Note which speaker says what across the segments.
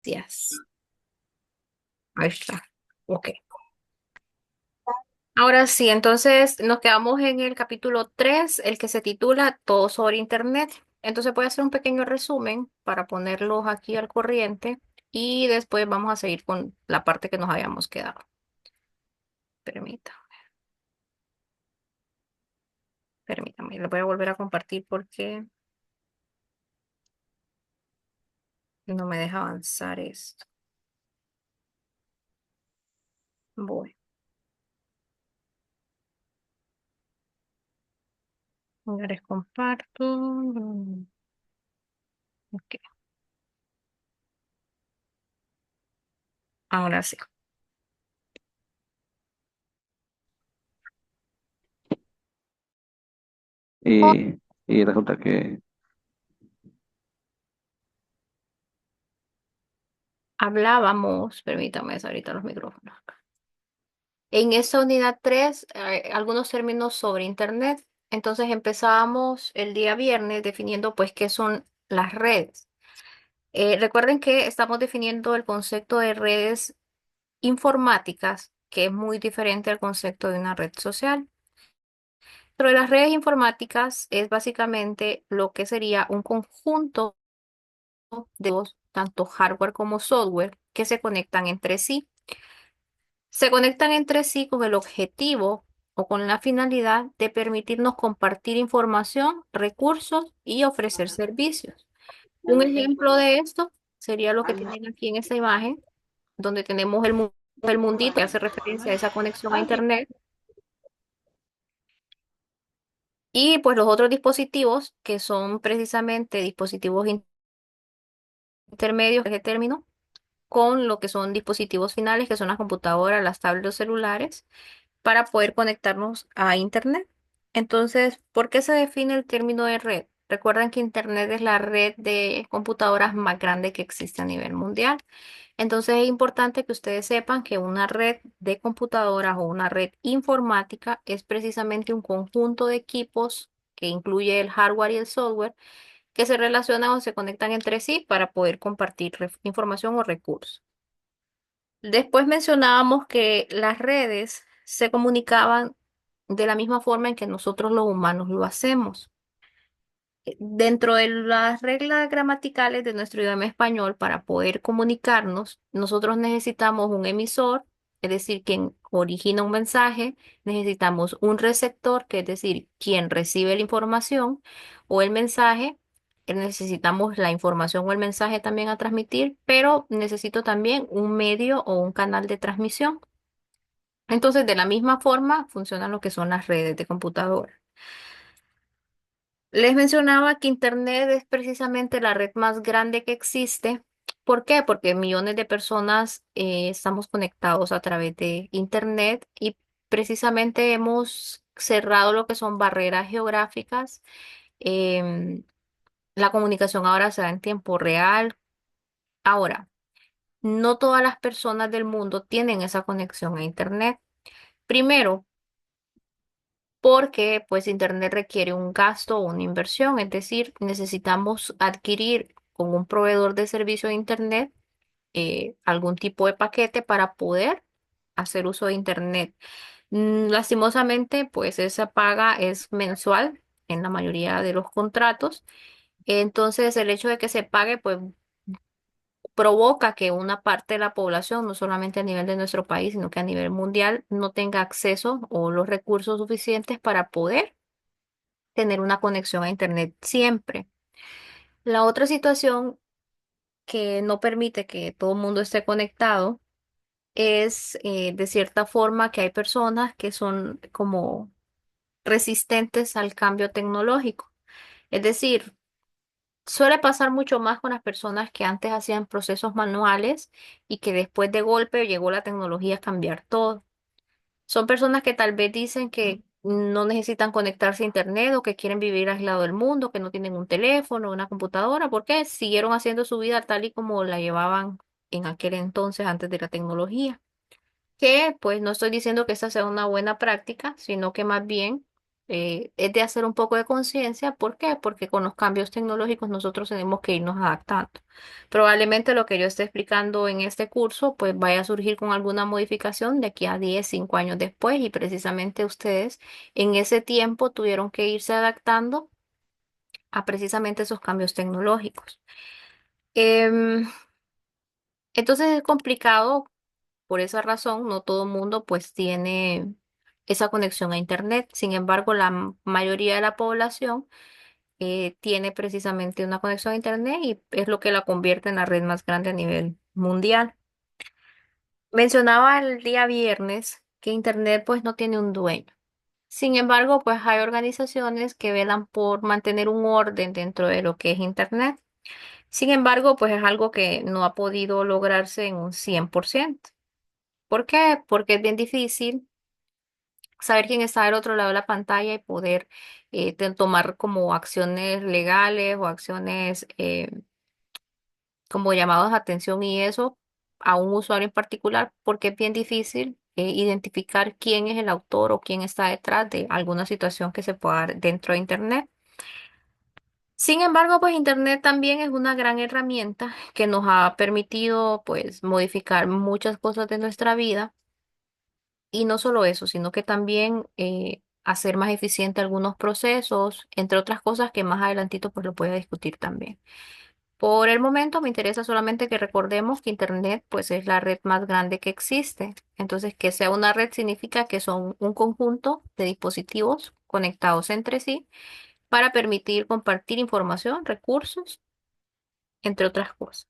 Speaker 1: Yes. Ahí está. Ok. Ahora sí, entonces nos quedamos en el capítulo 3, el que se titula Todo sobre Internet. Entonces voy a hacer un pequeño resumen para ponerlos aquí al corriente y después vamos a seguir con la parte que nos habíamos quedado. Permítame, permítame. Lo voy a volver a compartir porque no me deja avanzar esto. Voy. Ahora les comparto. Ok, ahora sí.
Speaker 2: Y, y resulta que
Speaker 1: Hablábamos, permítame ahorita los micrófonos. En esta unidad 3, algunos términos sobre Internet. Entonces empezábamos el día viernes definiendo pues qué son las redes. Recuerden que estamos definiendo el concepto de redes informáticas, que es muy diferente al concepto de una red social. Pero las redes informáticas es básicamente lo que sería un conjunto de tanto hardware como software que se conectan entre sí. Se conectan entre sí con el objetivo o con la finalidad de permitirnos compartir información, recursos y ofrecer servicios. Un ejemplo de esto sería lo que tienen aquí en esta imagen, donde tenemos el mundito que hace referencia a esa conexión a Internet y pues los otros dispositivos que son precisamente dispositivos intermedios, ese término, con lo que son dispositivos finales, que son las computadoras, las tablets, los celulares para poder conectarnos a Internet. Entonces, ¿por qué se define el término de red? Recuerden que Internet es la red de computadoras más grande que existe a nivel mundial. Entonces, es importante que ustedes sepan que una red de computadoras o una red informática es precisamente un conjunto de equipos que incluye el hardware y el software que se relacionan o se conectan entre sí para poder compartir información o recursos. Después mencionábamos que las redes se comunicaban de la misma forma en que nosotros los humanos lo hacemos. Dentro de las reglas gramaticales de nuestro idioma español, para poder comunicarnos, nosotros necesitamos un emisor, es decir, quien origina un mensaje, necesitamos un receptor, que es decir, quien recibe la información o el mensaje. Necesitamos la información o el mensaje también a transmitir, pero necesito también un medio o un canal de transmisión. Entonces, de la misma forma funcionan lo que son las redes de computadora. Les mencionaba que Internet es precisamente la red más grande que existe. ¿Por qué? Porque millones de personas estamos conectados a través de Internet y precisamente hemos cerrado lo que son barreras geográficas. Em, la comunicación ahora se da en tiempo real. Ahora, no todas las personas del mundo tienen esa conexión a Internet. Primero, porque pues Internet requiere un gasto o una inversión, es decir, necesitamos adquirir con un proveedor de servicio de Internet algún tipo de paquete para poder hacer uso de Internet. Lastimosamente, pues esa paga es mensual en la mayoría de los contratos. Entonces, el hecho de que se pague, pues provoca que una parte de la población, no solamente a nivel de nuestro país, sino que a nivel mundial, no tenga acceso o los recursos suficientes para poder tener una conexión a Internet siempre. La otra situación que no permite que todo el mundo esté conectado es de cierta forma que hay personas que son como resistentes al cambio tecnológico. Es decir, suele pasar mucho más con las personas que antes hacían procesos manuales y que después de golpe llegó la tecnología a cambiar todo. Son personas que tal vez dicen que no necesitan conectarse a internet o que quieren vivir aislado del mundo, que no tienen un teléfono, una computadora, porque siguieron haciendo su vida tal y como la llevaban en aquel entonces antes de la tecnología. Que pues no estoy diciendo que esta sea una buena práctica, sino que más bien es de hacer un poco de conciencia. ¿Por qué? Porque con los cambios tecnológicos nosotros tenemos que irnos adaptando. Probablemente lo que yo esté explicando en este curso pues vaya a surgir con alguna modificación de aquí a 10 5 años después y precisamente ustedes en ese tiempo tuvieron que irse adaptando a precisamente esos cambios tecnológicos. Em, entonces es complicado por esa razón, no todo el mundo pues tiene esa conexión a Internet. Sin embargo, la mayoría de la población tiene precisamente una conexión a Internet y es lo que la convierte en la red más grande a nivel mundial. Mencionaba el día viernes que Internet pues no tiene un dueño. Sin embargo, pues hay organizaciones que velan por mantener un orden dentro de lo que es Internet. Sin embargo, pues es algo que no ha podido lograrse en un 100%. ¿Por qué? Porque es bien difícil saber quién está del otro lado de la pantalla y poder tomar como acciones legales o acciones como llamados de atención y eso a un usuario en particular, porque es bien difícil identificar quién es el autor o quién está detrás de alguna situación que se pueda dar dentro de Internet. Sin embargo, pues Internet también es una gran herramienta que nos ha permitido pues modificar muchas cosas de nuestra vida. Y no solo eso, sino que también hacer más eficiente algunos procesos, entre otras cosas que más adelantito pues lo voy a discutir también. Por el momento me interesa solamente que recordemos que Internet pues es la red más grande que existe. Entonces, que sea una red significa que son un conjunto de dispositivos conectados entre sí para permitir compartir información, recursos, entre otras cosas.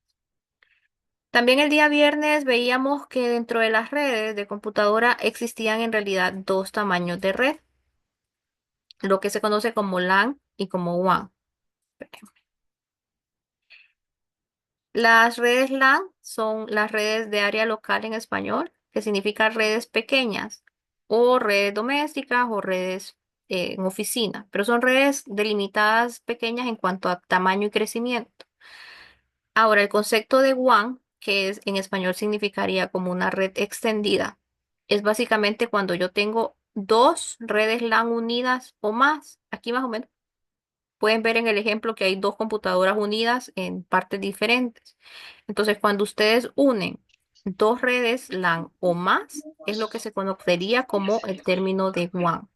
Speaker 1: También el día viernes veíamos que dentro de las redes de computadora existían en realidad dos tamaños de red, lo que se conoce como LAN y como WAN. Las redes LAN son las redes de área local en español, que significa redes pequeñas o redes domésticas o redes en oficina, pero son redes delimitadas pequeñas en cuanto a tamaño y crecimiento. Ahora, el concepto de WAN, que es, en español significaría como una red extendida, es básicamente cuando yo tengo dos redes LAN unidas o más. Aquí más o menos pueden ver en el ejemplo que hay dos computadoras unidas en partes diferentes. Entonces, cuando ustedes unen dos redes LAN o más, es lo que se conocería como el término de WAN.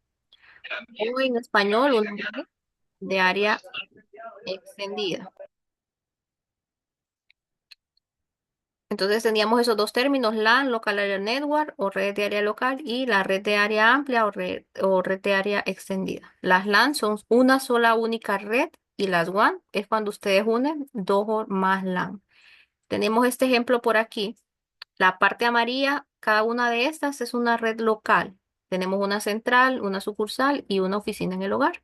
Speaker 1: O en español, una red de área extendida. Entonces teníamos esos dos términos, LAN, Local Area Network, o red de área local, y la red de área amplia o red de área extendida. Las LAN son una sola única red y las WAN es cuando ustedes unen dos o más LAN. Tenemos este ejemplo por aquí. La parte amarilla, cada una de estas es una red local. Tenemos una central, una sucursal y una oficina en el hogar.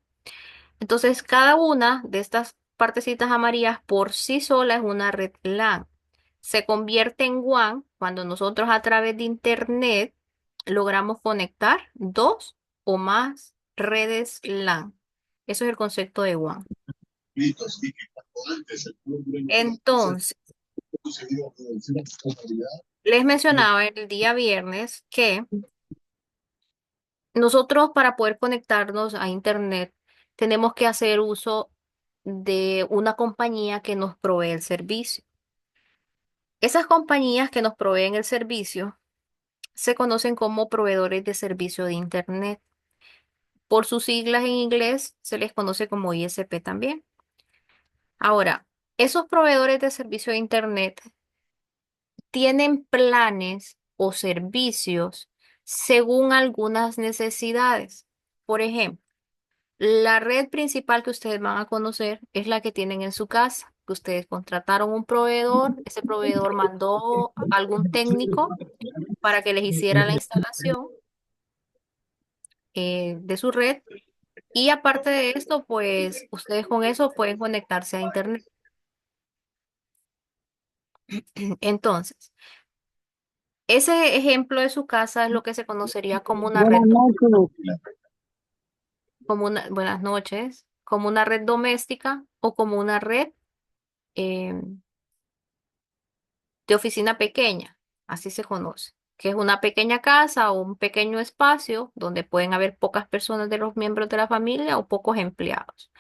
Speaker 1: Entonces, cada una de estas partecitas amarillas por sí sola es una red LAN. Se convierte en WAN cuando nosotros a través de Internet logramos conectar dos o más redes LAN. Eso es el concepto de WAN. Entonces, les mencionaba el día viernes que nosotros para poder conectarnos a Internet tenemos que hacer uso de una compañía que nos provee el servicio. Esas compañías que nos proveen el servicio se conocen como proveedores de servicio de Internet. Por sus siglas en inglés se les conoce como ISP también. Ahora, esos proveedores de servicio de Internet tienen planes o servicios según algunas necesidades. Por ejemplo, la red principal que ustedes van a conocer es la que tienen en su casa, que ustedes contrataron un proveedor, ese proveedor mandó algún técnico para que les hiciera la instalación de su red y aparte de esto, pues ustedes con eso pueden conectarse a Internet. Entonces, ese ejemplo de su casa es lo que se conocería como una red,
Speaker 2: Buenas noches.
Speaker 1: buenas noches, como una red doméstica o como una red de oficina pequeña, así se conoce. que es una pequeña casa o un pequeño espacio donde pueden haber pocas personas de los miembros de la familia o pocos empleados.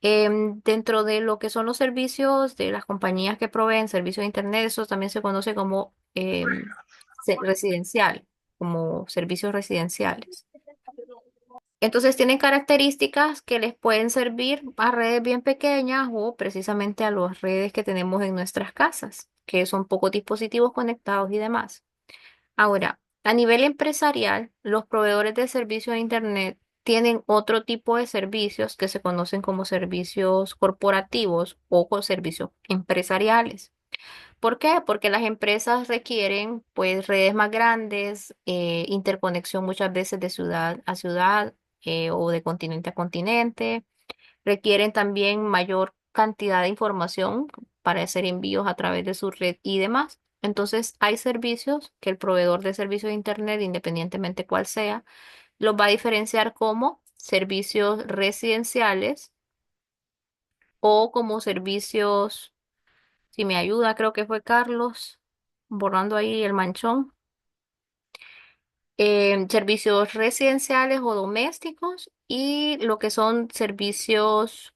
Speaker 1: Dentro de lo que son los servicios de las compañías que proveen servicios de Internet, eso también se conoce como residencial, como servicios residenciales. Entonces tienen características que les pueden servir a redes bien pequeñas o precisamente a las redes que tenemos en nuestras casas, que son pocos dispositivos conectados y demás. Ahora, a nivel empresarial, los proveedores de servicios de Internet tienen otro tipo de servicios que se conocen como servicios corporativos o servicios empresariales. ¿Por qué? Porque las empresas requieren pues redes más grandes, interconexión muchas veces de ciudad a ciudad o de continente a continente. Requieren también mayor cantidad de información para hacer envíos a través de su red y demás. Entonces, hay servicios que el proveedor de servicios de Internet, independientemente cuál sea, los va a diferenciar como servicios residenciales o como servicios, si me ayuda, creo que fue Carlos, borrando ahí el manchón, servicios residenciales o domésticos y lo que son servicios.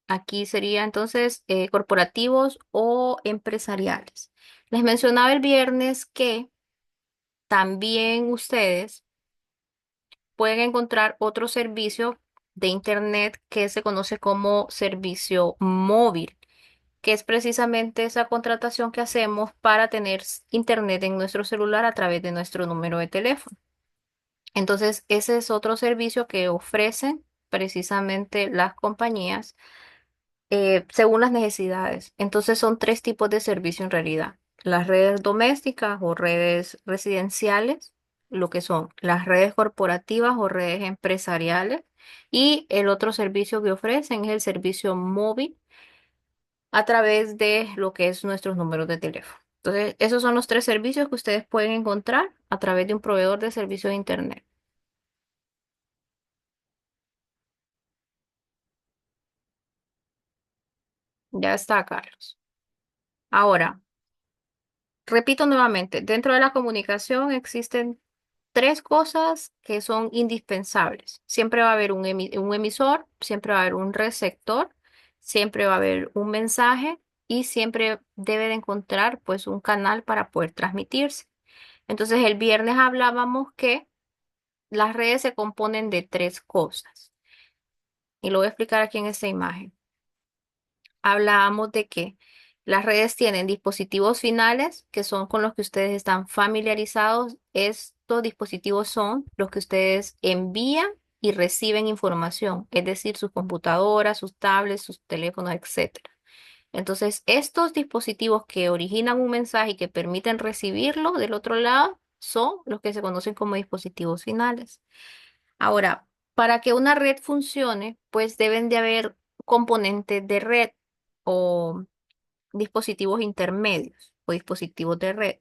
Speaker 1: Aquí sería entonces corporativos o empresariales. Les mencionaba el viernes que también ustedes pueden encontrar otro servicio de Internet que se conoce como servicio móvil, que es precisamente esa contratación que hacemos para tener Internet en nuestro celular a través de nuestro número de teléfono. Entonces, ese es otro servicio que ofrecen precisamente las compañías según las necesidades. Entonces son tres tipos de servicio en realidad. Las redes domésticas o redes residenciales, lo que son las redes corporativas o redes empresariales. Y el otro servicio que ofrecen es el servicio móvil a través de lo que es nuestros números de teléfono. Entonces, esos son los tres servicios que ustedes pueden encontrar a través de un proveedor de servicio de Internet. Ya está, Carlos. Ahora, repito nuevamente, dentro de la comunicación existen tres cosas que son indispensables. Siempre va a haber un emisor, siempre va a haber un receptor, siempre va a haber un mensaje y siempre debe de encontrar pues un canal para poder transmitirse. Entonces el viernes hablábamos que las redes se componen de tres cosas y lo voy a explicar aquí en esta imagen. Hablábamos de que las redes tienen dispositivos finales que son con los que ustedes están familiarizados. Estos dispositivos son los que ustedes envían y reciben información, es decir, sus computadoras, sus tablets, sus teléfonos, etcétera. Entonces, estos dispositivos que originan un mensaje y que permiten recibirlo del otro lado son los que se conocen como dispositivos finales. Ahora, para que una red funcione, pues deben de haber componentes de red o dispositivos intermedios o dispositivos de red,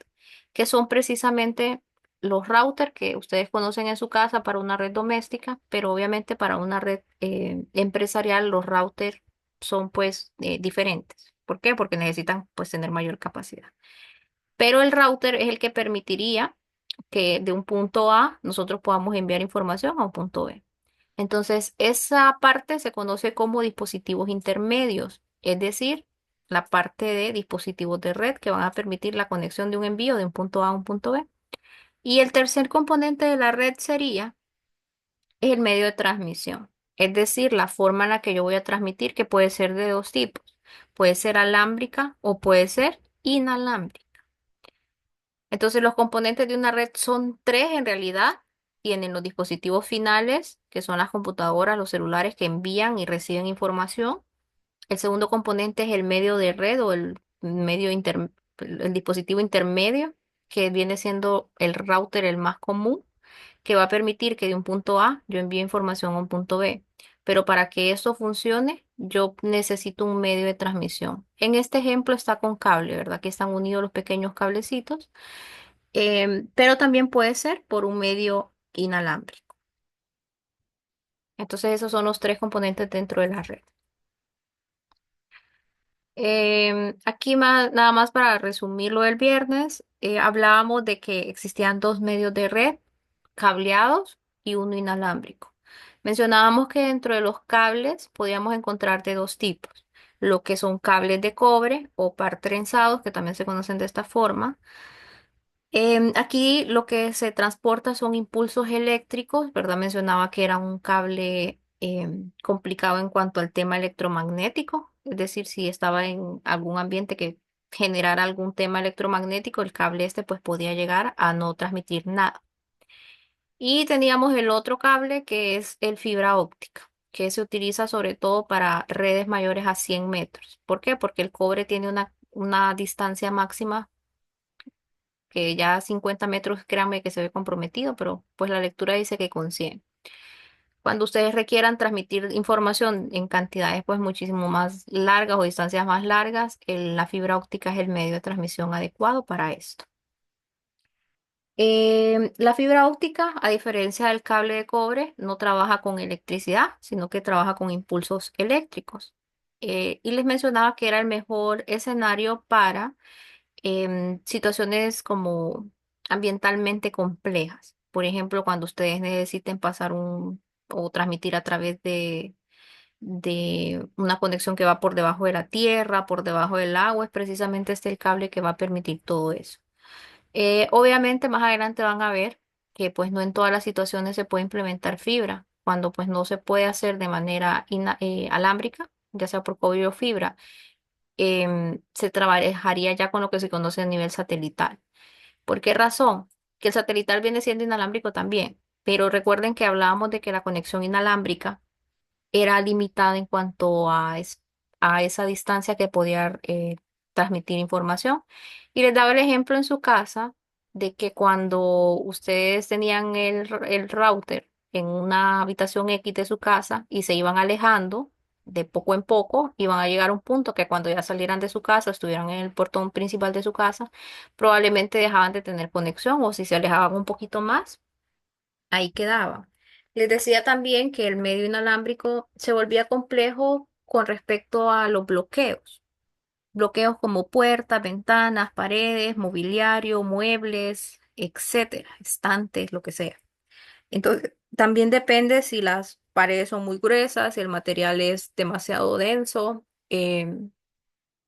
Speaker 1: que son precisamente los routers que ustedes conocen en su casa para una red doméstica, pero obviamente para una red empresarial los routers son pues diferentes. ¿Por qué? Porque necesitan pues tener mayor capacidad. Pero el router es el que permitiría que de un punto A nosotros podamos enviar información a un punto B. Entonces, esa parte se conoce como dispositivos intermedios, es decir, la parte de dispositivos de red que van a permitir la conexión de un envío de un punto A a un punto B. Y el tercer componente de la red sería el medio de transmisión, es decir, la forma en la que yo voy a transmitir, que puede ser de dos tipos. Puede ser alámbrica o puede ser inalámbrica. Entonces, los componentes de una red son tres en realidad. Tienen los dispositivos finales, que son las computadoras, los celulares que envían y reciben información. El segundo componente es el medio de red o el dispositivo intermedio, que viene siendo el router el más común, que va a permitir que de un punto A yo envíe información a un punto B. Pero para que eso funcione, yo necesito un medio de transmisión. En este ejemplo está con cable, ¿verdad? Que están unidos los pequeños cablecitos, pero también puede ser por un medio inalámbrico. Entonces esos son los tres componentes dentro de la red. Aquí nada más para resumir lo del viernes, hablábamos de que existían dos medios de red, cableados y uno inalámbrico. Mencionábamos que dentro de los cables podíamos encontrar de dos tipos, lo que son cables de cobre o par trenzados, que también se conocen de esta forma. Aquí lo que se transporta son impulsos eléctricos, ¿verdad? Mencionaba que era un cable complicado en cuanto al tema electromagnético, es decir, si estaba en algún ambiente que generara algún tema electromagnético, el cable este pues podía llegar a no transmitir nada. Y teníamos el otro cable que es el fibra óptica, que se utiliza sobre todo para redes mayores a 100 metros. ¿Por qué? Porque el cobre tiene una distancia máxima que ya 50 metros, créanme que se ve comprometido, pero pues la lectura dice que con 100. Cuando ustedes requieran transmitir información en cantidades pues muchísimo más largas o distancias más largas, la fibra óptica es el medio de transmisión adecuado para esto. La fibra óptica, a diferencia del cable de cobre, no trabaja con electricidad, sino que trabaja con impulsos eléctricos. Y les mencionaba que era el mejor escenario para situaciones como ambientalmente complejas. Por ejemplo, cuando ustedes necesiten pasar o transmitir a través de una conexión que va por debajo de la tierra, por debajo del agua, es precisamente este el cable que va a permitir todo eso. Obviamente más adelante van a ver que pues no en todas las situaciones se puede implementar fibra, cuando pues no se puede hacer de manera alámbrica, ya sea por cobre o fibra, se trabajaría ya con lo que se conoce a nivel satelital. ¿Por qué razón? Que el satelital viene siendo inalámbrico también, pero recuerden que hablábamos de que la conexión inalámbrica era limitada en cuanto a esa distancia que podía transmitir información. Y les daba el ejemplo en su casa de que cuando ustedes tenían el router en una habitación X de su casa y se iban alejando de poco en poco, iban a llegar a un punto que cuando ya salieran de su casa, estuvieran en el portón principal de su casa, probablemente dejaban de tener conexión o si se alejaban un poquito más ahí quedaba. Les decía también que el medio inalámbrico se volvía complejo con respecto a los bloqueos. Bloqueos como puertas, ventanas, paredes, mobiliario, muebles, etcétera, estantes, lo que sea. Entonces, también depende si las paredes son muy gruesas, si el material es demasiado denso.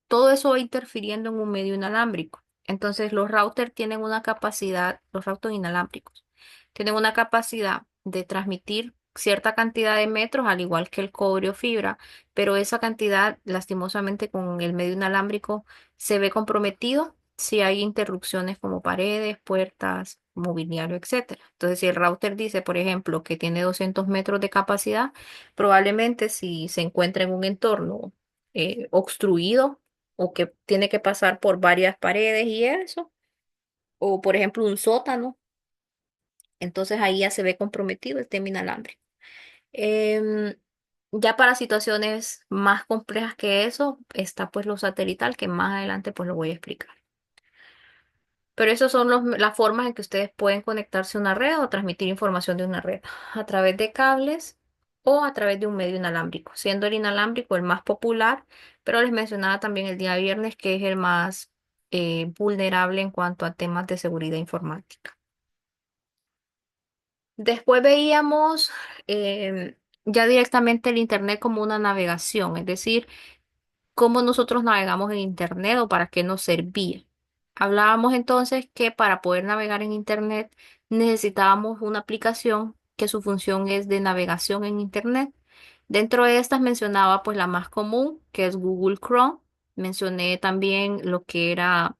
Speaker 1: Todo eso va interfiriendo en un medio inalámbrico. Entonces, los routers inalámbricos, tienen una capacidad de transmitir cierta cantidad de metros, al igual que el cobre o fibra, pero esa cantidad, lastimosamente, con el medio inalámbrico se ve comprometido si hay interrupciones como paredes, puertas, mobiliario, etcétera. Entonces, si el router dice, por ejemplo, que tiene 200 metros de capacidad, probablemente si se encuentra en un entorno obstruido, o que tiene que pasar por varias paredes y eso, o por ejemplo un sótano, entonces ahí ya se ve comprometido el tema inalámbrico. Em, ya para situaciones más complejas que eso, está pues lo satelital, que más adelante pues lo voy a explicar. Pero esas son las formas en que ustedes pueden conectarse a una red o transmitir información de una red, a través de cables o a través de un medio inalámbrico, siendo el inalámbrico el más popular, pero les mencionaba también el día viernes que es el más vulnerable en cuanto a temas de seguridad informática. Después veíamos ya directamente el Internet como una navegación, es decir, cómo nosotros navegamos en Internet o para qué nos servía. Hablábamos entonces que para poder navegar en Internet necesitábamos una aplicación que su función es de navegación en Internet. Dentro de estas mencionaba pues la más común, que es Google Chrome. Mencioné también lo que era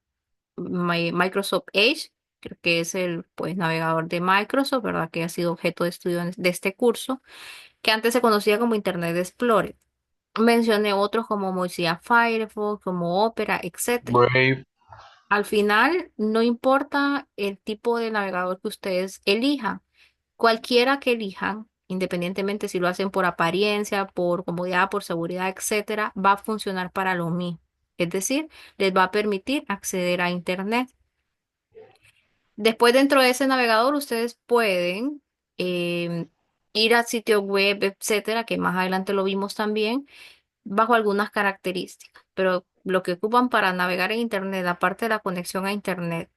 Speaker 1: Microsoft Edge, creo que es el pues navegador de Microsoft, ¿verdad? Que ha sido objeto de estudio de este curso, que antes se conocía como Internet Explorer. Mencioné otros como Mozilla Firefox, como Opera, etcétera.
Speaker 3: Brave.
Speaker 1: Al final, no importa el tipo de navegador que ustedes elijan, cualquiera que elijan, independientemente si lo hacen por apariencia, por comodidad, por seguridad, etcétera, va a funcionar para lo mismo. Es decir, les va a permitir acceder a Internet. Después, dentro de ese navegador, ustedes pueden em, ir a sitios web, etcétera, que más adelante lo vimos también bajo algunas características. Pero lo que ocupan para navegar en Internet, aparte de la conexión a Internet,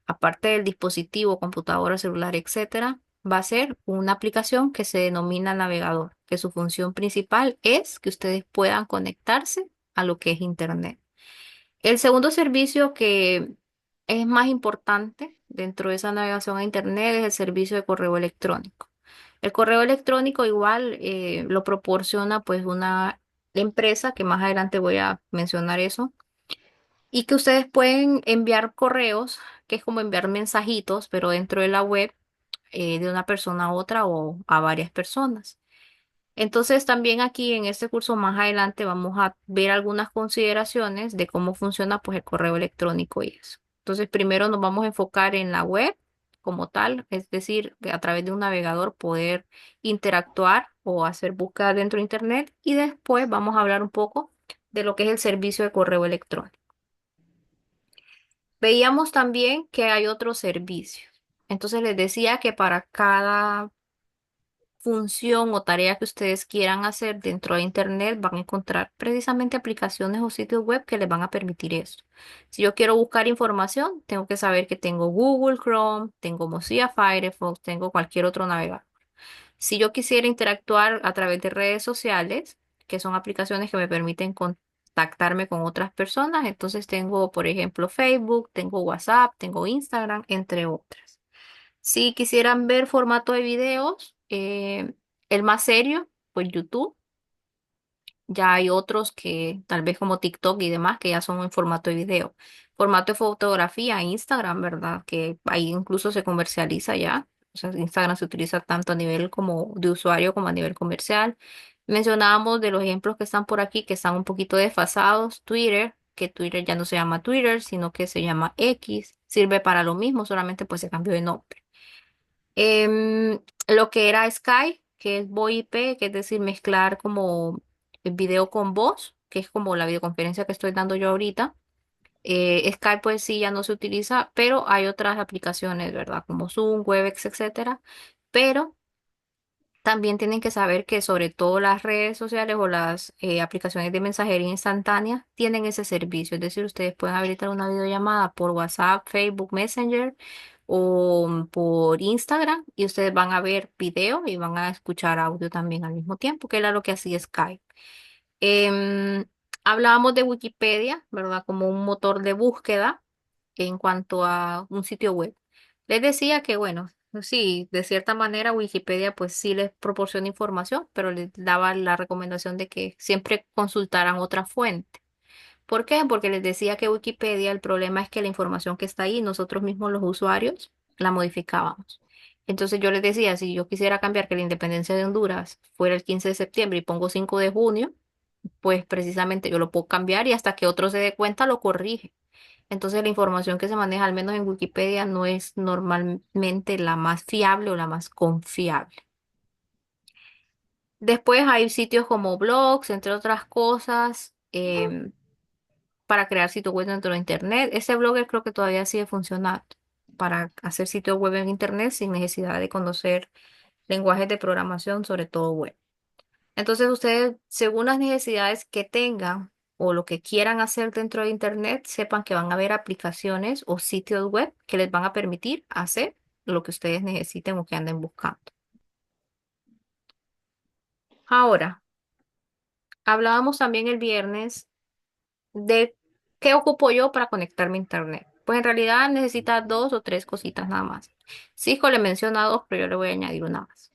Speaker 1: aparte del dispositivo, computadora, celular, etcétera, va a ser una aplicación que se denomina navegador, que su función principal es que ustedes puedan conectarse a lo que es Internet. El segundo servicio que es más importante dentro de esa navegación a Internet es el servicio de correo electrónico. El correo electrónico igual lo proporciona pues una empresa, que más adelante voy a mencionar eso, y que ustedes pueden enviar correos, que es como enviar mensajitos, pero dentro de la web, de una persona a otra o a varias personas. Entonces, también aquí en este curso más adelante vamos a ver algunas consideraciones de cómo funciona pues el correo electrónico y eso. Entonces, primero nos vamos a enfocar en la web como tal, es decir, que a través de un navegador poder interactuar o hacer búsqueda dentro de Internet, y después vamos a hablar un poco de lo que es el servicio de correo electrónico. Veíamos también que hay otros servicios. Entonces les decía que para cada función o tarea que ustedes quieran hacer dentro de Internet, van a encontrar precisamente aplicaciones o sitios web que les van a permitir eso. Si yo quiero buscar información, tengo que saber que tengo Google Chrome, tengo Mozilla Firefox, tengo cualquier otro navegador. Si yo quisiera interactuar a través de redes sociales, que son aplicaciones que me permiten contactarme con otras personas, entonces tengo, por ejemplo, Facebook, tengo WhatsApp, tengo Instagram, entre otras. Si quisieran ver formato de videos, el más serio, pues YouTube. Ya hay otros que tal vez como TikTok y demás que ya son en formato de video. Formato de fotografía, Instagram, ¿verdad? Que ahí incluso se comercializa ya. O sea, Instagram se utiliza tanto a nivel como de usuario como a nivel comercial. Mencionábamos de los ejemplos que están por aquí que están un poquito desfasados. Twitter, que Twitter ya no se llama Twitter, sino que se llama X. Sirve para lo mismo, solamente pues se cambió de nombre. Lo que era Skype, que es voz IP, que es decir, mezclar como el video con voz, que es como la videoconferencia que estoy dando yo ahorita. Skype pues sí ya no se utiliza, pero hay otras aplicaciones, ¿verdad? Como Zoom, Webex, etcétera. Pero también tienen que saber que sobre todo las redes sociales o las aplicaciones de mensajería instantánea tienen ese servicio. Es decir, ustedes pueden habilitar una videollamada por WhatsApp, Facebook, Messenger o por Instagram, y ustedes van a ver video y van a escuchar audio también al mismo tiempo, que era lo que hacía Skype. Em, Hablábamos de Wikipedia, ¿verdad? Como un motor de búsqueda en cuanto a un sitio web. Les decía que, bueno, sí, de cierta manera Wikipedia pues sí les proporciona información, pero les daba la recomendación de que siempre consultaran otra fuente. ¿Por qué? Porque les decía que Wikipedia, el problema es que la información que está ahí, nosotros mismos los usuarios la modificábamos. Entonces yo les decía, si yo quisiera cambiar que la independencia de Honduras fuera el 15 de septiembre y pongo 5 de junio, pues precisamente yo lo puedo cambiar y hasta que otro se dé cuenta lo corrige. Entonces la información que se maneja, al menos en Wikipedia, no es normalmente la más fiable o la más confiable. Después hay sitios como blogs, entre otras cosas, para crear sitios web dentro de Internet. Ese blogger creo que todavía sigue funcionando para hacer sitios web en Internet sin necesidad de conocer lenguajes de programación, sobre todo web. Entonces ustedes, según las necesidades que tengan o lo que quieran hacer dentro de Internet, sepan que van a haber aplicaciones o sitios web que les van a permitir hacer lo que ustedes necesiten o que anden buscando. Ahora, hablábamos también el viernes de qué ocupo yo para conectarme a Internet. Pues en realidad necesita dos o tres cositas nada más. Cisco le menciona dos, pero yo le voy a añadir una más.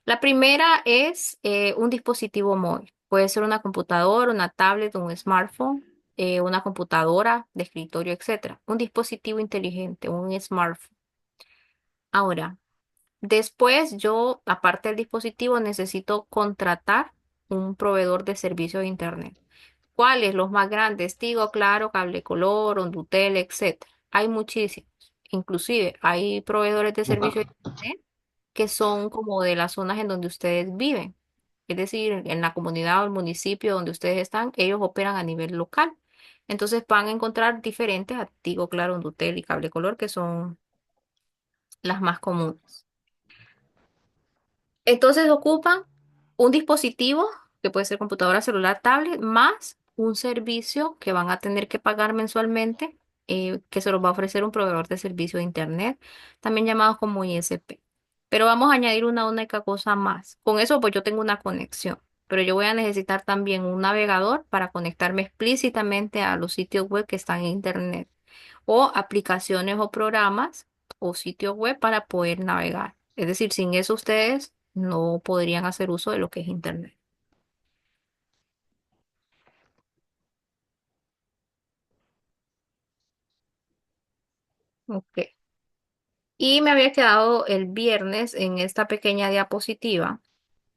Speaker 1: La primera es un dispositivo móvil. Puede ser una computadora, una tablet, un smartphone, una computadora de escritorio, etcétera. Un dispositivo inteligente, un smartphone. Ahora, después yo, aparte del dispositivo, necesito contratar un proveedor de servicio de Internet. ¿Cuáles? Los más grandes, Tigo, Claro, Cable Color, Hondutel, etcétera. Hay muchísimos. Inclusive hay proveedores de servicio de Internet que son como de las zonas en donde ustedes viven. Es decir, en la comunidad o el municipio donde ustedes están, ellos operan a nivel local. Entonces van a encontrar diferentes a Tigo, Claro, Hondutel y Cable Color, que son las más comunes. Entonces ocupan un dispositivo, que puede ser computadora, celular, tablet, más un servicio que van a tener que pagar mensualmente, que se los va a ofrecer un proveedor de servicio de Internet, también llamado como ISP. Pero vamos a añadir una única cosa más. Con eso, pues yo tengo una conexión, pero yo voy a necesitar también un navegador para conectarme explícitamente a los sitios web que están en Internet o aplicaciones o programas o sitios web para poder navegar. Es decir, sin eso ustedes no podrían hacer uso de lo que es Internet. Ok. Y me había quedado el viernes en esta pequeña diapositiva,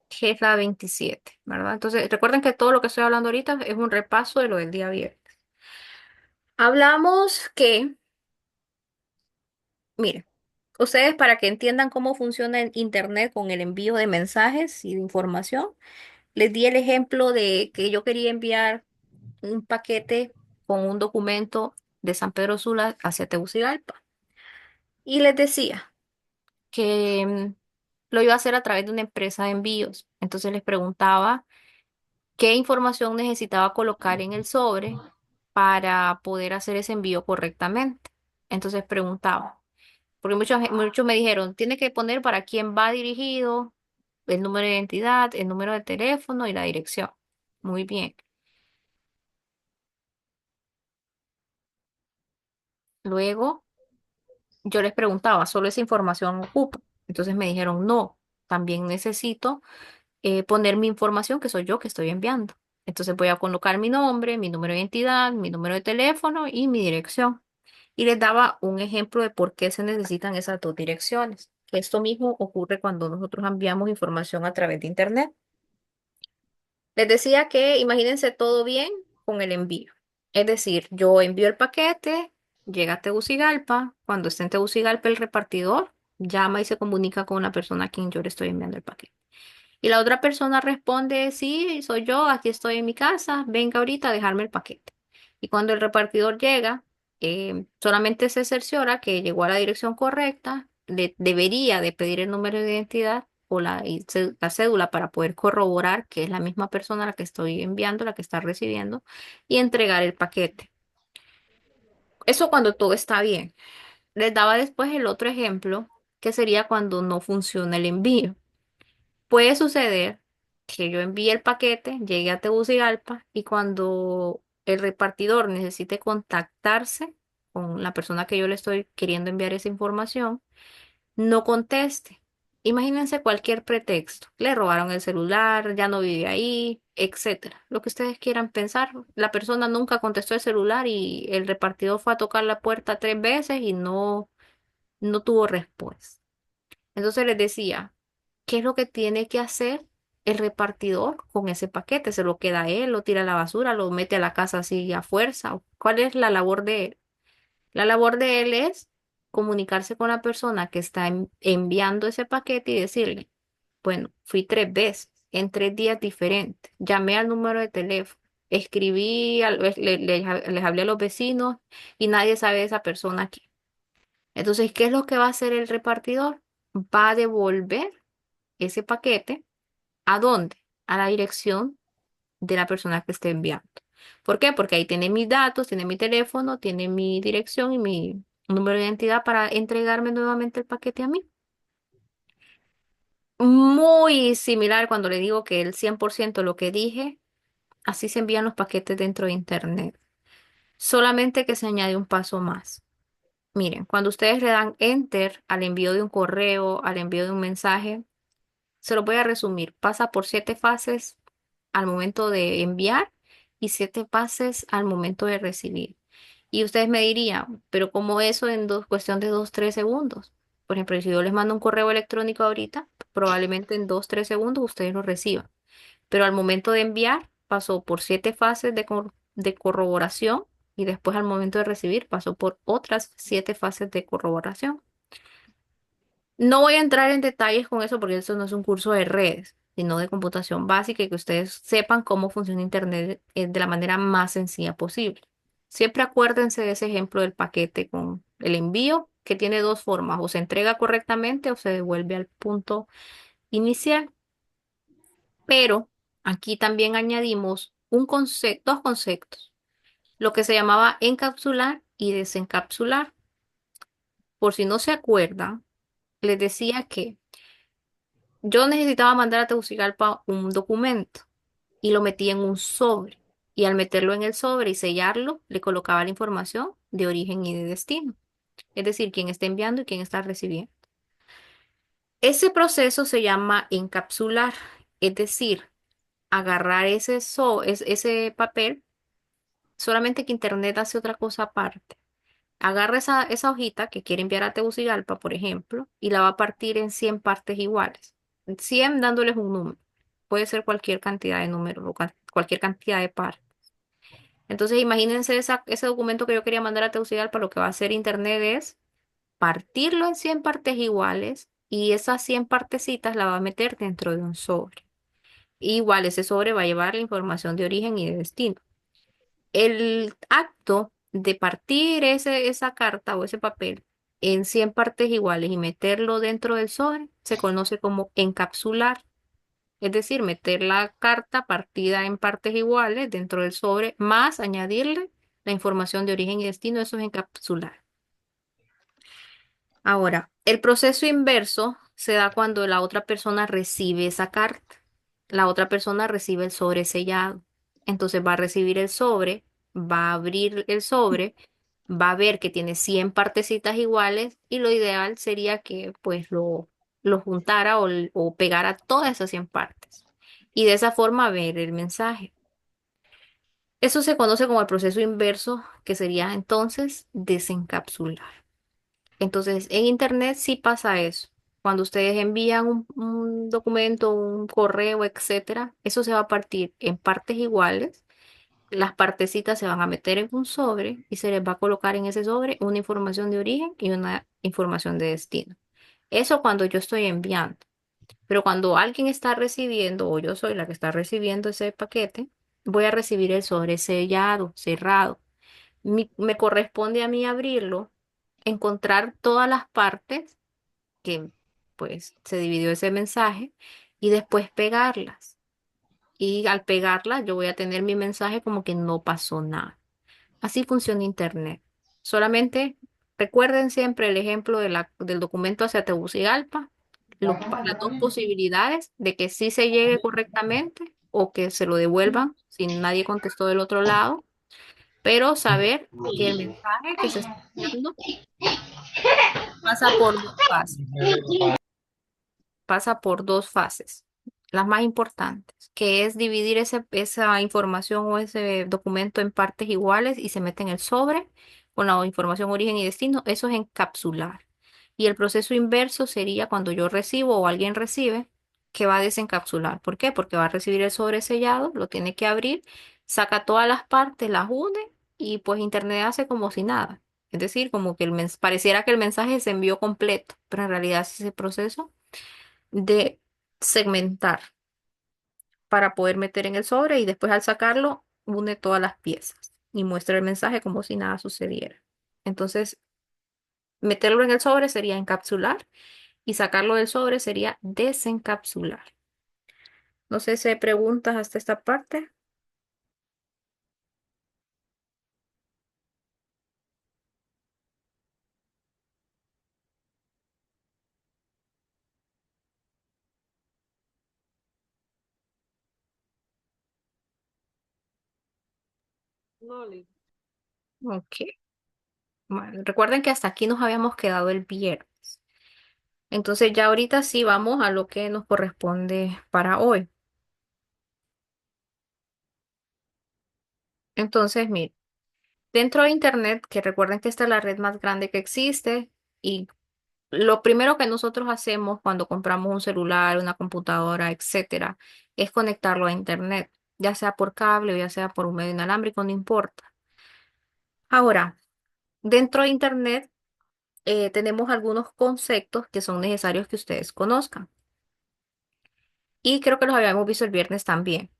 Speaker 1: que es la 27, ¿verdad? Entonces, recuerden que todo lo que estoy hablando ahorita es un repaso de lo del día viernes. Hablamos que, miren, ustedes para que entiendan cómo funciona el Internet con el envío de mensajes y de información, les di el ejemplo de que yo quería enviar un paquete con un documento de San Pedro Sula hacia Tegucigalpa. Y les decía que lo iba a hacer a través de una empresa de envíos. Entonces les preguntaba qué información necesitaba colocar en el sobre para poder hacer ese envío correctamente. Entonces preguntaba, porque muchos me dijeron, tiene que poner para quién va dirigido, el número de identidad, el número de teléfono y la dirección. Muy bien. Luego yo les preguntaba, ¿solo esa información ocupa? Entonces me dijeron, no, también necesito poner mi información que soy yo que estoy enviando. Entonces voy a colocar mi nombre, mi número de identidad, mi número de teléfono y mi dirección. Y les daba un ejemplo de por qué se necesitan esas dos direcciones. Esto mismo ocurre cuando nosotros enviamos información a través de Internet. Les decía que imagínense todo bien con el envío. Es decir, yo envío el paquete, llega a Tegucigalpa. Cuando esté en Tegucigalpa, el repartidor llama y se comunica con la persona a quien yo le estoy enviando el paquete. Y la otra persona responde, sí, soy yo, aquí estoy en mi casa, venga ahorita a dejarme el paquete. Y cuando el repartidor llega, solamente se cerciora que llegó a la dirección correcta, le debería de pedir el número de identidad o la cédula para poder corroborar que es la misma persona a la que estoy enviando, la que está recibiendo, y entregar el paquete. Eso cuando todo está bien. Les daba después el otro ejemplo, que sería cuando no funciona el envío. Puede suceder que yo envíe el paquete, llegue a Tegucigalpa y cuando el repartidor necesite contactarse con la persona que yo le estoy queriendo enviar esa información, no conteste. Imagínense cualquier pretexto. Le robaron el celular, ya no vive ahí, etcétera. Lo que ustedes quieran pensar. La persona nunca contestó el celular y el repartidor fue a tocar la puerta 3 veces y no tuvo respuesta. Entonces les decía, ¿qué es lo que tiene que hacer el repartidor con ese paquete? ¿Se lo queda a él, lo tira a la basura, lo mete a la casa así a fuerza? ¿Cuál es la labor de él? La labor de él es comunicarse con la persona que está enviando ese paquete y decirle, bueno, fui 3 veces, en 3 días diferentes, llamé al número de teléfono, escribí, les hablé a los vecinos y nadie sabe de esa persona aquí. Entonces, ¿qué es lo que va a hacer el repartidor? Va a devolver ese paquete. ¿A dónde? A la dirección de la persona que esté enviando. ¿Por qué? Porque ahí tiene mis datos, tiene mi teléfono, tiene mi dirección y mi número de identidad para entregarme nuevamente el paquete a mí. Muy similar cuando le digo que el 100% lo que dije, así se envían los paquetes dentro de Internet. Solamente que se añade un paso más. Miren, cuando ustedes le dan enter al envío de un correo, al envío de un mensaje, se lo voy a resumir. Pasa por 7 fases al momento de enviar y 7 fases al momento de recibir. Y ustedes me dirían, pero ¿cómo eso en cuestión de 2, 3 segundos? Por ejemplo, si yo les mando un correo electrónico ahorita, probablemente en 2, 3 segundos ustedes lo reciban. Pero al momento de enviar, pasó por 7 fases de corroboración y después al momento de recibir, pasó por otras 7 fases de corroboración. No voy a entrar en detalles con eso porque esto no es un curso de redes, sino de computación básica y que ustedes sepan cómo funciona Internet de la manera más sencilla posible. Siempre acuérdense de ese ejemplo del paquete con el envío, que tiene dos formas, o se entrega correctamente o se devuelve al punto inicial. Pero aquí también añadimos dos conceptos, lo que se llamaba encapsular y desencapsular. Por si no se acuerdan, les decía que yo necesitaba mandar a Tegucigalpa un documento y lo metí en un sobre. Y al meterlo en el sobre y sellarlo, le colocaba la información de origen y de destino. Es decir, quién está enviando y quién está recibiendo. Ese proceso se llama encapsular, es decir, agarrar ese papel, solamente que Internet hace otra cosa aparte. Agarra esa hojita que quiere enviar a Tegucigalpa, por ejemplo, y la va a partir en 100 partes iguales. 100 dándoles un número. Puede ser cualquier cantidad de números o cualquier cantidad de partes. Entonces, imagínense ese documento que yo quería mandar a Tegucigalpa, lo que va a hacer Internet es partirlo en 100 partes iguales y esas 100 partecitas la va a meter dentro de un sobre. Igual ese sobre va a llevar la información de origen y de destino. El acto de partir esa carta o ese papel en 100 partes iguales y meterlo dentro del sobre se conoce como encapsular. Es decir, meter la carta partida en partes iguales dentro del sobre, más añadirle la información de origen y destino, eso es encapsular. Ahora, el proceso inverso se da cuando la otra persona recibe esa carta. La otra persona recibe el sobre sellado. Entonces va a recibir el sobre, va a abrir el sobre, va a ver que tiene 100 partecitas iguales y lo ideal sería que pues lo juntara o pegara todas esas 100 partes. Y de esa forma ver el mensaje. Eso se conoce como el proceso inverso, que sería entonces desencapsular. Entonces, en Internet sí pasa eso. Cuando ustedes envían un documento, un correo, etcétera, eso se va a partir en partes iguales. Las partecitas se van a meter en un sobre y se les va a colocar en ese sobre una información de origen y una información de destino. Eso cuando yo estoy enviando. Pero cuando alguien está recibiendo, o yo soy la que está recibiendo ese paquete, voy a recibir el sobre sellado, cerrado. Me corresponde a mí abrirlo, encontrar todas las partes que pues se dividió ese mensaje y después pegarlas. Y al pegarlas yo voy a tener mi mensaje como que no pasó nada. Así funciona Internet. Solamente recuerden siempre el ejemplo del documento hacia Tegucigalpa, las dos posibilidades de que sí se llegue correctamente o que se lo devuelvan si nadie contestó del otro lado, pero saber que el mensaje que se está enviando pasa por dos fases. Pasa por dos fases, las más importantes, que es dividir esa información o ese documento en partes iguales y se mete en el sobre con la información origen y destino. Eso es encapsular. Y el proceso inverso sería cuando yo recibo o alguien recibe, que va a desencapsular. ¿Por qué? Porque va a recibir el sobre sellado, lo tiene que abrir, saca todas las partes, las une y pues Internet hace como si nada. Es decir, como que pareciera que el mensaje se envió completo, pero en realidad es ese proceso de segmentar para poder meter en el sobre y después al sacarlo une todas las piezas y muestra el mensaje como si nada sucediera. Entonces, meterlo en el sobre sería encapsular y sacarlo del sobre sería desencapsular. No sé si hay preguntas hasta esta parte. Ok. Bueno, recuerden que hasta aquí nos habíamos quedado el viernes. Entonces ya ahorita sí vamos a lo que nos corresponde para hoy. Entonces, miren. Dentro de Internet, que recuerden que esta es la red más grande que existe y lo primero que nosotros hacemos cuando compramos un celular, una computadora, etcétera, es conectarlo a Internet, ya sea por cable o ya sea por un medio inalámbrico, no importa. Ahora, dentro de Internet tenemos algunos conceptos que son necesarios que ustedes conozcan y creo que los habíamos visto el viernes también,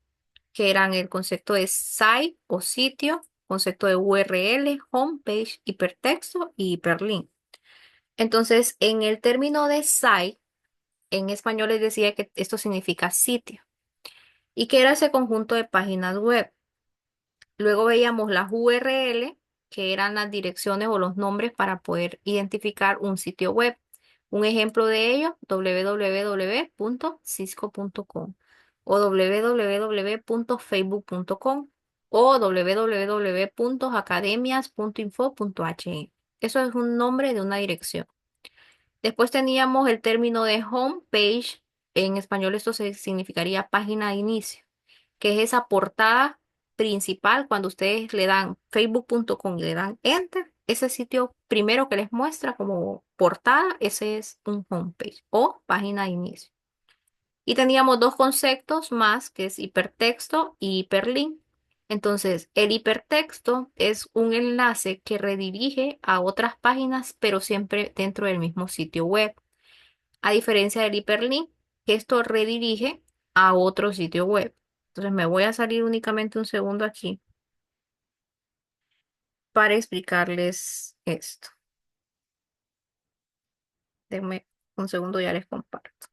Speaker 1: que eran el concepto de site o sitio, concepto de URL, homepage, hipertexto y hiperlink. Entonces, en el término de site, en español les decía que esto significa sitio y que era ese conjunto de páginas web. Luego veíamos las URL, que eran las direcciones o los nombres para poder identificar un sitio web. Un ejemplo de ello, www.cisco.com o www.facebook.com o www.academias.info.he. Eso es un nombre de una dirección. Después teníamos el término de home page. En español esto significaría página de inicio, que es esa portada principal cuando ustedes le dan facebook.com y le dan enter. Ese sitio primero que les muestra como portada, ese es un homepage o página de inicio. Y teníamos dos conceptos más, que es hipertexto y hiperlink. Entonces, el hipertexto es un enlace que redirige a otras páginas, pero siempre dentro del mismo sitio web. A diferencia del hiperlink, que esto redirige a otro sitio web. Entonces, me voy a salir únicamente un segundo aquí para explicarles esto. Denme un segundo, ya les comparto.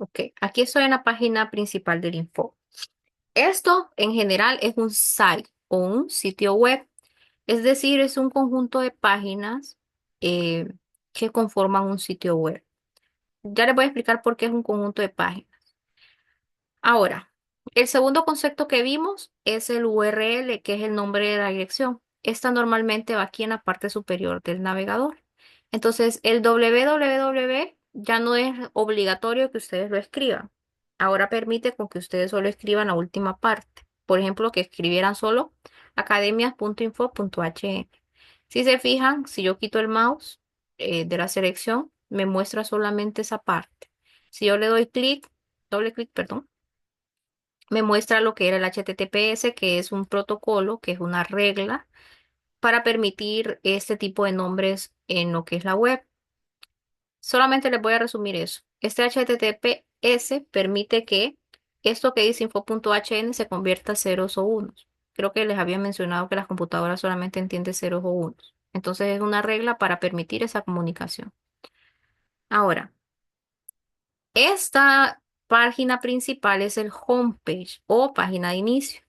Speaker 1: Ok, aquí estoy en la página principal del Info. Esto en general es un site o un sitio web, es decir, es un conjunto de páginas eh, que conforman un sitio web. Ya les voy a explicar por qué es un conjunto de páginas. Ahora, el segundo concepto que vimos es el URL, que es el nombre de la dirección. Esta normalmente va aquí en la parte superior del navegador. Entonces, el www ya no es obligatorio que ustedes lo escriban. Ahora permite con que ustedes solo escriban la última parte. Por ejemplo, que escribieran solo academias.info.he. Si se fijan, si yo quito el mouse de la selección, me muestra solamente esa parte. Si yo le doy clic, doble clic, perdón, me muestra lo que era el HTTPS, que es un protocolo, que es una regla para permitir este tipo de nombres en lo que es la web. Solamente les voy a resumir eso. Este HTTPS permite que esto que dice info.hn se convierta a ceros o unos. Creo que les había mencionado que las computadoras solamente entienden ceros o unos. Entonces es una regla para permitir esa comunicación. Ahora, esta página principal es el homepage o página de inicio.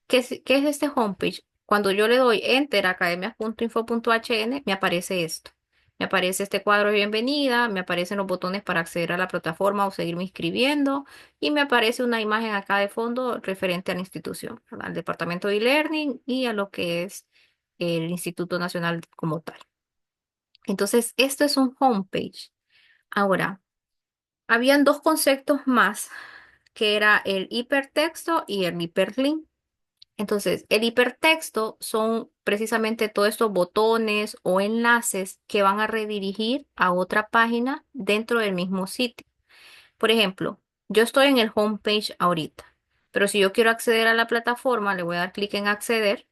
Speaker 1: ¿Qué es este homepage? Cuando yo le doy enter a academias.info.hn, me aparece esto. Me aparece este cuadro de bienvenida, me aparecen los botones para acceder a la plataforma o seguirme inscribiendo y me aparece una imagen acá de fondo referente a la institución, ¿verdad? Al departamento de e-learning y a lo que es el Instituto Nacional como tal. Entonces, esto es un homepage. Ahora, habían dos conceptos más, que era el hipertexto y el hiperlink. Entonces, el hipertexto son precisamente todos estos botones o enlaces que van a redirigir a otra página dentro del mismo sitio. Por ejemplo, yo estoy en el homepage ahorita, pero si yo quiero acceder a la plataforma, le voy a dar clic en acceder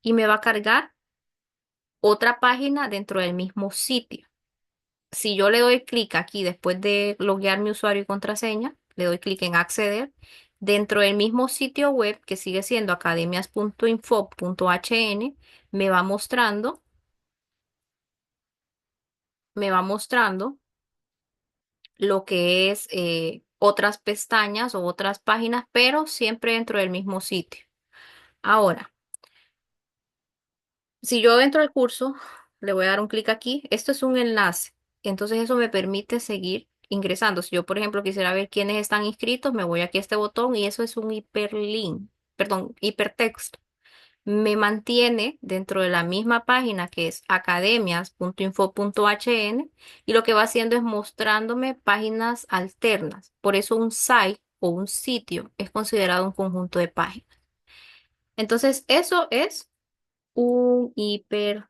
Speaker 1: y me va a cargar otra página dentro del mismo sitio. Si yo le doy clic aquí después de loguear mi usuario y contraseña, le doy clic en acceder, dentro del mismo sitio web que sigue siendo academias.info.hn, me va mostrando, me va mostrando lo que es otras pestañas o otras páginas, pero siempre dentro del mismo sitio. Ahora, si yo entro al curso, le voy a dar un clic aquí. Esto es un enlace. Entonces eso me permite seguir ingresando. Si yo, por ejemplo, quisiera ver quiénes están inscritos, me voy aquí a este botón y eso es un hiperlink, perdón, hipertexto. Me mantiene dentro de la misma página que es academias.info.hn y lo que va haciendo es mostrándome páginas alternas. Por eso un site o un sitio es considerado un conjunto de páginas. Entonces, eso es un hipertexto.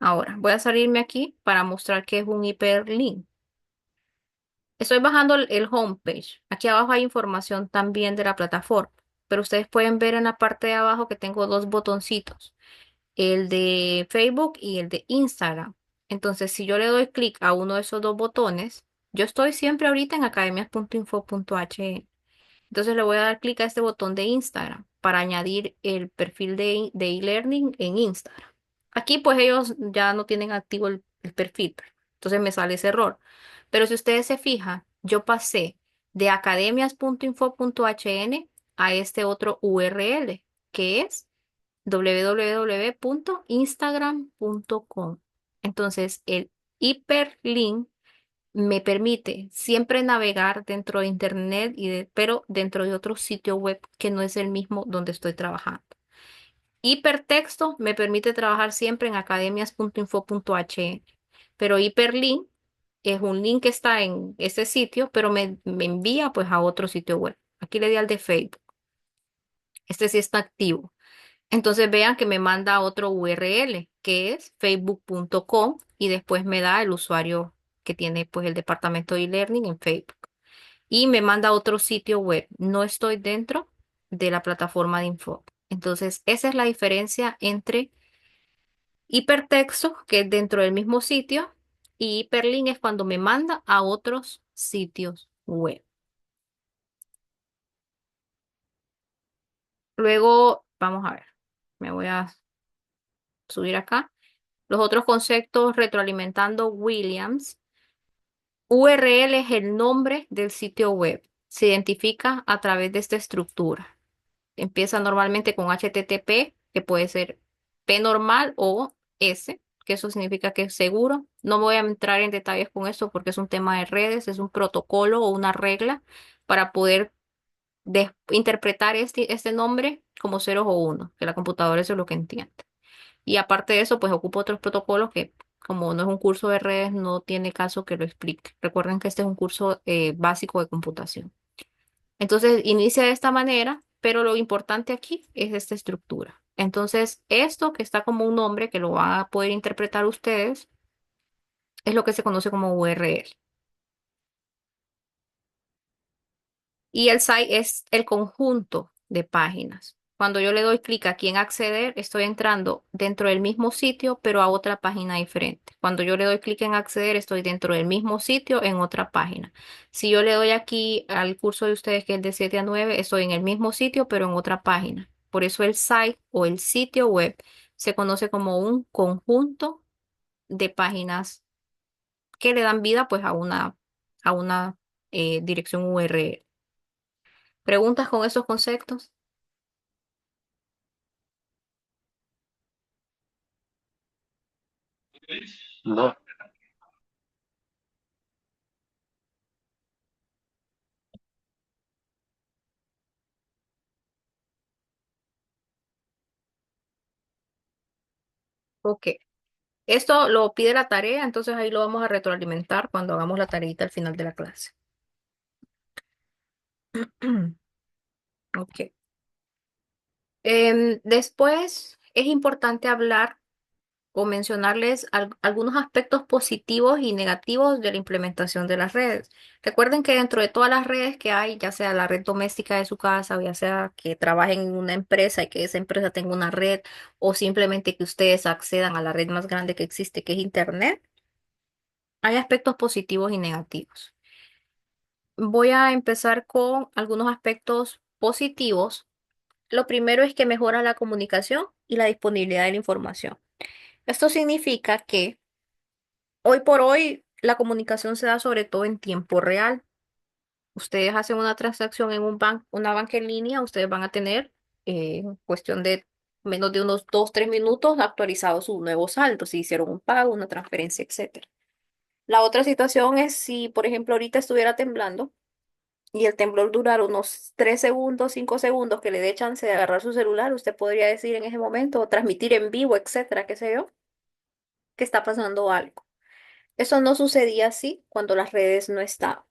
Speaker 1: Ahora, voy a salirme aquí para mostrar que es un hiperlink. Estoy bajando el homepage. Aquí abajo hay información también de la plataforma, pero ustedes pueden ver en la parte de abajo que tengo dos botoncitos, el de Facebook y el de Instagram. Entonces, si yo le doy clic a uno de esos dos botones, yo estoy siempre ahorita en academias.info.he. Entonces le voy a dar clic a este botón de Instagram para añadir el perfil de e-learning en Instagram. Aquí pues ellos ya no tienen activo el perfil. Entonces me sale ese error. Pero si ustedes se fijan, yo pasé de academias.info.hn a este otro URL, que es www.instagram.com. Entonces, el hiperlink me permite siempre navegar dentro de Internet, pero dentro de otro sitio web que no es el mismo donde estoy trabajando. Hipertexto me permite trabajar siempre en academias.info.hn, pero hiperlink es un link que está en ese sitio, pero me envía pues a otro sitio web. Aquí le di al de Facebook. Este sí está activo. Entonces vean que me manda otro URL que es facebook.com y después me da el usuario que tiene pues el departamento de e-learning en Facebook. Y me manda otro sitio web. No estoy dentro de la plataforma de info. Entonces esa es la diferencia entre hipertexto, que es dentro del mismo sitio, y hiperlink es cuando me manda a otros sitios web. Luego, vamos a ver, me voy a subir acá. Los otros conceptos retroalimentando Williams. URL es el nombre del sitio web. Se identifica a través de esta estructura. Empieza normalmente con HTTP, que puede ser P normal o S, que eso significa que es seguro. No voy a entrar en detalles con esto porque es un tema de redes, es un protocolo o una regla para poder interpretar este nombre como ceros o unos, que la computadora eso es lo que entiende. Y aparte de eso, pues ocupo otros protocolos que, como no es un curso de redes, no tiene caso que lo explique. Recuerden que este es un curso básico de computación. Entonces, inicia de esta manera, pero lo importante aquí es esta estructura. Entonces, esto que está como un nombre que lo van a poder interpretar ustedes, es lo que se conoce como URL. Y el site es el conjunto de páginas. Cuando yo le doy clic aquí en acceder, estoy entrando dentro del mismo sitio, pero a otra página diferente. Cuando yo le doy clic en acceder, estoy dentro del mismo sitio en otra página. Si yo le doy aquí al curso de ustedes, que es de 7 a 9, estoy en el mismo sitio, pero en otra página. Por eso el site o el sitio web se conoce como un conjunto de páginas que le dan vida pues a una dirección URL. ¿Preguntas con esos conceptos?
Speaker 2: No,
Speaker 1: Ok. Esto lo pide la tarea, entonces ahí lo vamos a retroalimentar cuando hagamos la tareita al final de la clase. Ok. Después es importante hablar o mencionarles algunos aspectos positivos y negativos de la implementación de las redes. Recuerden que dentro de todas las redes que hay, ya sea la red doméstica de su casa o ya sea que trabajen en una empresa y que esa empresa tenga una red o simplemente que ustedes accedan a la red más grande que existe, que es Internet, hay aspectos positivos y negativos. Voy a empezar con algunos aspectos positivos. Lo primero es que mejora la comunicación y la disponibilidad de la información. Esto significa que hoy por hoy la comunicación se da sobre todo en tiempo real. Ustedes hacen una transacción en una banca en línea, ustedes van a tener cuestión de menos de unos 2, 3 minutos actualizado su nuevo saldo, si hicieron un pago, una transferencia, etcétera. La otra situación es si, por ejemplo, ahorita estuviera temblando y el temblor durara unos 3 segundos, 5 segundos que le dé chance de agarrar su celular, usted podría decir en ese momento, o transmitir en vivo, etcétera, qué sé yo, que está pasando algo. Eso no sucedía así cuando las redes no estaban.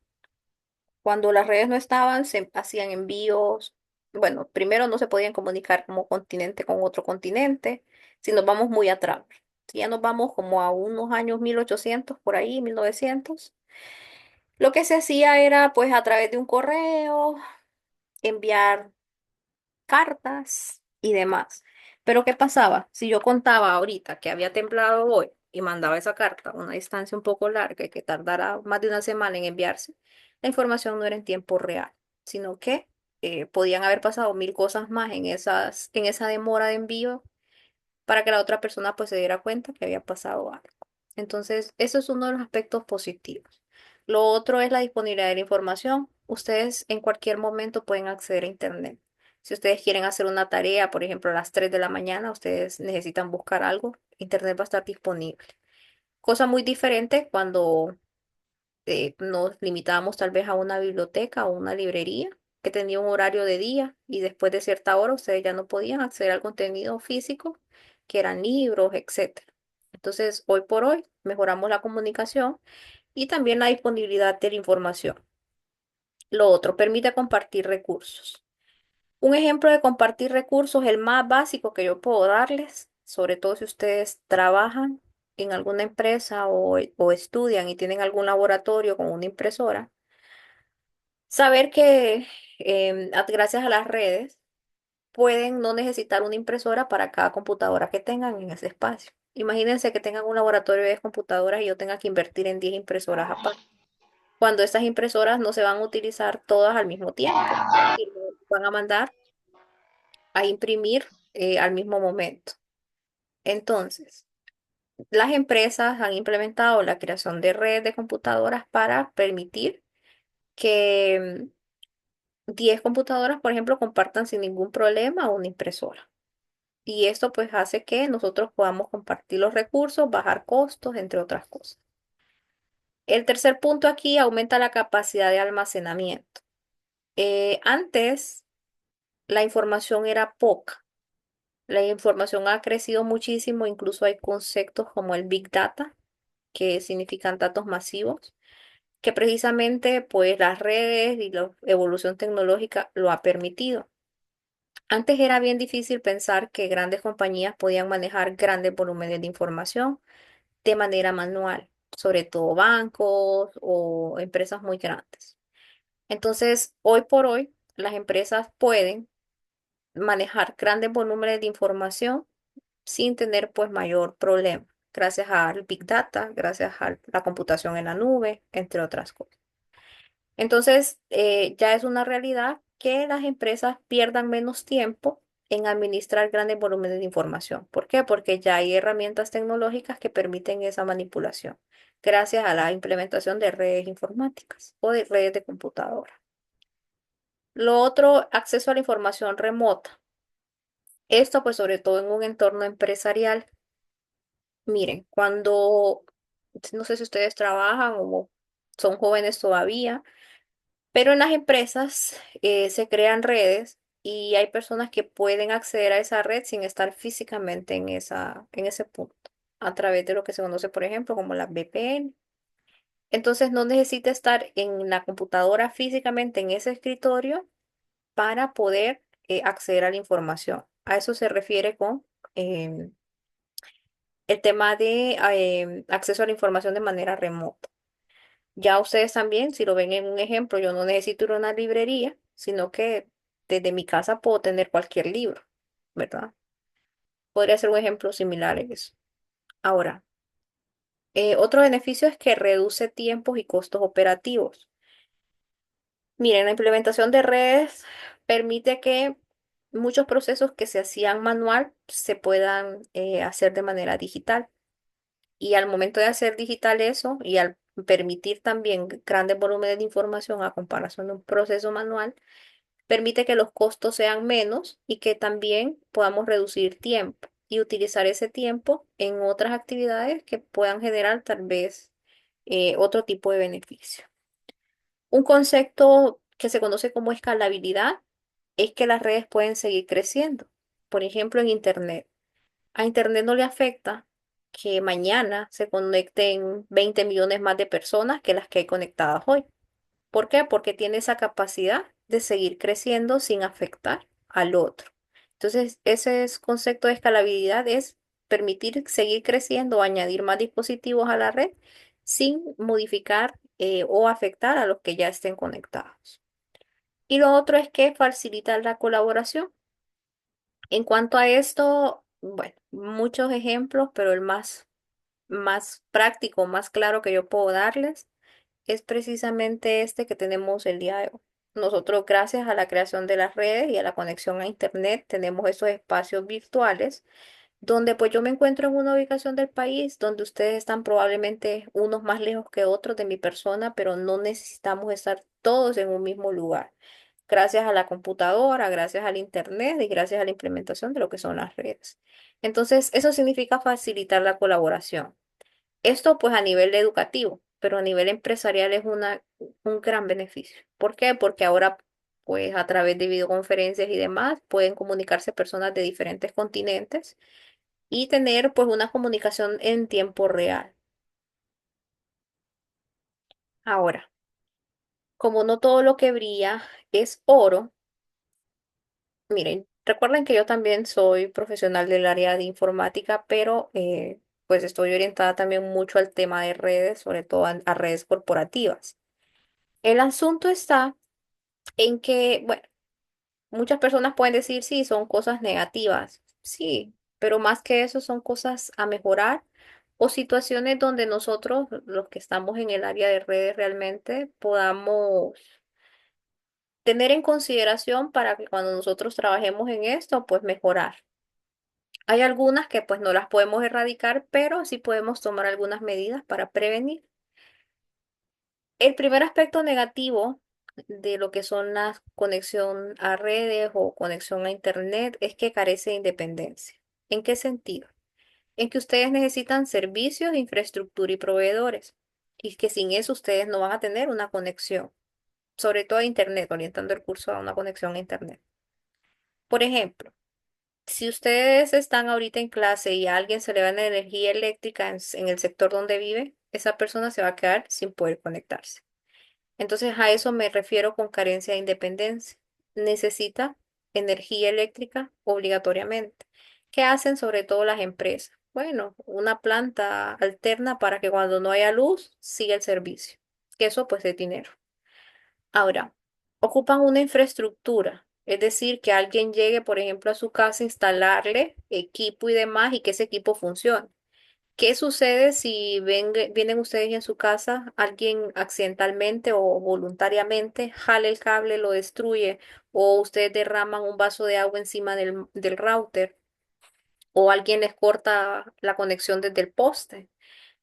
Speaker 1: Cuando las redes no estaban, se hacían envíos. Bueno, primero no se podían comunicar como continente con otro continente, si nos vamos muy atrás. Si ya nos vamos como a unos años 1800 por ahí, 1900. Lo que se hacía era, pues, a través de un correo, enviar cartas y demás. Pero ¿qué pasaba? Si yo contaba ahorita que había temblado hoy y mandaba esa carta a una distancia un poco larga y que tardara más de una semana en enviarse, la información no era en tiempo real, sino que podían haber pasado mil cosas más en esa demora de envío para que la otra persona pues se diera cuenta que había pasado algo. Entonces, eso es uno de los aspectos positivos. Lo otro es la disponibilidad de la información. Ustedes en cualquier momento pueden acceder a Internet. Si ustedes quieren hacer una tarea, por ejemplo, a las 3 de la mañana, ustedes necesitan buscar algo, Internet va a estar disponible. Cosa muy diferente cuando nos limitábamos tal vez a una biblioteca o una librería que tenía un horario de día y después de cierta hora ustedes ya no podían acceder al contenido físico, que eran libros, etcétera. Entonces, hoy por hoy mejoramos la comunicación y también la disponibilidad de la información. Lo otro, permite compartir recursos. Un ejemplo de compartir recursos, el más básico que yo puedo darles, sobre todo si ustedes trabajan en alguna empresa o estudian y tienen algún laboratorio con una impresora, saber que gracias a las redes pueden no necesitar una impresora para cada computadora que tengan en ese espacio. Imagínense que tengan un laboratorio de 10 computadoras y yo tenga que invertir en 10 impresoras aparte, cuando estas impresoras no se van a utilizar todas al mismo tiempo y no van a mandar a imprimir al mismo momento. Entonces, las empresas han implementado la creación de redes de computadoras para permitir que 10 computadoras, por ejemplo, compartan sin ningún problema una impresora. Y esto pues hace que nosotros podamos compartir los recursos, bajar costos, entre otras cosas. El tercer punto aquí aumenta la capacidad de almacenamiento. Antes la información era poca. La información ha crecido muchísimo, incluso hay conceptos como el Big Data, que significan datos masivos, que precisamente pues las redes y la evolución tecnológica lo ha permitido. Antes era bien difícil pensar que grandes compañías podían manejar grandes volúmenes de información de manera manual, sobre todo bancos o empresas muy grandes. Entonces, hoy por hoy, las empresas pueden manejar grandes volúmenes de información sin tener pues mayor problema, gracias al Big Data, gracias a la computación en la nube, entre otras cosas. Entonces, ya es una realidad que las empresas pierdan menos tiempo en administrar grandes volúmenes de información. ¿Por qué? Porque ya hay herramientas tecnológicas que permiten esa manipulación, gracias a la implementación de redes informáticas o de redes de computadora. Lo otro, acceso a la información remota. Esto, pues, sobre todo en un entorno empresarial. Miren, cuando, no sé si ustedes trabajan o son jóvenes todavía, pero en las empresas se crean redes y hay personas que pueden acceder a esa red sin estar físicamente en ese punto, a través de lo que se conoce, por ejemplo, como la VPN. Entonces no necesita estar en la computadora físicamente en ese escritorio para poder acceder a la información. A eso se refiere con em, el tema de acceso a la información de manera remota. Ya ustedes también, si lo ven en un ejemplo, yo no necesito ir a una librería, sino que desde mi casa puedo tener cualquier libro, ¿verdad? Podría ser un ejemplo similar en eso. Ahora, otro beneficio es que reduce tiempos y costos operativos. Miren, la implementación de redes permite que muchos procesos que se hacían manual se puedan hacer de manera digital. Y al momento de hacer digital eso y al permitir también grandes volúmenes de información a comparación de un proceso manual, permite que los costos sean menos y que también podamos reducir tiempo y utilizar ese tiempo en otras actividades que puedan generar tal vez otro tipo de beneficio. Un concepto que se conoce como escalabilidad es que las redes pueden seguir creciendo. Por ejemplo, en Internet. A Internet no le afecta que mañana se conecten 20 millones más de personas que las que hay conectadas hoy. ¿Por qué? Porque tiene esa capacidad de seguir creciendo sin afectar al otro. Entonces, concepto de escalabilidad es permitir seguir creciendo o añadir más dispositivos a la red sin modificar o afectar a los que ya estén conectados. Y lo otro es que facilita la colaboración. En cuanto a esto, bueno, muchos ejemplos, pero el más práctico, más claro que yo puedo darles es precisamente este que tenemos el día de hoy. Nosotros, gracias a la creación de las redes y a la conexión a Internet, tenemos esos espacios virtuales donde pues yo me encuentro en una ubicación del país donde ustedes están probablemente unos más lejos que otros de mi persona, pero no necesitamos estar todos en un mismo lugar. Gracias a la computadora, gracias al internet y gracias a la implementación de lo que son las redes. Entonces, eso significa facilitar la colaboración. Esto pues a nivel educativo, pero a nivel empresarial es un gran beneficio. ¿Por qué? Porque ahora pues a través de videoconferencias y demás pueden comunicarse personas de diferentes continentes y tener pues una comunicación en tiempo real. Ahora, como no todo lo que brilla es oro, miren, recuerden que yo también soy profesional del área de informática, pero pues estoy orientada también mucho al tema de redes, sobre todo a redes corporativas. El asunto está en que, bueno, muchas personas pueden decir, sí, son cosas negativas, sí, pero más que eso son cosas a mejorar o situaciones donde nosotros, los que estamos en el área de redes realmente, podamos tener en consideración para que cuando nosotros trabajemos en esto, pues mejorar. Hay algunas que pues no las podemos erradicar, pero sí podemos tomar algunas medidas para prevenir. El primer aspecto negativo de lo que son la conexión a redes o conexión a internet es que carece de independencia. ¿En qué sentido? En que ustedes necesitan servicios, infraestructura y proveedores, y que sin eso ustedes no van a tener una conexión, sobre todo a internet, orientando el curso a una conexión a internet. Por ejemplo, si ustedes están ahorita en clase y a alguien se le va la energía eléctrica en el sector donde vive, esa persona se va a quedar sin poder conectarse. Entonces a eso me refiero con carencia de independencia. Necesita energía eléctrica obligatoriamente. ¿Qué hacen sobre todo las empresas? Bueno, una planta alterna para que cuando no haya luz siga el servicio. Que eso pues es dinero. Ahora, ocupan una infraestructura, es decir, que alguien llegue, por ejemplo, a su casa, instalarle equipo y demás y que ese equipo funcione. ¿Qué sucede si vienen ustedes en su casa, alguien accidentalmente o voluntariamente jala el cable, lo destruye, o ustedes derraman un vaso de agua encima del router, o alguien les corta la conexión desde el poste?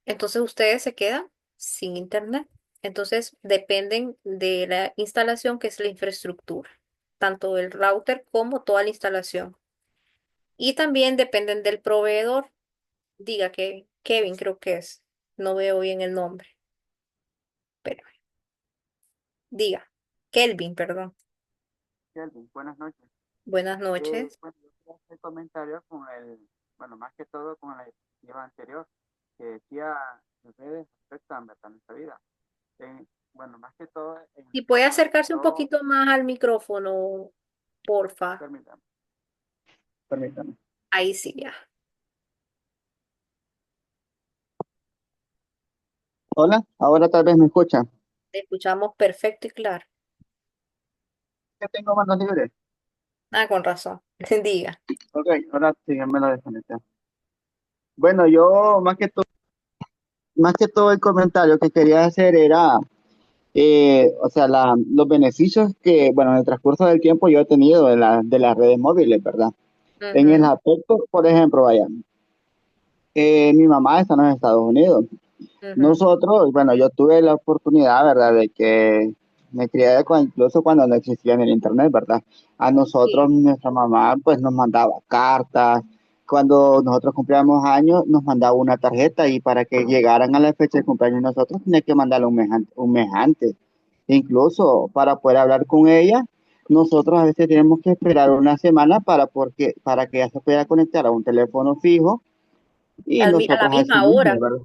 Speaker 1: Entonces ustedes se quedan sin internet. Entonces dependen de la instalación que es la infraestructura, tanto el router como toda la instalación. Y también dependen del proveedor. Diga que Kevin creo que es. No veo bien el nombre, pero diga. Kelvin, perdón.
Speaker 2: Kelvin, buenas noches.
Speaker 1: Buenas noches.
Speaker 2: Bueno, yo quería hacer comentarios con bueno, más que todo con la diapositiva anterior, que decía las redes afectan, ¿verdad?, nuestra vida. Bueno, más que todo en
Speaker 1: Si
Speaker 2: mi
Speaker 1: puede
Speaker 2: caso,
Speaker 1: acercarse un poquito más al micrófono, porfa.
Speaker 2: permítame, permítame.
Speaker 1: Ahí sí, ya.
Speaker 2: Hola, ahora tal vez me escuchan.
Speaker 1: Te escuchamos perfecto y claro.
Speaker 2: Que tengo manos libres.
Speaker 1: Ah, con razón. Diga.
Speaker 2: Ok, ahora sí, ya me lo desconecté. Bueno, yo más que todo el comentario que quería hacer era, o sea, los beneficios que, bueno, en el transcurso del tiempo yo he tenido de las redes móviles, ¿verdad? En el
Speaker 1: Ujú,
Speaker 2: aspecto, por ejemplo, vaya, mi mamá está en los Estados Unidos.
Speaker 1: ujú.
Speaker 2: Nosotros, bueno, yo tuve la oportunidad, ¿verdad?, de que me crié incluso cuando no existía en el internet, ¿verdad? A nosotros,
Speaker 1: Sí.
Speaker 2: nuestra mamá, pues nos mandaba cartas. Cuando nosotros cumplíamos años, nos mandaba una tarjeta y para que llegaran a la fecha de cumpleaños nosotros tenía que mandarle un mes antes. Incluso para poder hablar con ella, nosotros a veces tenemos que esperar una semana para que ella se pueda conectar a un teléfono fijo y
Speaker 1: A la
Speaker 2: nosotros así
Speaker 1: misma
Speaker 2: mismo,
Speaker 1: hora.
Speaker 2: ¿verdad?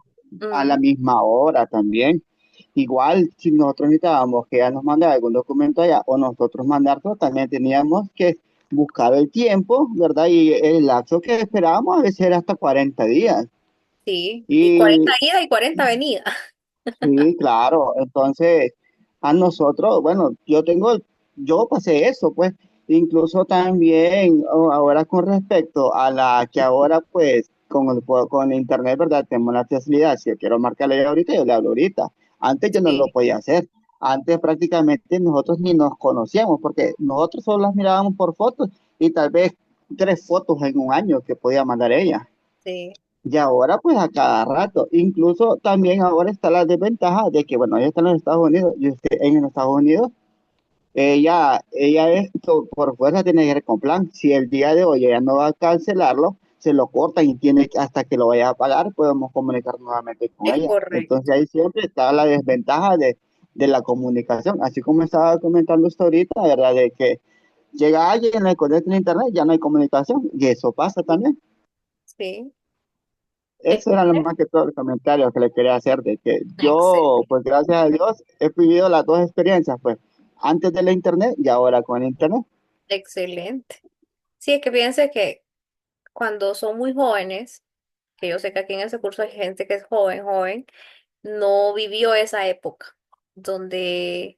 Speaker 2: A la
Speaker 1: Ujú.
Speaker 2: misma hora también. Igual, si nosotros necesitábamos que ella nos mandara algún documento allá o nosotros mandarlo, también teníamos que buscar el tiempo, ¿verdad? Y el lapso que esperábamos a veces era hasta 40 días.
Speaker 1: Sí. Y 40
Speaker 2: Y
Speaker 1: ida y 40 venida.
Speaker 2: sí, claro. Entonces, a nosotros, bueno, yo pasé eso, pues, incluso también ahora con respecto a la que ahora, pues, con internet, ¿verdad? Tenemos la facilidad. Si yo quiero marcarle ahorita, yo le hablo ahorita. Antes yo no lo
Speaker 1: Sí.
Speaker 2: podía hacer. Antes prácticamente nosotros ni nos conocíamos, porque nosotros solo las mirábamos por fotos y tal vez 3 fotos en un año que podía mandar ella.
Speaker 1: Sí,
Speaker 2: Y ahora pues a cada rato. Incluso también ahora está la desventaja de que, bueno, ella está en los Estados Unidos y usted en los Estados Unidos, ella esto por fuerza tiene que ir con plan. Si el día de hoy ella no va a cancelarlo, se lo cortan y tiene hasta que lo vaya a pagar, podemos comunicar nuevamente con
Speaker 1: es
Speaker 2: ella.
Speaker 1: correcto.
Speaker 2: Entonces ahí siempre está la desventaja de la comunicación. Así como estaba comentando usted ahorita, ¿verdad? De que llega alguien, le conecta en internet, ya no hay comunicación. Y eso pasa también.
Speaker 1: Sí, es
Speaker 2: Eso era lo más que todo el comentario que le quería hacer, de que yo,
Speaker 1: excelente.
Speaker 2: pues gracias a Dios, he vivido las dos experiencias, pues antes de la internet y ahora con el internet.
Speaker 1: Excelente. Sí, es que piense que cuando son muy jóvenes, que yo sé que aquí en ese curso hay gente que es joven, joven, no vivió esa época donde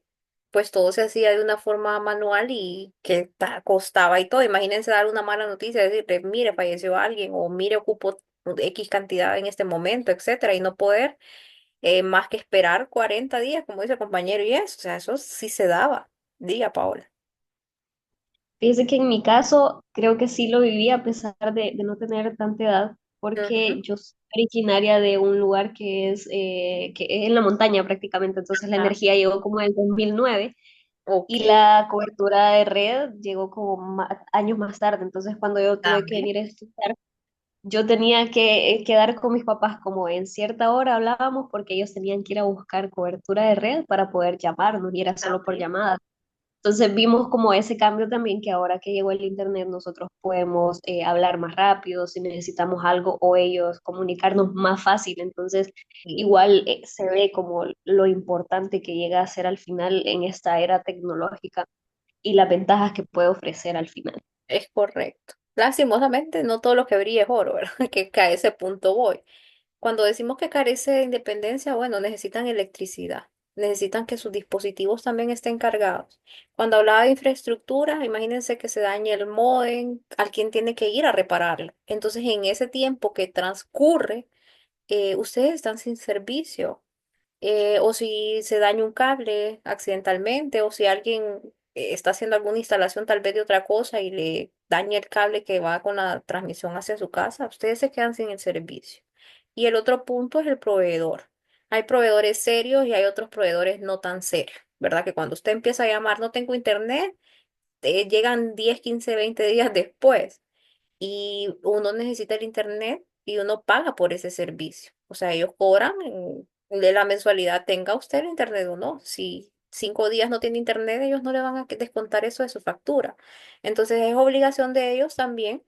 Speaker 1: pues todo se hacía de una forma manual y que costaba y todo. Imagínense dar una mala noticia, decirle, mire, falleció alguien o mire, ocupo X cantidad en este momento, etcétera, y no poder más que esperar 40 días, como dice el compañero, y eso, o sea, eso sí se daba. Diga, Paola.
Speaker 3: Fíjese que en mi caso creo que sí lo viví a pesar de no tener tanta edad,
Speaker 1: Ujú.
Speaker 3: porque yo soy originaria de un lugar que es en la montaña prácticamente, entonces la
Speaker 1: Ah,
Speaker 3: energía llegó como en el 2009
Speaker 1: ok.
Speaker 3: y la cobertura de red llegó como años más tarde, entonces cuando yo tuve que
Speaker 1: También.
Speaker 3: venir a estudiar, yo tenía que quedar con mis papás como en cierta hora hablábamos porque ellos tenían que ir a buscar cobertura de red para poder llamarnos y era solo por
Speaker 1: También.
Speaker 3: llamada. Entonces vimos como ese cambio también que ahora que llegó el internet nosotros podemos hablar más rápido si necesitamos algo o ellos comunicarnos más fácil. Entonces
Speaker 1: Sí.
Speaker 3: igual se ve como lo importante que llega a ser al final en esta era tecnológica y las ventajas que puede ofrecer al final.
Speaker 1: Es correcto. Lastimosamente, no todo lo que brilla es oro, ¿verdad? Que a ese punto voy. Cuando decimos que carece de independencia, bueno, necesitan electricidad, necesitan que sus dispositivos también estén cargados. Cuando hablaba de infraestructura, imagínense que se dañe el módem, alguien tiene que ir a repararlo. Entonces, en ese tiempo que transcurre, ustedes están sin servicio. O si se daña un cable accidentalmente, o si alguien está haciendo alguna instalación tal vez de otra cosa y le daña el cable que va con la transmisión hacia su casa, ustedes se quedan sin el servicio. Y el otro punto es el proveedor. Hay proveedores serios y hay otros proveedores no tan serios, ¿verdad? Que cuando usted empieza a llamar, no tengo internet, llegan 10 15 20 días después y uno necesita el internet y uno paga por ese servicio. O sea, ellos cobran de la mensualidad, tenga usted el internet o no. Si 5 días no tiene internet, ellos no le van a descontar eso de su factura. Entonces es obligación de ellos también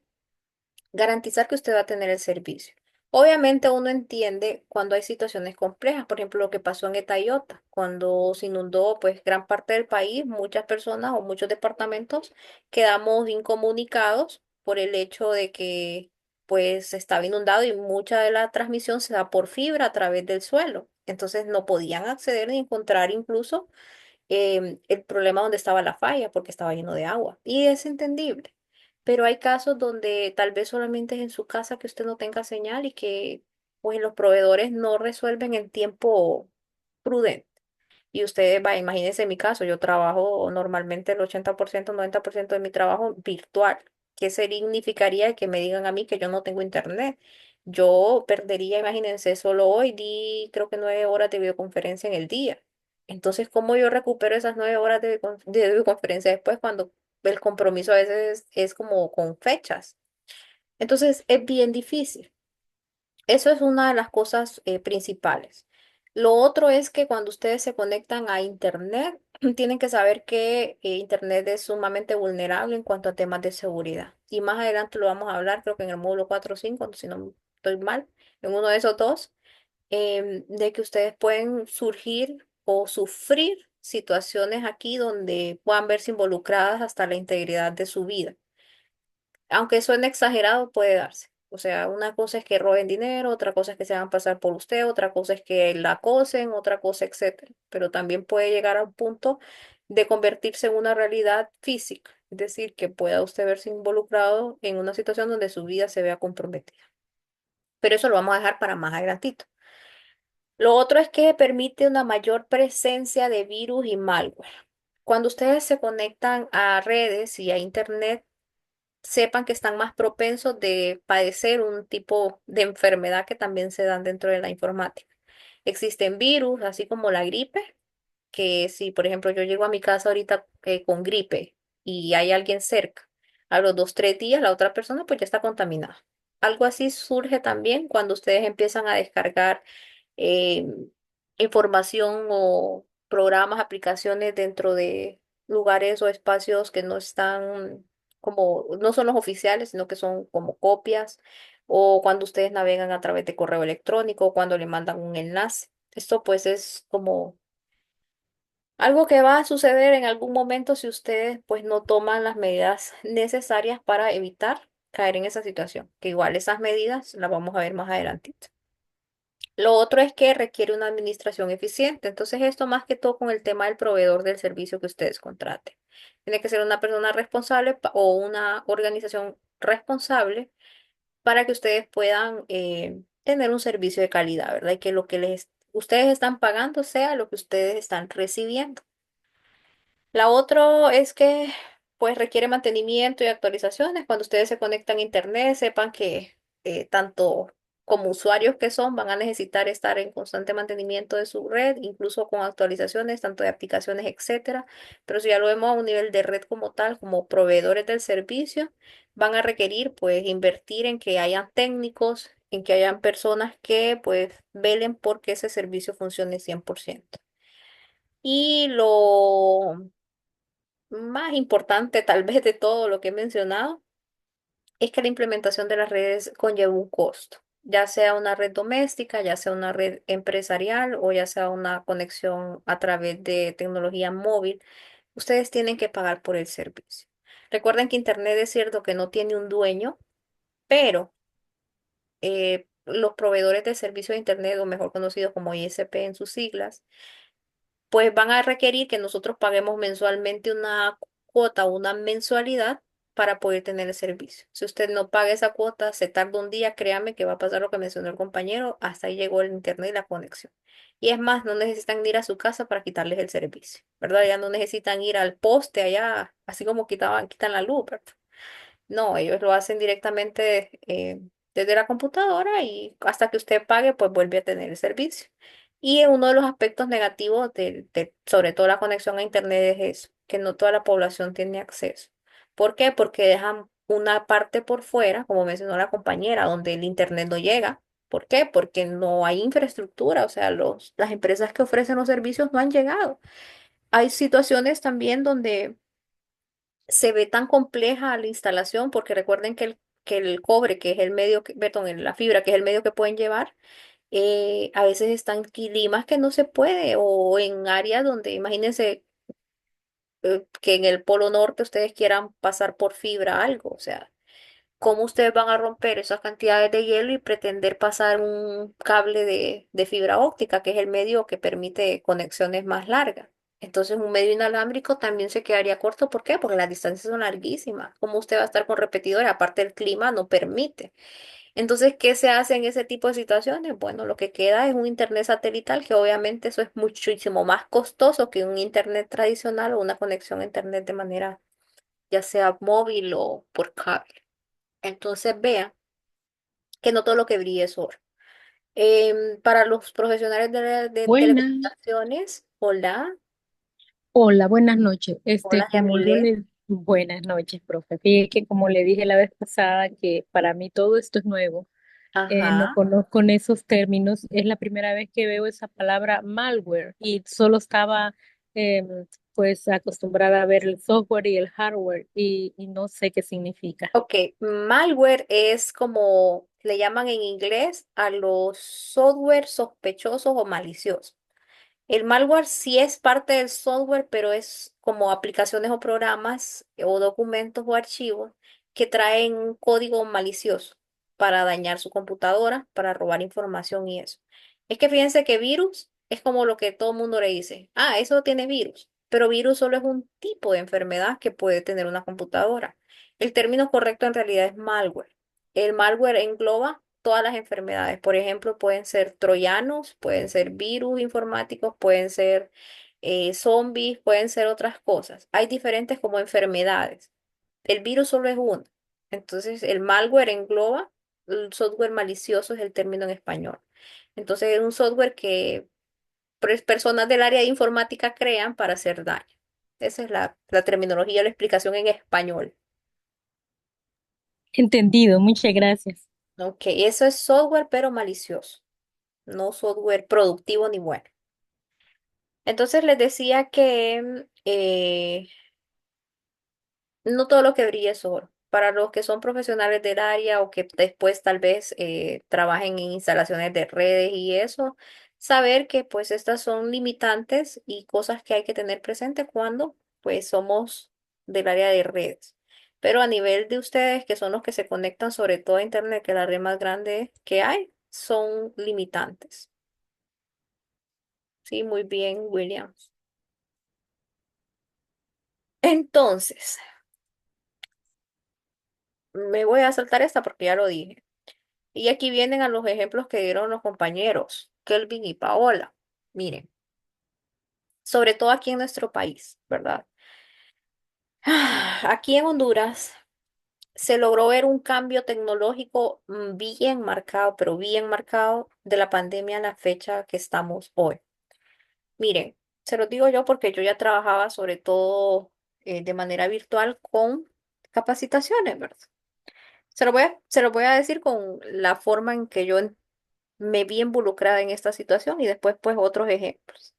Speaker 1: garantizar que usted va a tener el servicio. Obviamente uno entiende cuando hay situaciones complejas, por ejemplo, lo que pasó en Etayota, cuando se inundó pues gran parte del país, muchas personas o muchos departamentos quedamos incomunicados por el hecho de que pues estaba inundado y mucha de la transmisión se da por fibra a través del suelo. Entonces no podían acceder ni encontrar incluso el problema donde estaba la falla porque estaba lleno de agua. Y es entendible. Pero hay casos donde tal vez solamente es en su casa que usted no tenga señal y que pues los proveedores no resuelven en tiempo prudente. Y ustedes, va, imagínense en mi caso, yo trabajo normalmente el 80% 90% de mi trabajo virtual. ¿Qué significaría que me digan a mí que yo no tengo internet? Yo perdería, imagínense, solo hoy di creo que 9 horas de videoconferencia en el día. Entonces, ¿cómo yo recupero esas 9 horas de videoconferencia después cuando el compromiso a veces es como con fechas? Entonces, es bien difícil. Eso es una de las cosas principales. Lo otro es que cuando ustedes se conectan a Internet, tienen que saber que Internet es sumamente vulnerable en cuanto a temas de seguridad. Y más adelante lo vamos a hablar, creo que en el módulo 4 o 5, si no estoy mal, en uno de esos dos, de que ustedes pueden surgir o sufrir situaciones aquí donde puedan verse involucradas hasta la integridad de su vida. Aunque suene exagerado, puede darse. O sea, una cosa es que roben dinero, otra cosa es que se hagan pasar por usted, otra cosa es que la acosen, otra cosa, etcétera. Pero también puede llegar a un punto de convertirse en una realidad física, es decir, que pueda usted verse involucrado en una situación donde su vida se vea comprometida. Pero eso lo vamos a dejar para más adelantito. Lo otro es que permite una mayor presencia de virus y malware. Cuando ustedes se conectan a redes y a internet, sepan que están más propensos de padecer un tipo de enfermedad que también se dan dentro de la informática. Existen virus, así como la gripe, que si, por ejemplo, yo llego a mi casa ahorita con gripe y hay alguien cerca, a los 2, 3 días la otra persona pues ya está contaminada. Algo así surge también cuando ustedes empiezan a descargar eh, información o programas, aplicaciones dentro de lugares o espacios que no están como, no son los oficiales, sino que son como copias, o cuando ustedes navegan a través de correo electrónico, o cuando le mandan un enlace. Esto pues es como algo que va a suceder en algún momento si ustedes pues no toman las medidas necesarias para evitar caer en esa situación, que igual esas medidas las vamos a ver más adelante. Lo otro es que requiere una administración eficiente. Entonces, esto más que todo con el tema del proveedor del servicio que ustedes contraten. Tiene que ser una persona responsable o una organización responsable para que ustedes puedan tener un servicio de calidad, ¿verdad? Y que lo que ustedes están pagando sea lo que ustedes están recibiendo. La otra es que pues requiere mantenimiento y actualizaciones. Cuando ustedes se conectan a internet, sepan que tanto como usuarios que son, van a necesitar estar en constante mantenimiento de su red, incluso con actualizaciones, tanto de aplicaciones, etcétera. Pero si ya lo vemos a un nivel de red como tal, como proveedores del servicio, van a requerir pues invertir en que hayan técnicos, en que hayan personas que pues velen por que ese servicio funcione 100%. Y lo más importante tal vez de todo lo que he mencionado es que la implementación de las redes conlleva un costo, ya sea una red doméstica, ya sea una red empresarial o ya sea una conexión a través de tecnología móvil. Ustedes tienen que pagar por el servicio. Recuerden que Internet es cierto que no tiene un dueño, pero los proveedores de servicio de Internet, o mejor conocidos como ISP en sus siglas, pues van a requerir que nosotros paguemos mensualmente una cuota o una mensualidad para poder tener el servicio. Si usted no paga esa cuota, se tarda un día, créame que va a pasar lo que mencionó el compañero, hasta ahí llegó el internet y la conexión. Y es más, no necesitan ir a su casa para quitarles el servicio, ¿verdad? Ya no necesitan ir al poste allá, así como quitan la luz, ¿verdad? No, ellos lo hacen directamente desde la computadora y hasta que usted pague, pues vuelve a tener el servicio. Y uno de los aspectos negativos sobre todo la conexión a Internet es eso, que no toda la población tiene acceso. ¿Por qué? Porque dejan una parte por fuera, como mencionó la compañera, donde el Internet no llega. ¿Por qué? Porque no hay infraestructura, o sea, las empresas que ofrecen los servicios no han llegado. Hay situaciones también donde se ve tan compleja la instalación, porque recuerden que el cobre, que es el medio, perdón, la fibra, que es el medio que pueden llevar, a veces están climas que no se puede, o en áreas donde, imagínense, que en el polo norte ustedes quieran pasar por fibra algo, o sea. ¿Cómo ustedes van a romper esas cantidades de hielo y pretender pasar un cable de fibra óptica, que es el medio que permite conexiones más largas? Entonces, un medio inalámbrico también se quedaría corto. ¿Por qué? Porque las distancias son larguísimas. ¿Cómo usted va a estar con repetidores? Aparte, el clima no permite. Entonces, ¿qué se hace en ese tipo de situaciones? Bueno, lo que queda es un internet satelital, que obviamente eso es muchísimo más costoso que un internet tradicional o una conexión a internet de manera ya sea móvil o por cable. Entonces, vean que no todo lo que brille es oro. Para los profesionales de
Speaker 4: Buenas,
Speaker 1: telecomunicaciones, hola,
Speaker 4: hola, buenas noches.
Speaker 1: hola,
Speaker 4: Como yo
Speaker 1: Yamilet.
Speaker 4: le, buenas noches, profe. Fíjese que como le dije la vez pasada, que para mí todo esto es nuevo, no
Speaker 1: Ajá.
Speaker 4: conozco en esos términos, es la primera vez que veo esa palabra malware y solo estaba pues acostumbrada a ver el software y el hardware y no sé qué significa.
Speaker 1: Ok, malware es como le llaman en inglés a los software sospechosos o maliciosos. El malware sí es parte del software, pero es como aplicaciones o programas o documentos o archivos que traen un código malicioso para dañar su computadora, para robar información y eso. Es que fíjense que virus es como lo que todo el mundo le dice. Ah, eso tiene virus. Pero virus solo es un tipo de enfermedad que puede tener una computadora. El término correcto en realidad es malware. El malware engloba todas las enfermedades. Por ejemplo, pueden ser troyanos, pueden ser virus informáticos, pueden ser zombies, pueden ser otras cosas. Hay diferentes como enfermedades. El virus solo es uno. Entonces, el malware engloba, el software malicioso es el término en español. Entonces, es un software que personas del área de informática crean para hacer daño. Esa es la terminología, la explicación en español.
Speaker 4: Entendido, muchas gracias.
Speaker 1: Ok, eso es software, pero malicioso, no software productivo ni bueno. Entonces les decía que no todo lo que brilla es oro. Para los que son profesionales del área o que después tal vez trabajen en instalaciones de redes y eso, saber que pues estas son limitantes y cosas que hay que tener presente cuando pues somos del área de redes. Pero a nivel de ustedes, que son los que se conectan sobre todo a Internet, que es la red más grande que hay, son limitantes. Sí, muy bien, Williams. Entonces, me voy a saltar esta porque ya lo dije. Y aquí vienen a los ejemplos que dieron los compañeros, Kelvin y Paola. Miren, sobre todo aquí en nuestro país, ¿verdad? Aquí en Honduras se logró ver un cambio tecnológico bien marcado, pero bien marcado de la pandemia a la fecha que estamos hoy. Miren, se los digo yo porque yo ya trabajaba sobre todo de manera virtual con capacitaciones, ¿verdad? Se lo voy a decir con la forma en que yo me vi involucrada en esta situación y después pues otros ejemplos.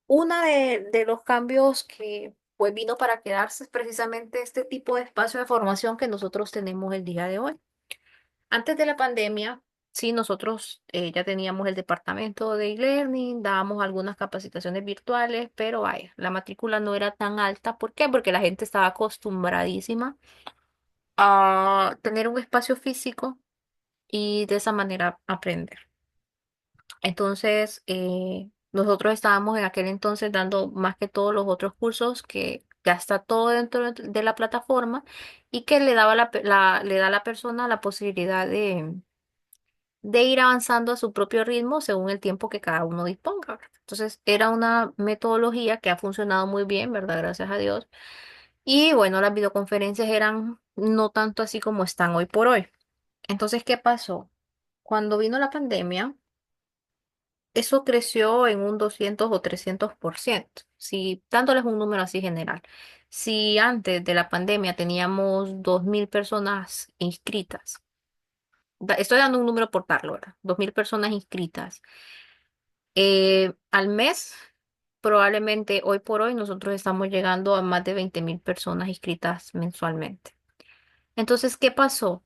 Speaker 1: Una de los cambios que pues vino para quedarse es precisamente este tipo de espacio de formación que nosotros tenemos el día de hoy. Antes de la pandemia, sí, nosotros ya teníamos el departamento de e-learning, dábamos algunas capacitaciones virtuales, pero vaya, la matrícula no era tan alta. ¿Por qué? Porque la gente estaba acostumbradísima a tener un espacio físico y de esa manera aprender. Entonces, nosotros estábamos en aquel entonces dando más que todos los otros cursos que ya está todo dentro de la plataforma y que le daba le da a la persona la posibilidad de ir avanzando a su propio ritmo según el tiempo que cada uno disponga, ¿verdad? Entonces, era una metodología que ha funcionado muy bien, ¿verdad? Gracias a Dios. Y bueno, las videoconferencias eran no tanto así como están hoy por hoy. Entonces, ¿qué pasó? Cuando vino la pandemia, eso creció en un 200 o 300%. Si dándoles un número así general. Si antes de la pandemia teníamos 2.000 personas inscritas, estoy dando un número por darlo, ¿verdad? 2.000 personas inscritas. Al mes, probablemente hoy por hoy, nosotros estamos llegando a más de 20.000 personas inscritas mensualmente. Entonces, ¿qué pasó?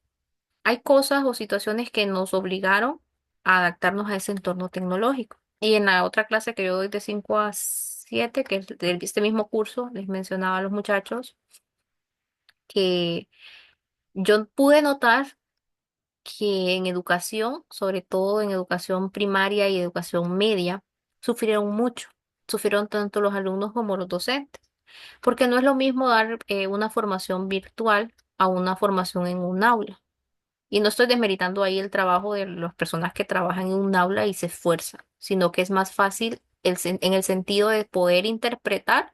Speaker 1: Hay cosas o situaciones que nos obligaron a adaptarnos a ese entorno tecnológico. Y en la otra clase que yo doy de 5 a 7, que es de este mismo curso, les mencionaba a los muchachos que yo pude notar que en educación, sobre todo en educación primaria y educación media, sufrieron mucho. Sufrieron tanto los alumnos como los docentes, porque no es lo mismo dar una formación virtual a una formación en un aula. Y no estoy desmeritando ahí el trabajo de las personas que trabajan en un aula y se esfuerzan, sino que es más fácil en el sentido de poder interpretar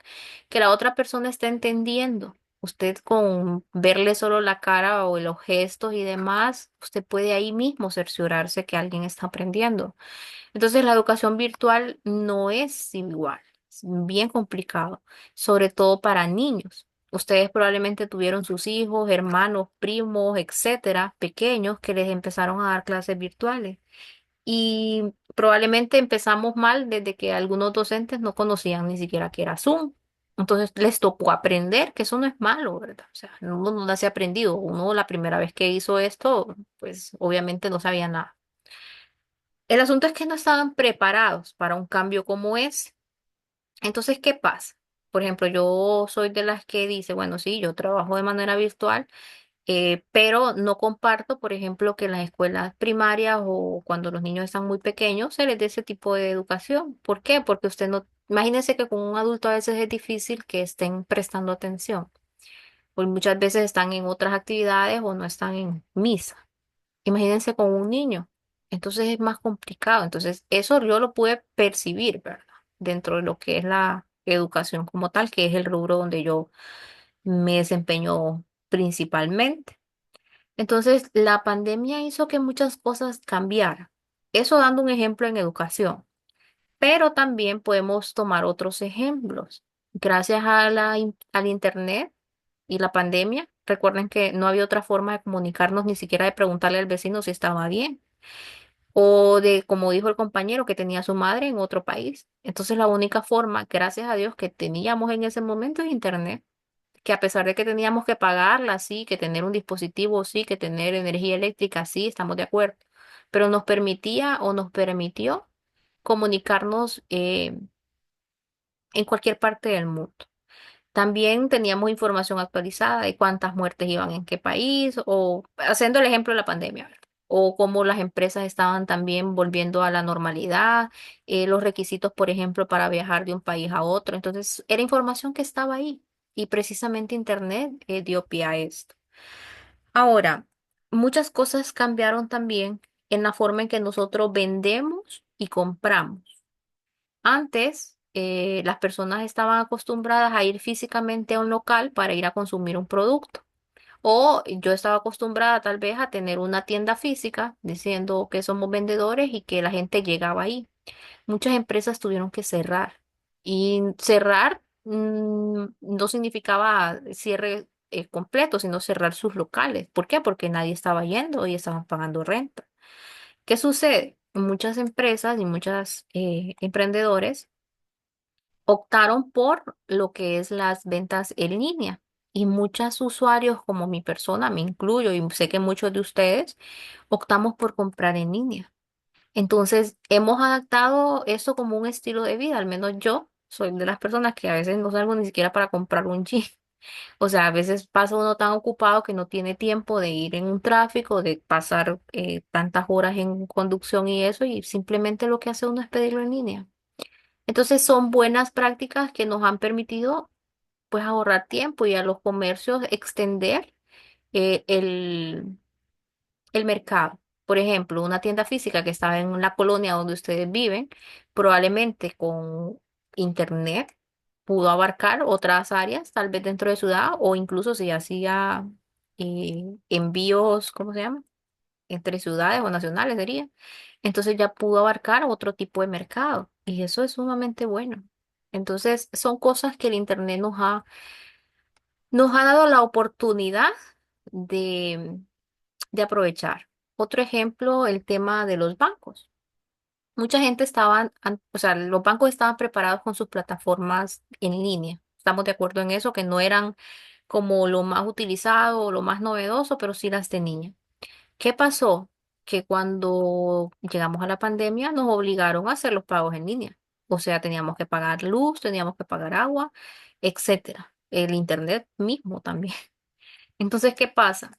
Speaker 1: que la otra persona está entendiendo. Usted con verle solo la cara o los gestos y demás, usted puede ahí mismo cerciorarse que alguien está aprendiendo. Entonces, la educación virtual no es igual, es bien complicado, sobre todo para niños. Ustedes probablemente tuvieron sus hijos, hermanos, primos, etcétera, pequeños que les empezaron a dar clases virtuales. Y probablemente empezamos mal desde que algunos docentes no conocían ni siquiera qué era Zoom. Entonces les tocó aprender, que eso no es malo, ¿verdad? O sea, uno no nace aprendido. Uno la primera vez que hizo esto, pues obviamente no sabía nada. El asunto es que no estaban preparados para un cambio como ese. Entonces, ¿qué pasa? Por ejemplo, yo soy de las que dice, bueno, sí, yo trabajo de manera virtual, pero no comparto, por ejemplo, que en las escuelas primarias o cuando los niños están muy pequeños se les dé ese tipo de educación. ¿Por qué? Porque usted no, imagínese que con un adulto a veces es difícil que estén prestando atención, porque muchas veces están en otras actividades o no están en misa. Imagínense con un niño. Entonces es más complicado. Entonces eso yo lo pude percibir, ¿verdad? Dentro de lo que es la educación como tal, que es el rubro donde yo me desempeño principalmente. Entonces, la pandemia hizo que muchas cosas cambiaran. Eso dando un ejemplo en educación, pero también podemos tomar otros ejemplos. Gracias a al Internet y la pandemia, recuerden que no había otra forma de comunicarnos, ni siquiera de preguntarle al vecino si estaba bien, o de, como dijo el compañero, que tenía a su madre en otro país. Entonces, la única forma, gracias a Dios, que teníamos en ese momento es Internet, que a pesar de que teníamos que pagarla, sí, que tener un dispositivo, sí, que tener energía eléctrica, sí, estamos de acuerdo, pero nos permitía o nos permitió comunicarnos en cualquier parte del mundo. También teníamos información actualizada de cuántas muertes iban en qué país, o haciendo el ejemplo de la pandemia, ¿verdad? O cómo las empresas estaban también volviendo a la normalidad, los requisitos, por ejemplo, para viajar de un país a otro. Entonces, era información que estaba ahí y precisamente Internet dio pie a esto. Ahora, muchas cosas cambiaron también en la forma en que nosotros vendemos y compramos. Antes, las personas estaban acostumbradas a ir físicamente a un local para ir a consumir un producto. O yo estaba acostumbrada tal vez a tener una tienda física diciendo que somos vendedores y que la gente llegaba ahí. Muchas empresas tuvieron que cerrar. Y cerrar no significaba cierre completo, sino cerrar sus locales. ¿Por qué? Porque nadie estaba yendo y estaban pagando renta. ¿Qué sucede? Muchas empresas y muchos emprendedores optaron por lo que es las ventas en línea. Y muchos usuarios, como mi persona, me incluyo, y sé que muchos de ustedes, optamos por comprar en línea. Entonces, hemos adaptado eso como un estilo de vida, al menos yo soy de las personas que a veces no salgo ni siquiera para comprar un jean. O sea, a veces pasa uno tan ocupado que no tiene tiempo de ir en un tráfico, de pasar tantas horas en conducción y eso, y simplemente lo que hace uno es pedirlo en línea. Entonces son buenas prácticas que nos han permitido pues ahorrar tiempo y a los comercios extender eh, el, el mercado. Por ejemplo, una tienda física que estaba en la colonia donde ustedes viven, probablemente con internet pudo abarcar otras áreas, tal vez dentro de ciudad o incluso si hacía envíos, ¿cómo se llama? Entre ciudades o nacionales sería. Entonces ya pudo abarcar otro tipo de mercado y eso es sumamente bueno. Entonces son cosas que el Internet nos ha dado la oportunidad de, de aprovechar. Otro ejemplo, el tema de los bancos. Mucha gente estaba, o sea, los bancos estaban preparados con sus plataformas en línea. Estamos de acuerdo en eso, que no eran como lo más utilizado o lo más novedoso, pero sí las tenían. ¿Qué pasó? Que cuando llegamos a la pandemia nos obligaron a hacer los pagos en línea. O sea, teníamos que pagar luz, teníamos que pagar agua, etcétera. El internet mismo también. Entonces, ¿qué pasa?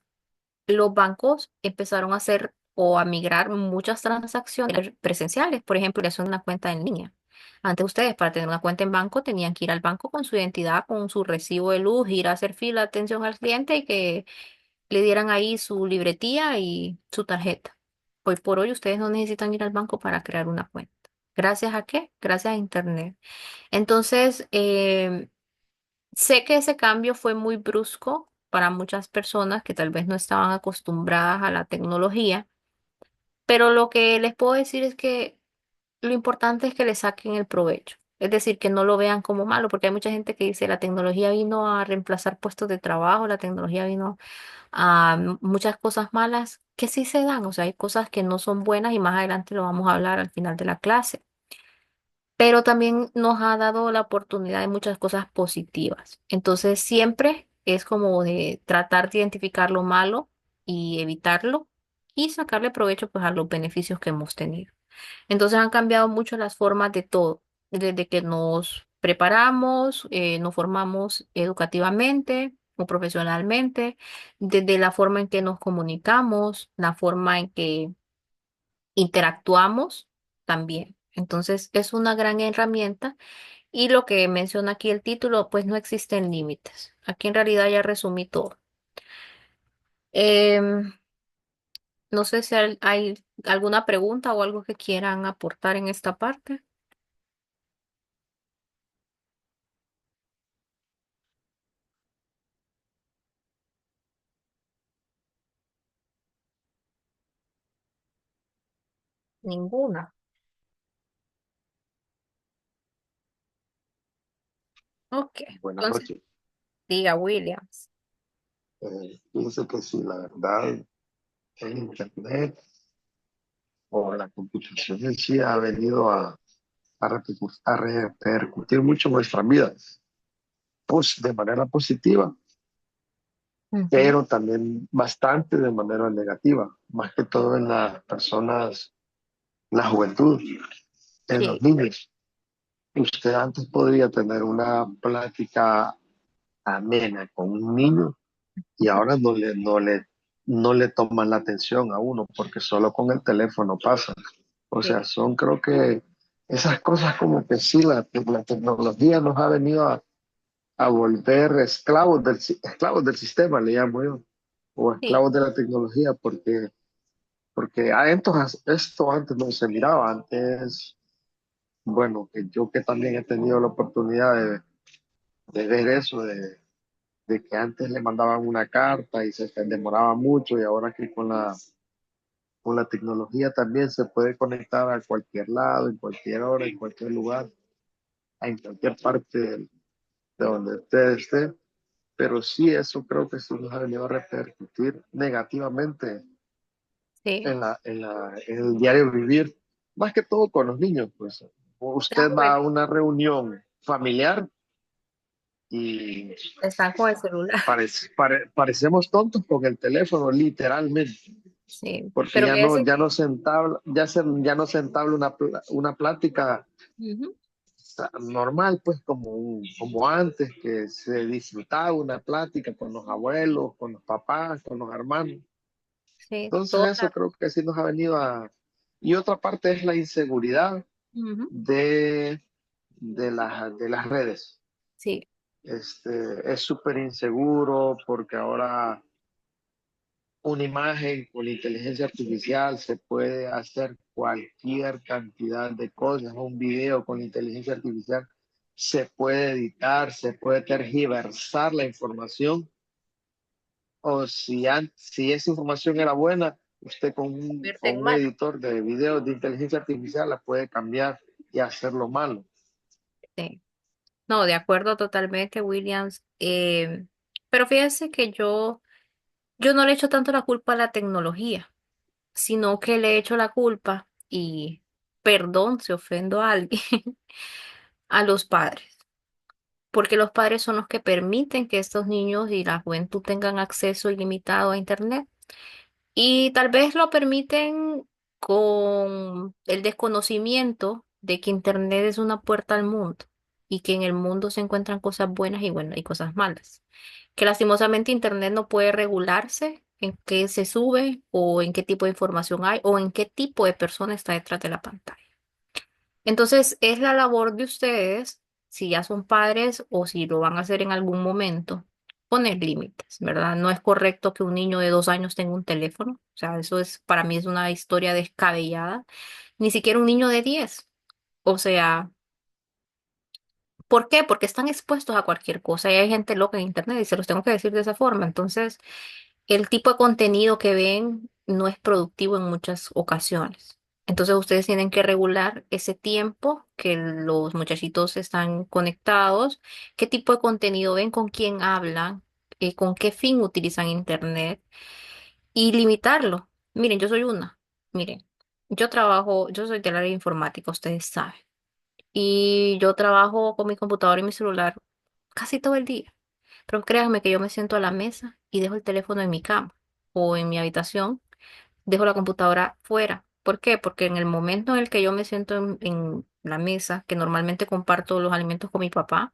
Speaker 1: Los bancos empezaron a hacer o a migrar muchas transacciones presenciales. Por ejemplo, creación de una cuenta en línea. Antes ustedes, para tener una cuenta en banco, tenían que ir al banco con su identidad, con su recibo de luz, ir a hacer fila, atención al cliente y que le dieran ahí su libretía y su tarjeta. Hoy por hoy ustedes no necesitan ir al banco para crear una cuenta. ¿Gracias a qué? Gracias a Internet. Entonces, sé que ese cambio fue muy brusco para muchas personas que tal vez no estaban acostumbradas a la tecnología, pero lo que les puedo decir es que lo importante es que le saquen el provecho. Es decir, que no lo vean como malo, porque hay mucha gente que dice la tecnología vino a reemplazar puestos de trabajo, la tecnología vino a muchas cosas malas que sí se dan, o sea, hay cosas que no son buenas y más adelante lo vamos a hablar al final de la clase, pero también nos ha dado la oportunidad de muchas cosas positivas. Entonces, siempre es como de tratar de identificar lo malo y evitarlo y sacarle provecho pues a los beneficios que hemos tenido. Entonces han cambiado mucho las formas de todo, desde que nos preparamos, nos formamos educativamente o profesionalmente, desde la forma en que nos comunicamos, la forma en que interactuamos también. Entonces es una gran herramienta y lo que menciona aquí el título, pues no existen límites. Aquí en realidad ya resumí todo. Em, no sé si hay alguna pregunta o algo que quieran aportar en esta parte. Ninguna. Ok,
Speaker 5: Buenas
Speaker 1: entonces
Speaker 5: noches.
Speaker 1: diga Williams.
Speaker 5: Fíjense que sí, la verdad, el Internet o la computación en sí ha venido a repercutir mucho en nuestras vidas, pues de manera positiva,
Speaker 1: Ujú.
Speaker 5: pero también bastante de manera negativa, más que todo en las personas, la juventud, en los
Speaker 1: Sí,
Speaker 5: niños. Usted antes podría tener una plática amena con un niño y ahora no le toman la atención a uno porque solo con el teléfono pasa. O sea,
Speaker 1: sí,
Speaker 5: son creo que esas cosas como que sí, la tecnología nos ha venido a volver esclavos del sistema, le llamo yo, o
Speaker 1: sí,
Speaker 5: esclavos de la tecnología, porque esto antes no se miraba, antes, bueno, que yo que también he tenido la oportunidad de ver eso, de que antes le mandaban una carta y se demoraba mucho y ahora que con la tecnología también se puede conectar a cualquier lado, en cualquier hora, en cualquier lugar, en cualquier parte de donde usted esté. Pero sí, eso creo que sí nos ha venido a repercutir negativamente
Speaker 1: sí.
Speaker 5: en el diario vivir, más que todo con los niños. Pues
Speaker 1: Están
Speaker 5: usted va a
Speaker 1: jue-
Speaker 5: una reunión familiar y
Speaker 1: están con el celular.
Speaker 5: parecemos tontos con el teléfono, literalmente.
Speaker 1: Sí,
Speaker 5: Porque
Speaker 1: pero fíjese que
Speaker 5: ya no se entabla una plática
Speaker 1: ujú,
Speaker 5: normal, pues como antes, que se disfrutaba una plática con los abuelos, con los papás, con los hermanos.
Speaker 1: sí,
Speaker 5: Entonces
Speaker 1: todo
Speaker 5: eso creo que sí nos ha venido a... Y otra parte es la inseguridad
Speaker 1: ujú,
Speaker 5: de, de las redes.
Speaker 1: sí,
Speaker 5: Es súper inseguro porque ahora una imagen con inteligencia artificial se puede hacer cualquier cantidad de cosas. Un video con inteligencia artificial se puede editar, se puede tergiversar la información. O si esa información era buena, usted
Speaker 1: convierte
Speaker 5: con
Speaker 1: en
Speaker 5: un
Speaker 1: mal.
Speaker 5: editor de videos de inteligencia artificial la puede cambiar y hacerlo malo.
Speaker 1: Sí. No, de acuerdo totalmente, Williams. Pero fíjese que yo no le echo tanto la culpa a la tecnología, sino que le echo la culpa, y perdón si ofendo a alguien, a los padres. Porque los padres son los que permiten que estos niños y la juventud tengan acceso ilimitado a Internet. Y tal vez lo permiten con el desconocimiento de que Internet es una puerta al mundo y que en el mundo se encuentran cosas buenas y buenas y cosas malas. Que lastimosamente Internet no puede regularse en qué se sube o en qué tipo de información hay o en qué tipo de persona está detrás de la pantalla. Entonces, es la labor de ustedes, si ya son padres o si lo van a hacer en algún momento, poner límites, ¿verdad? No es correcto que un niño de 2 años tenga un teléfono. O sea, eso es, para mí es una historia descabellada. Ni siquiera un niño de 10. O sea, ¿por qué? Porque están expuestos a cualquier cosa y hay gente loca en Internet y se los tengo que decir de esa forma. Entonces, el tipo de contenido que ven no es productivo en muchas ocasiones. Entonces ustedes tienen que regular ese tiempo que los muchachitos están conectados, qué tipo de contenido ven, con quién hablan, con qué fin utilizan Internet y limitarlo. Miren, yo soy una. Miren, yo soy del área informática, ustedes saben. Y yo trabajo con mi computadora y mi celular casi todo el día. Pero créanme que yo me siento a la mesa y dejo el teléfono en mi cama o en mi habitación, dejo la computadora fuera. ¿Por qué? Porque en el momento en el que yo me siento en la mesa, que normalmente comparto los alimentos con mi papá,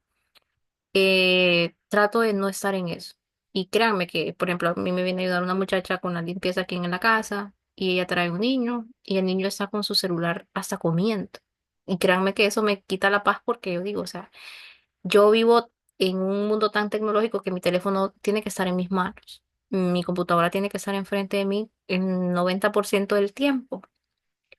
Speaker 1: trato de no estar en eso. Y créanme que, por ejemplo, a mí me viene a ayudar una muchacha con la limpieza aquí en la casa y ella trae un niño y el niño está con su celular hasta comiendo. Y créanme que eso me quita la paz porque yo digo, o sea, yo vivo en un mundo tan tecnológico que mi teléfono tiene que estar en mis manos. Mi computadora tiene que estar enfrente de mí el 90% del tiempo.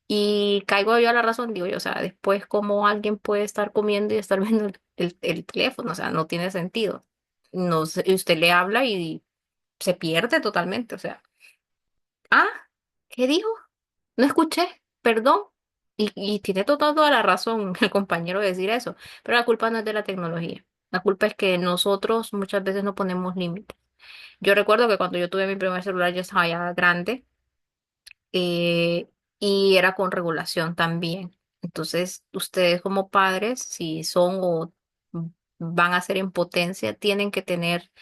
Speaker 1: Y caigo yo a la razón, digo yo, o sea, después cómo alguien puede estar comiendo y estar viendo el teléfono, o sea, no tiene sentido. No sé, y usted le habla y se pierde totalmente, o sea, ah, ¿qué dijo? No escuché. perdón, y tiene toda la razón el compañero de decir eso, pero la culpa no es de la tecnología. La culpa es que nosotros muchas veces no ponemos límites. Yo recuerdo que cuando yo tuve mi primer celular yo estaba ya grande, eh, y era con regulación también. Entonces, ustedes como padres, si son o van a ser en potencia, tienen que tener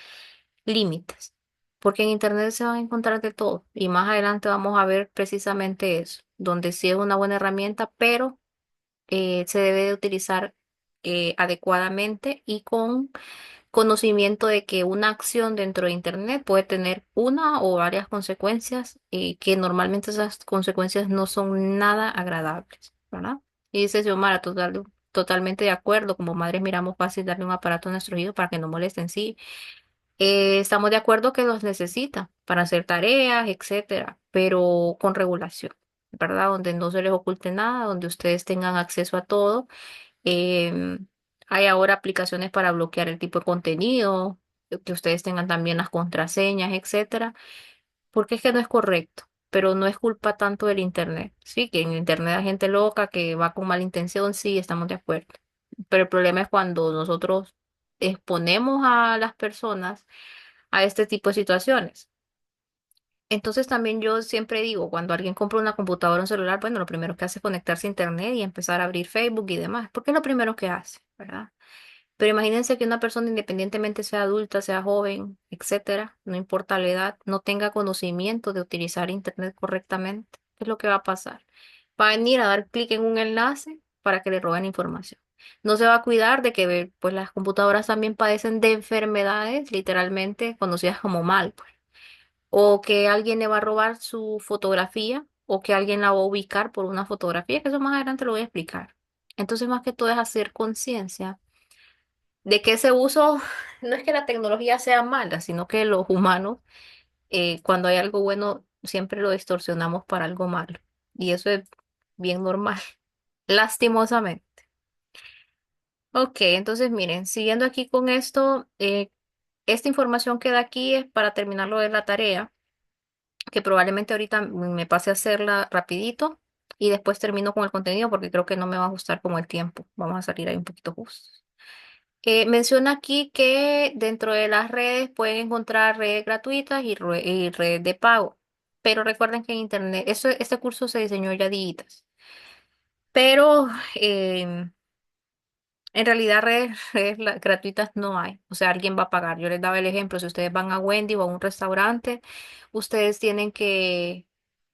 Speaker 1: límites, porque en Internet se van a encontrar de todo y más adelante vamos a ver precisamente eso, donde sí es una buena herramienta, pero se debe de utilizar adecuadamente y con conocimiento de que una acción dentro de Internet puede tener una o varias consecuencias, que normalmente esas consecuencias no son nada agradables, ¿verdad? Y dice Xiomara, totalmente de acuerdo, como madres miramos fácil darle un aparato a nuestros hijos para que no molesten, sí. Estamos de acuerdo que los necesita para hacer tareas, etcétera, pero con regulación, ¿verdad? Donde no se les oculte nada, donde ustedes tengan acceso a todo. Em, Hay ahora aplicaciones para bloquear el tipo de contenido, que ustedes tengan también las contraseñas, etcétera, porque es que no es correcto, pero no es culpa tanto del internet. Sí, que en internet hay gente loca que va con mala intención, sí, estamos de acuerdo. Pero el problema es cuando nosotros exponemos a las personas a este tipo de situaciones. Entonces también yo siempre digo, cuando alguien compra una computadora o un celular, bueno, lo primero que hace es conectarse a internet y empezar a abrir Facebook y demás, porque es lo primero que hace, ¿verdad? Pero imagínense que una persona, independientemente sea adulta, sea joven, etcétera, no importa la edad, no tenga conocimiento de utilizar internet correctamente. ¿Qué es lo que va a pasar? Va a venir a dar clic en un enlace para que le roben información. No se va a cuidar de que pues las computadoras también padecen de enfermedades literalmente conocidas como malware, o que alguien le va a robar su fotografía, o que alguien la va a ubicar por una fotografía, que eso más adelante lo voy a explicar. Entonces, más que todo es hacer conciencia de que ese uso no es que la tecnología sea mala, sino que los humanos, cuando hay algo bueno, siempre lo distorsionamos para algo malo. Y eso es bien normal, lastimosamente. Ok, entonces miren, siguiendo aquí con esto, esta información que da aquí es para terminar lo de la tarea, que probablemente ahorita me pase a hacerla rapidito y después termino con el contenido porque creo que no me va a gustar como el tiempo. Vamos a salir ahí un poquito justos. Menciona aquí que dentro de las redes pueden encontrar redes gratuitas y redes de pago. Pero recuerden que en Internet, este curso se diseñó ya días. Pero en realidad redes gratuitas no hay. O sea, alguien va a pagar. Yo les daba el ejemplo, si ustedes van a Wendy o a un restaurante, ustedes tienen que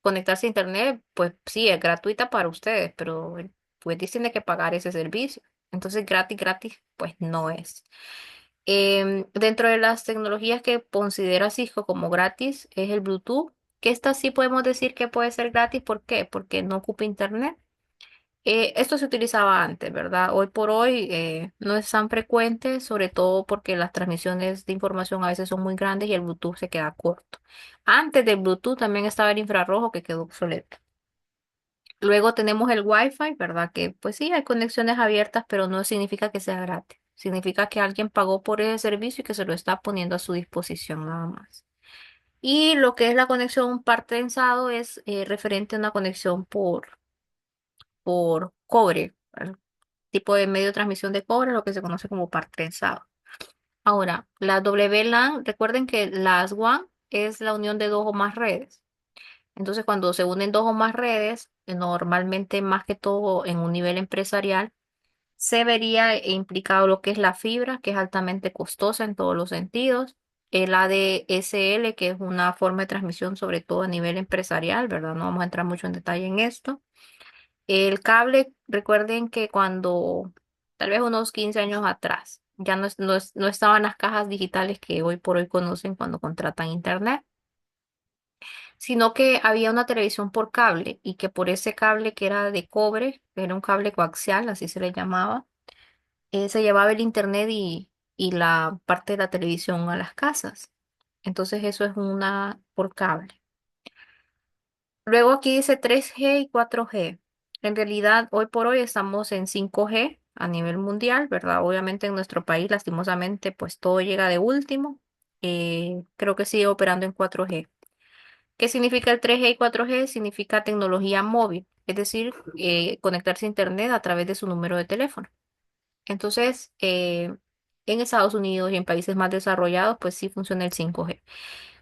Speaker 1: conectarse a Internet. Pues sí, es gratuita para ustedes, pero el Wendy tiene que pagar ese servicio. Entonces, gratis, pues no es. Dentro de las tecnologías que considera Cisco como gratis es el Bluetooth, que esta sí podemos decir que puede ser gratis. ¿Por qué? Porque no ocupa internet. Esto se utilizaba antes, ¿verdad? Hoy por hoy no es tan frecuente, sobre todo porque las transmisiones de información a veces son muy grandes y el Bluetooth se queda corto. Antes del Bluetooth también estaba el infrarrojo que quedó obsoleto. Luego tenemos el Wi-Fi, ¿verdad? Que pues sí, hay conexiones abiertas, pero no significa que sea gratis. Significa que alguien pagó por ese servicio y que se lo está poniendo a su disposición nada más. Y lo que es la conexión par trenzado es referente a una conexión por cobre, ¿verdad? Tipo de medio de transmisión de cobre, lo que se conoce como par trenzado. Ahora, la WLAN, recuerden que las WAN es la unión de dos o más redes. Entonces, cuando se unen dos o más redes, normalmente más que todo en un nivel empresarial, se vería implicado lo que es la fibra, que es altamente costosa en todos los sentidos, el ADSL, que es una forma de transmisión sobre todo a nivel empresarial, ¿verdad? No vamos a entrar mucho en detalle en esto. El cable, recuerden que cuando, tal vez unos 15 años atrás, ya no estaban las cajas digitales que hoy por hoy conocen cuando contratan internet, sino que había una televisión por cable y que por ese cable que era de cobre, era un cable coaxial, así se le llamaba, se llevaba el internet y la parte de la televisión a las casas. Entonces eso es una por cable. Luego aquí dice 3G y 4G. En realidad, hoy por hoy estamos en 5G a nivel mundial, ¿verdad? Obviamente en nuestro país, lastimosamente, pues todo llega de último. Creo que sigue operando en 4G. ¿Qué significa el 3G y 4G? Significa tecnología móvil. es decir, conectarse a Internet a través de su número de teléfono. Entonces, en Estados Unidos y en países más desarrollados, pues sí funciona el 5G.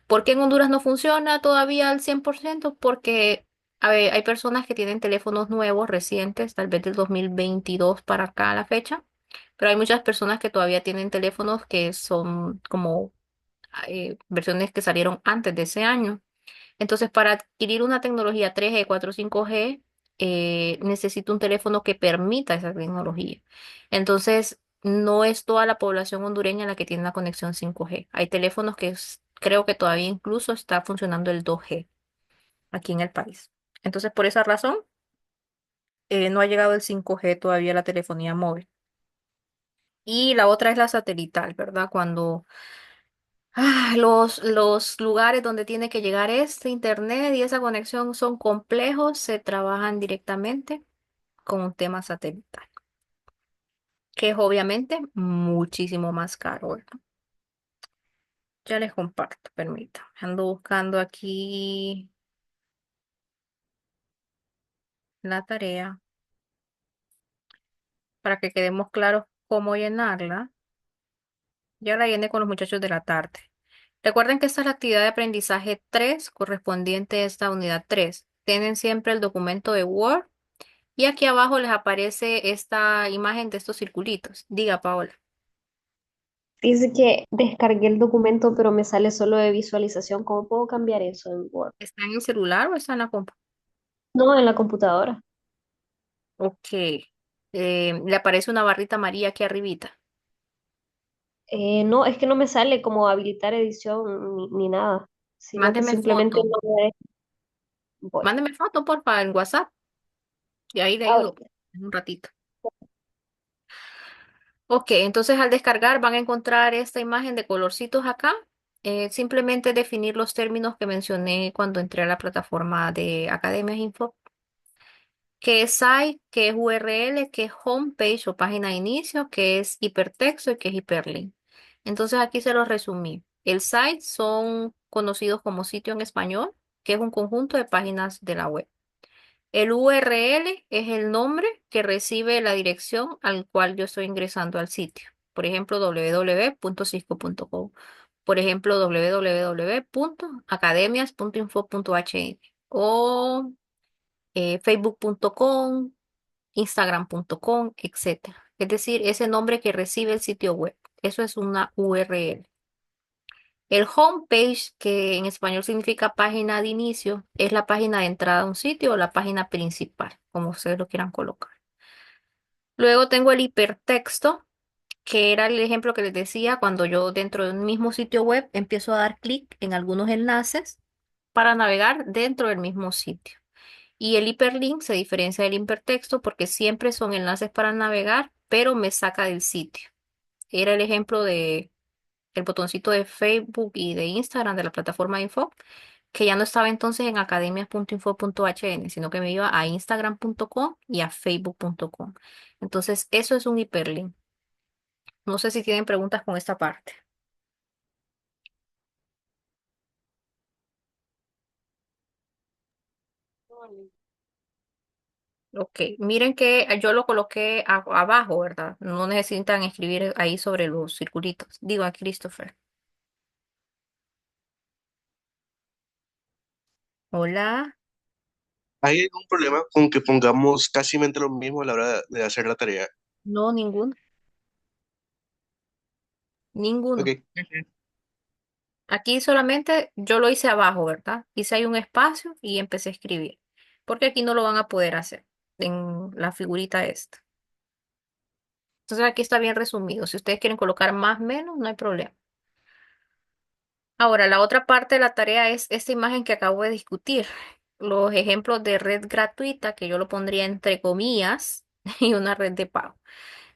Speaker 1: ¿Por qué en Honduras no funciona todavía al 100%? Porque a ver, hay personas que tienen teléfonos nuevos, recientes, tal vez del 2022 para acá a la fecha, pero hay muchas personas que todavía tienen teléfonos que son como versiones que salieron antes de ese año. Entonces, para adquirir una tecnología 3G, 4, 5G, necesito un teléfono que permita esa tecnología. Entonces, no es toda la población hondureña la que tiene la conexión 5G. Hay teléfonos que creo que todavía incluso está funcionando el 2G aquí en el país. Entonces, por esa razón, no ha llegado el 5G todavía a la telefonía móvil. Y la otra es la satelital, ¿verdad? Cuando los lugares donde tiene que llegar este internet y esa conexión son complejos, se trabajan directamente con un tema satelital, que es obviamente muchísimo más caro, ¿verdad? Ya les comparto, permítanme. Ando buscando aquí la tarea para que quedemos claros cómo llenarla. Ya la llené con los muchachos de la tarde. Recuerden que esta es la actividad de aprendizaje 3 correspondiente a esta unidad 3. Tienen siempre el documento de Word. Y aquí abajo les aparece esta imagen de estos circulitos. Diga, Paola.
Speaker 3: Dice que descargué el documento, pero me sale solo de visualización. ¿Cómo puedo cambiar eso en Word?
Speaker 1: ¿Está en el celular o está en la compu?
Speaker 3: No, en la computadora.
Speaker 1: Ok. Le aparece una barrita amarilla aquí arribita.
Speaker 3: No, es que no me sale como habilitar edición ni nada, sino que
Speaker 1: Mándeme
Speaker 3: simplemente
Speaker 1: foto.
Speaker 3: no me voy.
Speaker 1: Mándeme foto, porfa, en WhatsApp. Y ahí le ayudo
Speaker 3: Ahorita.
Speaker 1: en un ratito. Ok, entonces al descargar van a encontrar esta imagen de colorcitos acá. Simplemente definir los términos que mencioné cuando entré a la plataforma de Academias Info. ¿Qué es site? ¿Qué es URL? ¿Qué es homepage o página de inicio? ¿Qué es hipertexto y qué es hiperlink? Entonces aquí se los resumí. El site son conocidos como sitio en español, que es un conjunto de páginas de la web. El URL es el nombre que recibe la dirección al cual yo estoy ingresando al sitio. Por ejemplo, www.cisco.com. Por ejemplo, www.academias.info.hn o facebook.com, instagram.com, etcétera. Es decir, ese nombre que recibe el sitio web. Eso es una URL. El homepage, que en español significa página de inicio, es la página de entrada a un sitio o la página principal, como ustedes lo quieran colocar. Luego tengo el hipertexto, que era el ejemplo que les decía cuando yo dentro de un mismo sitio web empiezo a dar clic en algunos enlaces para navegar dentro del mismo sitio. Y el hiperlink se diferencia del hipertexto porque siempre son enlaces para navegar, pero me saca del sitio. Era el ejemplo de el botoncito de Facebook y de Instagram de la plataforma de Info, que ya no estaba entonces en academias.info.hn, sino que me iba a instagram.com y a facebook.com. Entonces, eso es un hiperlink. No sé si tienen preguntas con esta parte. Ok, miren que yo lo coloqué abajo, ¿verdad? No necesitan escribir ahí sobre los circulitos. Digo a Christopher. Hola.
Speaker 6: ¿Hay algún problema con que pongamos casi lo mismo a la hora de hacer la tarea?
Speaker 1: No, ninguno.
Speaker 6: Ok,
Speaker 1: Ninguno. Aquí solamente yo lo hice abajo, ¿verdad? Hice ahí un espacio y empecé a escribir. Porque aquí no lo van a poder hacer en la figurita esta. Entonces aquí está bien resumido. Si ustedes quieren colocar más, menos, no hay problema. Ahora, la otra parte de la tarea es esta imagen que acabo de discutir. Los ejemplos de red gratuita, que yo lo pondría entre comillas, y una red de pago.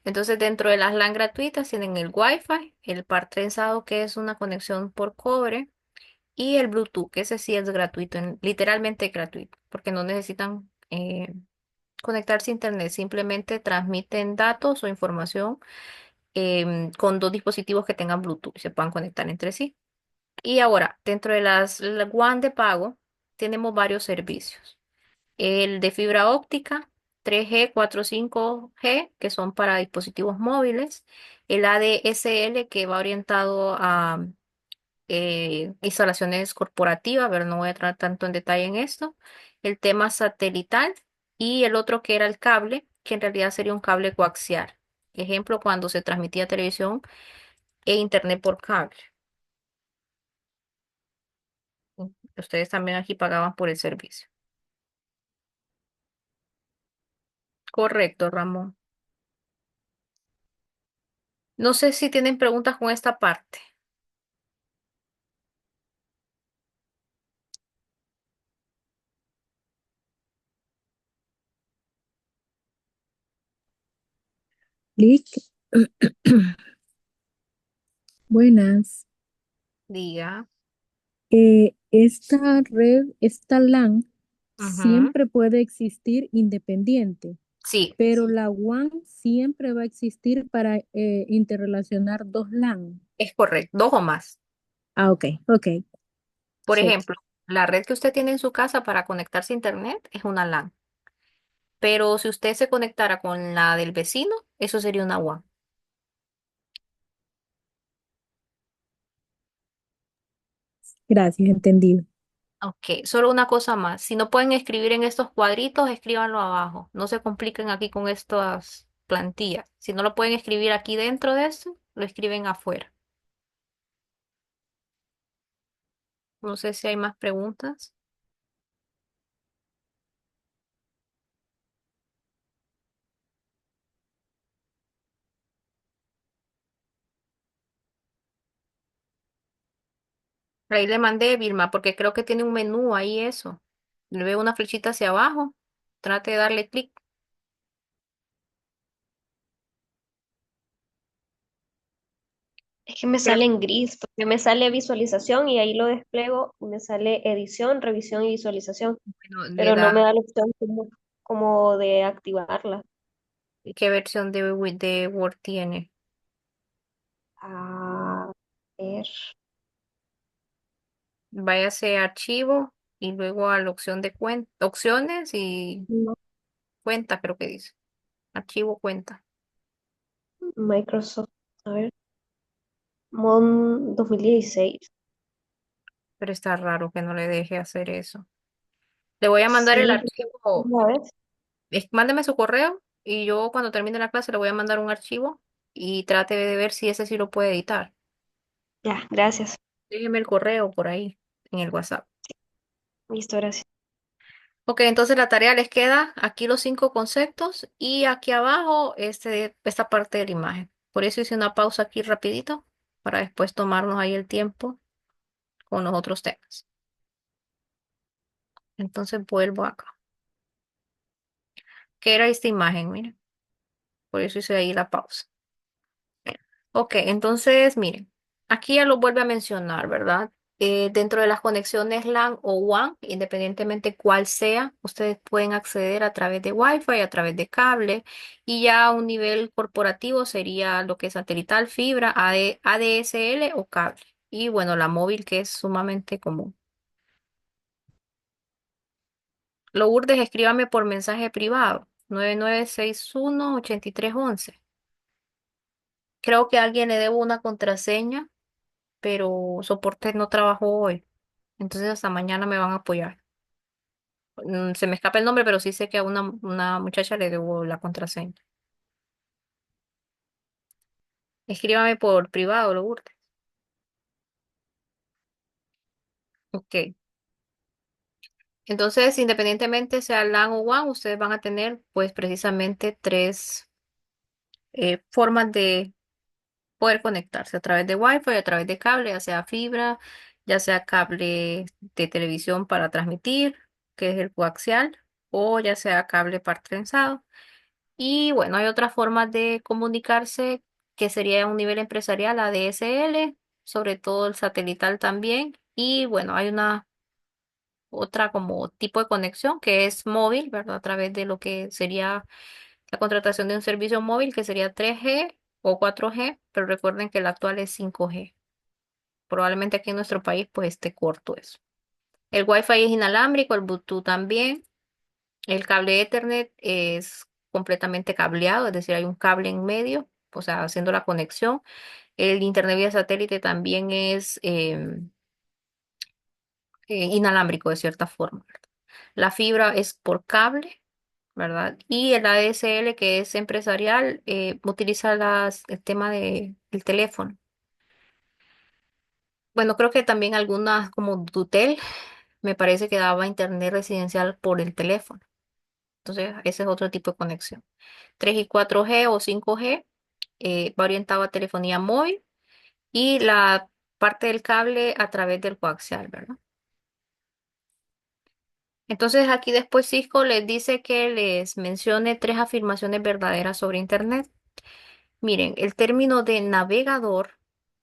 Speaker 1: Entonces, dentro de las LAN gratuitas tienen el Wi-Fi, el par trenzado, que es una conexión por cobre, y el Bluetooth, que ese sí es gratuito, literalmente gratuito, porque no necesitan conectarse a internet, simplemente transmiten datos o información con dos dispositivos que tengan Bluetooth y se puedan conectar entre sí. Y ahora, dentro de las WAN de pago, tenemos varios servicios. el de fibra óptica, 3G, 4, 5G, que son para dispositivos móviles, el ADSL, que va orientado a instalaciones corporativas, pero no voy a entrar tanto en detalle en esto, el tema satelital y el otro que era el cable, que en realidad sería un cable coaxial. Ejemplo, cuando se transmitía televisión e internet por cable. Ustedes también aquí pagaban por el servicio. Correcto, Ramón. No sé si tienen preguntas con esta parte.
Speaker 4: Lick, buenas.
Speaker 1: Diga.
Speaker 4: Esta red, esta LAN,
Speaker 1: Ujú.
Speaker 4: siempre puede existir independiente,
Speaker 1: Sí,
Speaker 4: pero la WAN siempre va a existir para interrelacionar dos LAN.
Speaker 1: es correcto. Dos o más.
Speaker 4: Ah, ok, ok,
Speaker 1: Por
Speaker 4: perfecto.
Speaker 1: ejemplo, la red que usted tiene en su casa para conectarse a internet es una LAN. Pero si usted se conectara con la del vecino, eso sería una WAN.
Speaker 4: Gracias, entendido.
Speaker 1: Ok, solo una cosa más. Si no pueden escribir en estos cuadritos, escríbanlo abajo. No se compliquen aquí con estas plantillas. Si no lo pueden escribir aquí dentro de esto, lo escriben afuera. No sé si hay más preguntas. Ahí le mandé, Vilma, porque creo que tiene un menú ahí eso. Le veo una flechita hacia abajo. Trate de darle clic.
Speaker 3: Es que me
Speaker 1: Creo
Speaker 3: sale en gris, porque me sale visualización y ahí lo despliego y me sale edición, revisión y visualización,
Speaker 1: que no le
Speaker 3: pero no me
Speaker 1: da
Speaker 3: da la opción como de activarla.
Speaker 1: qué versión de Word tiene.
Speaker 3: A ver,
Speaker 1: Váyase a archivo y luego a la opción de opciones y
Speaker 3: no,
Speaker 1: cuenta, creo que dice. Archivo cuenta.
Speaker 3: Microsoft, a ver, Mon 2016.
Speaker 1: Pero está raro que no le deje hacer eso. Le voy a mandar el
Speaker 3: Sí,
Speaker 1: archivo.
Speaker 3: una vez.
Speaker 1: Mándeme su correo y yo cuando termine la clase le voy a mandar un archivo y trate de ver si ese sí lo puede editar.
Speaker 3: Ya, gracias.
Speaker 1: Déjeme el correo por ahí en el WhatsApp.
Speaker 3: Listo, gracias.
Speaker 1: Ok, entonces la tarea les queda aquí los 5 conceptos y aquí abajo esta parte de la imagen. Por eso hice una pausa aquí rapidito para después tomarnos ahí el tiempo con los otros temas. Entonces vuelvo acá. ¿Qué era esta imagen? Miren, por eso hice ahí la pausa. Ok, entonces miren, aquí ya lo vuelve a mencionar, ¿verdad? Dentro de las conexiones LAN o WAN, independientemente cuál sea, ustedes pueden acceder a través de Wi-Fi, a través de cable, y ya a un nivel corporativo sería lo que es satelital, fibra, ADSL o cable. Y bueno, la móvil que es sumamente común. Lourdes, escríbame por mensaje privado, 9961-8311. Creo que a alguien le debo una contraseña, pero soporte no trabajó hoy. Entonces hasta mañana me van a apoyar. Se me escapa el nombre, pero sí sé que a una muchacha le debo la contraseña. Escríbame por privado, Lourdes. Ok. Entonces, independientemente sea LAN o WAN, ustedes van a tener pues precisamente tres formas de poder conectarse a través de Wi-Fi, a través de cable, ya sea fibra, ya sea cable de televisión para transmitir, que es el coaxial, o ya sea cable par trenzado. Y bueno, hay otras formas de comunicarse que sería a un nivel empresarial, ADSL, sobre todo el satelital también. Y bueno, hay una otra como tipo de conexión que es móvil, ¿verdad? A través de lo que sería la contratación de un servicio móvil que sería 3G o 4G, pero recuerden que el actual es 5G. Probablemente aquí en nuestro país pues esté corto eso. El Wi-Fi es inalámbrico, el Bluetooth también. El cable Ethernet es completamente cableado, es decir, hay un cable en medio, o sea, haciendo la conexión. El internet vía satélite también es inalámbrico de cierta forma. La fibra es por cable, ¿verdad? Y el ADSL, que es empresarial, utiliza el tema del teléfono. Bueno, creo que también algunas como Dutel, me parece que daba internet residencial por el teléfono. Entonces, ese es otro tipo de conexión. 3 y 4G o 5G va orientado a telefonía móvil y la parte del cable a través del coaxial, ¿verdad? Entonces, aquí después Cisco les dice que les mencione 3 afirmaciones verdaderas sobre Internet. Miren, el término de navegador,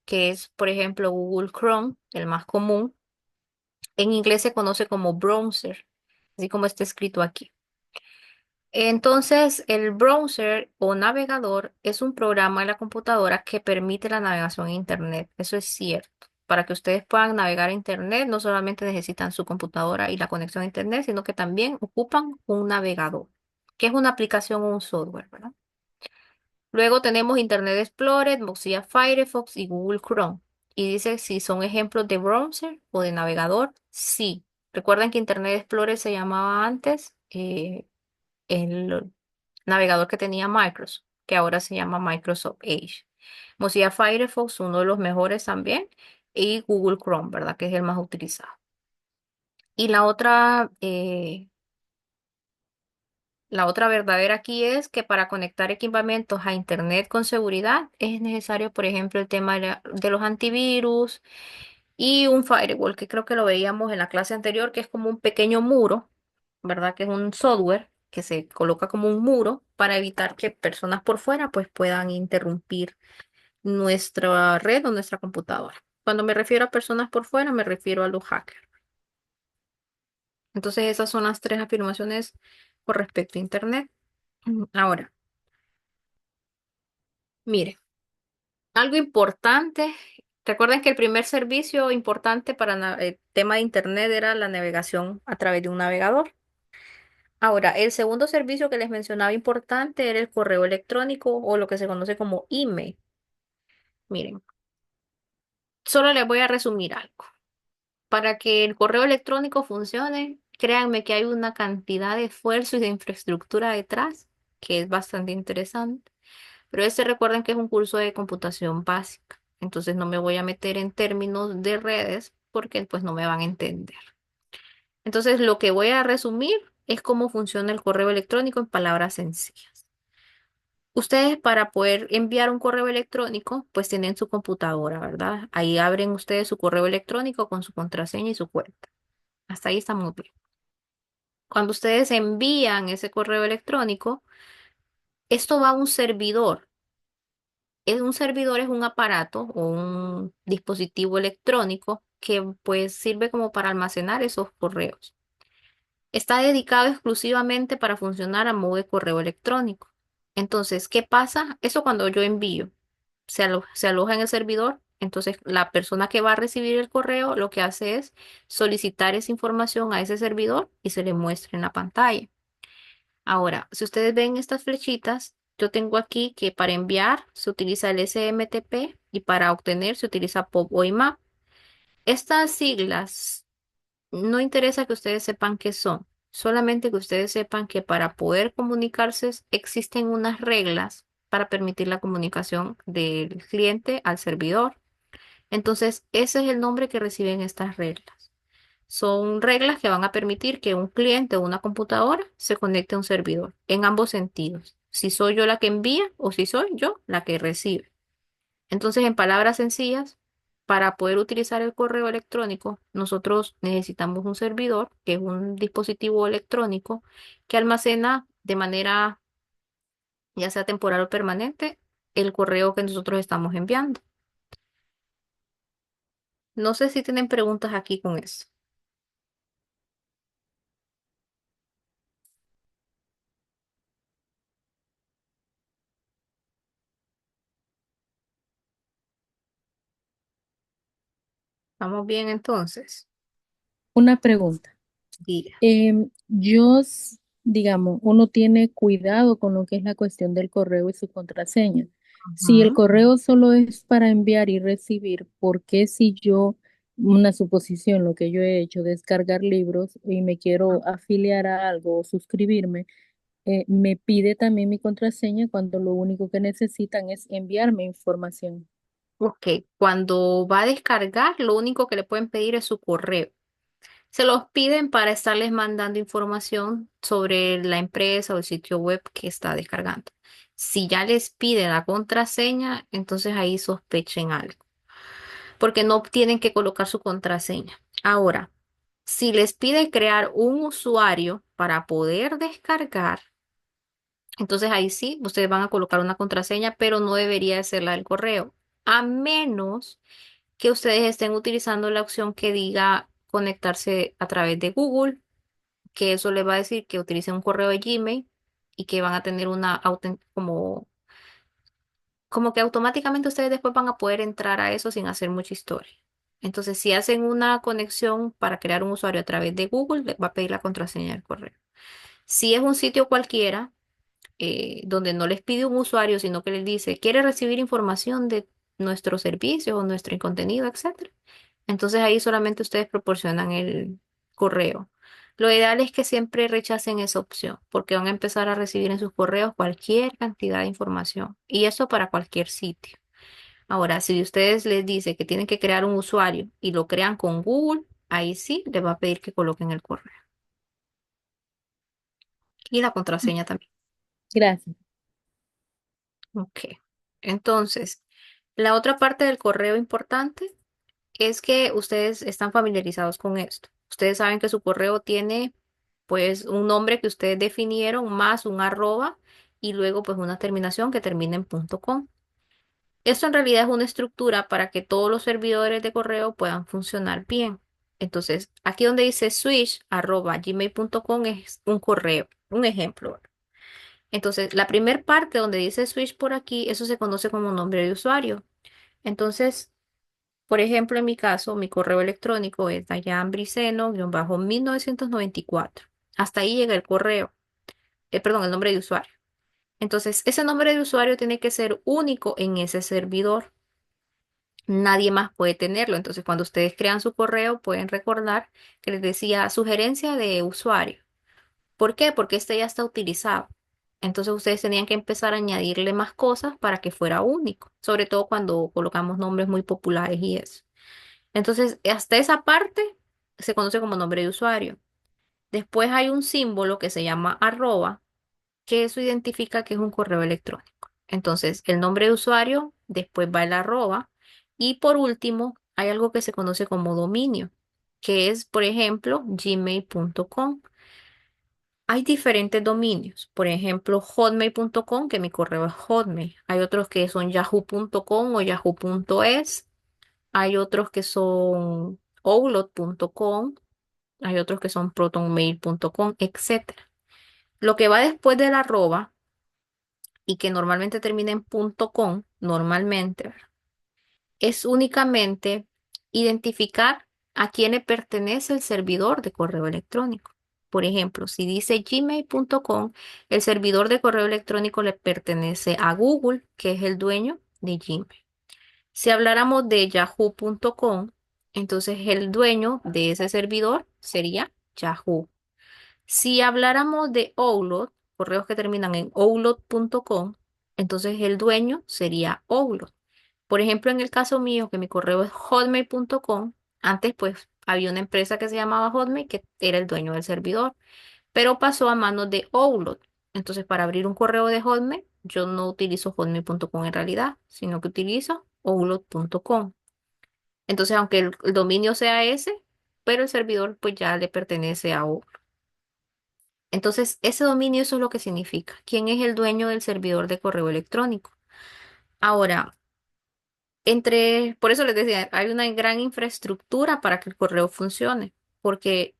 Speaker 1: que es, por ejemplo, Google Chrome, el más común, en inglés se conoce como browser, así como está escrito aquí. Entonces, el browser o navegador es un programa en la computadora que permite la navegación a Internet. Eso es cierto. Para que ustedes puedan navegar a Internet, no solamente necesitan su computadora y la conexión a Internet, sino que también ocupan un navegador, que es una aplicación o un software, ¿verdad? Luego tenemos Internet Explorer, Mozilla Firefox y Google Chrome. Y dice si son ejemplos de browser o de navegador. Sí. Recuerden que Internet Explorer se llamaba antes el navegador que tenía Microsoft, que ahora se llama Microsoft Edge. Mozilla Firefox, uno de los mejores también, y Google Chrome, ¿verdad? Que es el más utilizado. Y la otra verdadera aquí es que para conectar equipamientos a Internet con seguridad es necesario, por ejemplo, el tema de los antivirus y un firewall, que creo que lo veíamos en la clase anterior, que es como un pequeño muro, ¿verdad? Que es un software que se coloca como un muro para evitar que personas por fuera pues puedan interrumpir nuestra red o nuestra computadora. Cuando me refiero a personas por fuera, me refiero a los hackers. Entonces, esas son las 3 afirmaciones con respecto a Internet. Ahora, mire, algo importante. Recuerden que el primer servicio importante para el tema de Internet era la navegación a través de un navegador. Ahora, el segundo servicio que les mencionaba importante era el correo electrónico o lo que se conoce como email. Miren, solo les voy a resumir algo. Para que el correo electrónico funcione, créanme que hay una cantidad de esfuerzo y de infraestructura detrás que es bastante interesante. Pero recuerden que es un curso de computación básica. Entonces no me voy a meter en términos de redes porque pues no me van a entender. Entonces lo que voy a resumir es cómo funciona el correo electrónico en palabras sencillas. Ustedes para poder enviar un correo electrónico, pues tienen su computadora, ¿verdad? Ahí abren ustedes su correo electrónico con su contraseña y su cuenta. Hasta ahí estamos bien. Cuando ustedes envían ese correo electrónico, esto va a un servidor. Un servidor es un aparato o un dispositivo electrónico que pues sirve como para almacenar esos correos. Está dedicado exclusivamente para funcionar a modo de correo electrónico. Entonces, ¿qué pasa? Eso cuando yo envío, se aloja en el servidor. Entonces, la persona que va a recibir el correo lo que hace es solicitar esa información a ese servidor y se le muestra en la pantalla. Ahora, si ustedes ven estas flechitas, yo tengo aquí que para enviar se utiliza el SMTP y para obtener se utiliza POP o IMAP. Estas siglas no interesa que ustedes sepan qué son, solamente que ustedes sepan que para poder comunicarse existen unas reglas para permitir la comunicación del cliente al servidor. Entonces, ese es el nombre que reciben estas reglas. Son reglas que van a permitir que un cliente o una computadora se conecte a un servidor en ambos sentidos. Si soy yo la que envía o si soy yo la que recibe. Entonces, en palabras sencillas, para poder utilizar el correo electrónico, nosotros necesitamos un servidor, que es un dispositivo electrónico que almacena de manera ya sea temporal o permanente el correo que nosotros estamos enviando. No sé si tienen preguntas aquí con eso. ¿Vamos bien entonces?
Speaker 4: Una pregunta.
Speaker 1: Diga.
Speaker 4: Yo digamos, uno tiene cuidado con lo que es la cuestión del correo y su contraseña. Si el
Speaker 1: Ujú.
Speaker 4: correo solo es para enviar y recibir, ¿por qué si yo, una suposición, lo que yo he hecho, descargar libros y me quiero afiliar a algo o suscribirme, me pide también mi contraseña cuando lo único que necesitan es enviarme información?
Speaker 1: Ok, cuando va a descargar, lo único que le pueden pedir es su correo. Se los piden para estarles mandando información sobre la empresa o el sitio web que está descargando. Si ya les pide la contraseña, entonces ahí sospechen algo, porque no tienen que colocar su contraseña. Ahora, si les pide crear un usuario para poder descargar, entonces ahí sí, ustedes van a colocar una contraseña, pero no debería de ser la del correo, a menos que ustedes estén utilizando la opción que diga conectarse a través de Google, que eso les va a decir que utilicen un correo de Gmail y que van a tener como que automáticamente ustedes después van a poder entrar a eso sin hacer mucha historia. Entonces, si hacen una conexión para crear un usuario a través de Google, les va a pedir la contraseña del correo. Si es un sitio cualquiera, donde no les pide un usuario, sino que les dice, quiere recibir información de nuestros servicios o nuestro contenido, etcétera. Entonces ahí solamente ustedes proporcionan el correo. Lo ideal es que siempre rechacen esa opción, porque van a empezar a recibir en sus correos cualquier cantidad de información, y eso para cualquier sitio. Ahora, si ustedes les dice que tienen que crear un usuario y lo crean con Google, ahí sí les va a pedir que coloquen el correo y la contraseña también.
Speaker 4: Gracias.
Speaker 1: Ok. Entonces, la otra parte del correo importante es que ustedes están familiarizados con esto. Ustedes saben que su correo tiene pues un nombre que ustedes definieron más un arroba y luego pues una terminación que termina en .com. Esto en realidad es una estructura para que todos los servidores de correo puedan funcionar bien. Entonces, aquí donde dice switch@gmail.com es un correo, un ejemplo. Entonces, la primera parte donde dice switch por aquí, eso se conoce como nombre de usuario. Entonces, por ejemplo, en mi caso, mi correo electrónico es dayanbriceno-1994. Hasta ahí llega el correo, perdón, el nombre de usuario. Entonces, ese nombre de usuario tiene que ser único en ese servidor. Nadie más puede tenerlo. Entonces, cuando ustedes crean su correo, pueden recordar que les decía sugerencia de usuario. ¿Por qué? Porque este ya está utilizado. Entonces, ustedes tenían que empezar a añadirle más cosas para que fuera único, sobre todo cuando colocamos nombres muy populares y eso. Entonces, hasta esa parte se conoce como nombre de usuario. Después hay un símbolo que se llama arroba, que eso identifica que es un correo electrónico. Entonces, el nombre de usuario, después va el arroba, y por último, hay algo que se conoce como dominio, que es, por ejemplo, gmail.com. Hay diferentes dominios, por ejemplo, hotmail.com, que mi correo es Hotmail. Hay otros que son yahoo.com o yahoo.es. Hay otros que son outlook.com, hay otros que son protonmail.com, etcétera. Lo que va después del arroba y que normalmente termina en .com, normalmente, ¿verdad? Es únicamente identificar a quién le pertenece el servidor de correo electrónico. Por ejemplo, si dice gmail.com, el servidor de correo electrónico le pertenece a Google, que es el dueño de Gmail. Si habláramos de yahoo.com, entonces el dueño de ese servidor sería Yahoo. Si habláramos de Outlook, correos que terminan en outlook.com, entonces el dueño sería Outlook. Por ejemplo, en el caso mío, que mi correo es hotmail.com, antes pues había una empresa que se llamaba Hotmail que era el dueño del servidor, pero pasó a manos de Outlook. Entonces, para abrir un correo de Hotmail, yo no utilizo hotmail.com en realidad, sino que utilizo outlook.com. Entonces, aunque el dominio sea ese, pero el servidor pues ya le pertenece a Outlook. Entonces, ese dominio eso es lo que significa. ¿Quién es el dueño del servidor de correo electrónico? Ahora, por eso les decía, hay una gran infraestructura para que el correo funcione, porque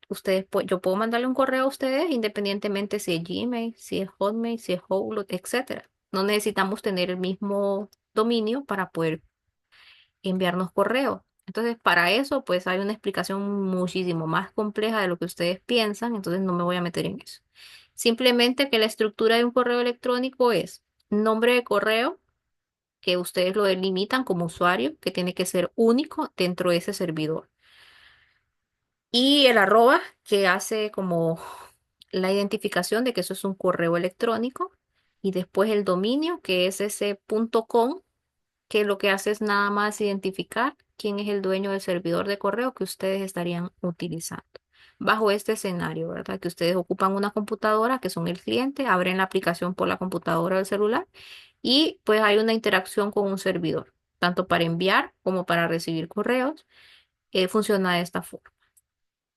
Speaker 1: yo puedo mandarle un correo a ustedes independientemente si es Gmail, si es Hotmail, si es Outlook, etcétera. No necesitamos tener el mismo dominio para poder enviarnos correos. Entonces, para eso, pues hay una explicación muchísimo más compleja de lo que ustedes piensan, entonces no me voy a meter en eso. Simplemente que la estructura de un correo electrónico es nombre de correo, que ustedes lo delimitan como usuario, que tiene que ser único dentro de ese servidor. Y el arroba, que hace como la identificación de que eso es un correo electrónico. Y después el dominio, que es ese punto .com, que lo que hace es nada más identificar quién es el dueño del servidor de correo que ustedes estarían utilizando. Bajo este escenario, ¿verdad? Que ustedes ocupan una computadora, que son el cliente, abren la aplicación por la computadora o el celular y pues hay una interacción con un servidor, tanto para enviar como para recibir correos. Funciona de esta forma.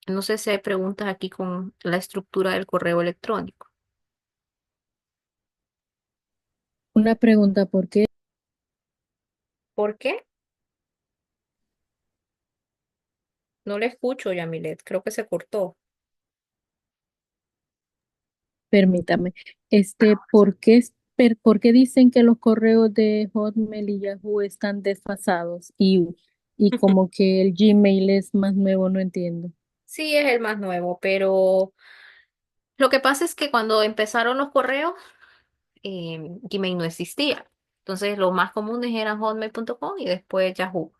Speaker 1: No sé si hay preguntas aquí con la estructura del correo electrónico.
Speaker 4: Una pregunta, ¿por qué?
Speaker 1: ¿Por qué? No le escucho, Yamilet. Creo que se cortó.
Speaker 4: Permítame. ¿Por qué dicen que los correos de Hotmail y Yahoo están desfasados y como que el Gmail es más nuevo? No entiendo.
Speaker 1: Sí, es el más nuevo, pero lo que pasa es que cuando empezaron los correos, Gmail no existía. Entonces, los más comunes eran hotmail.com y después Yahoo.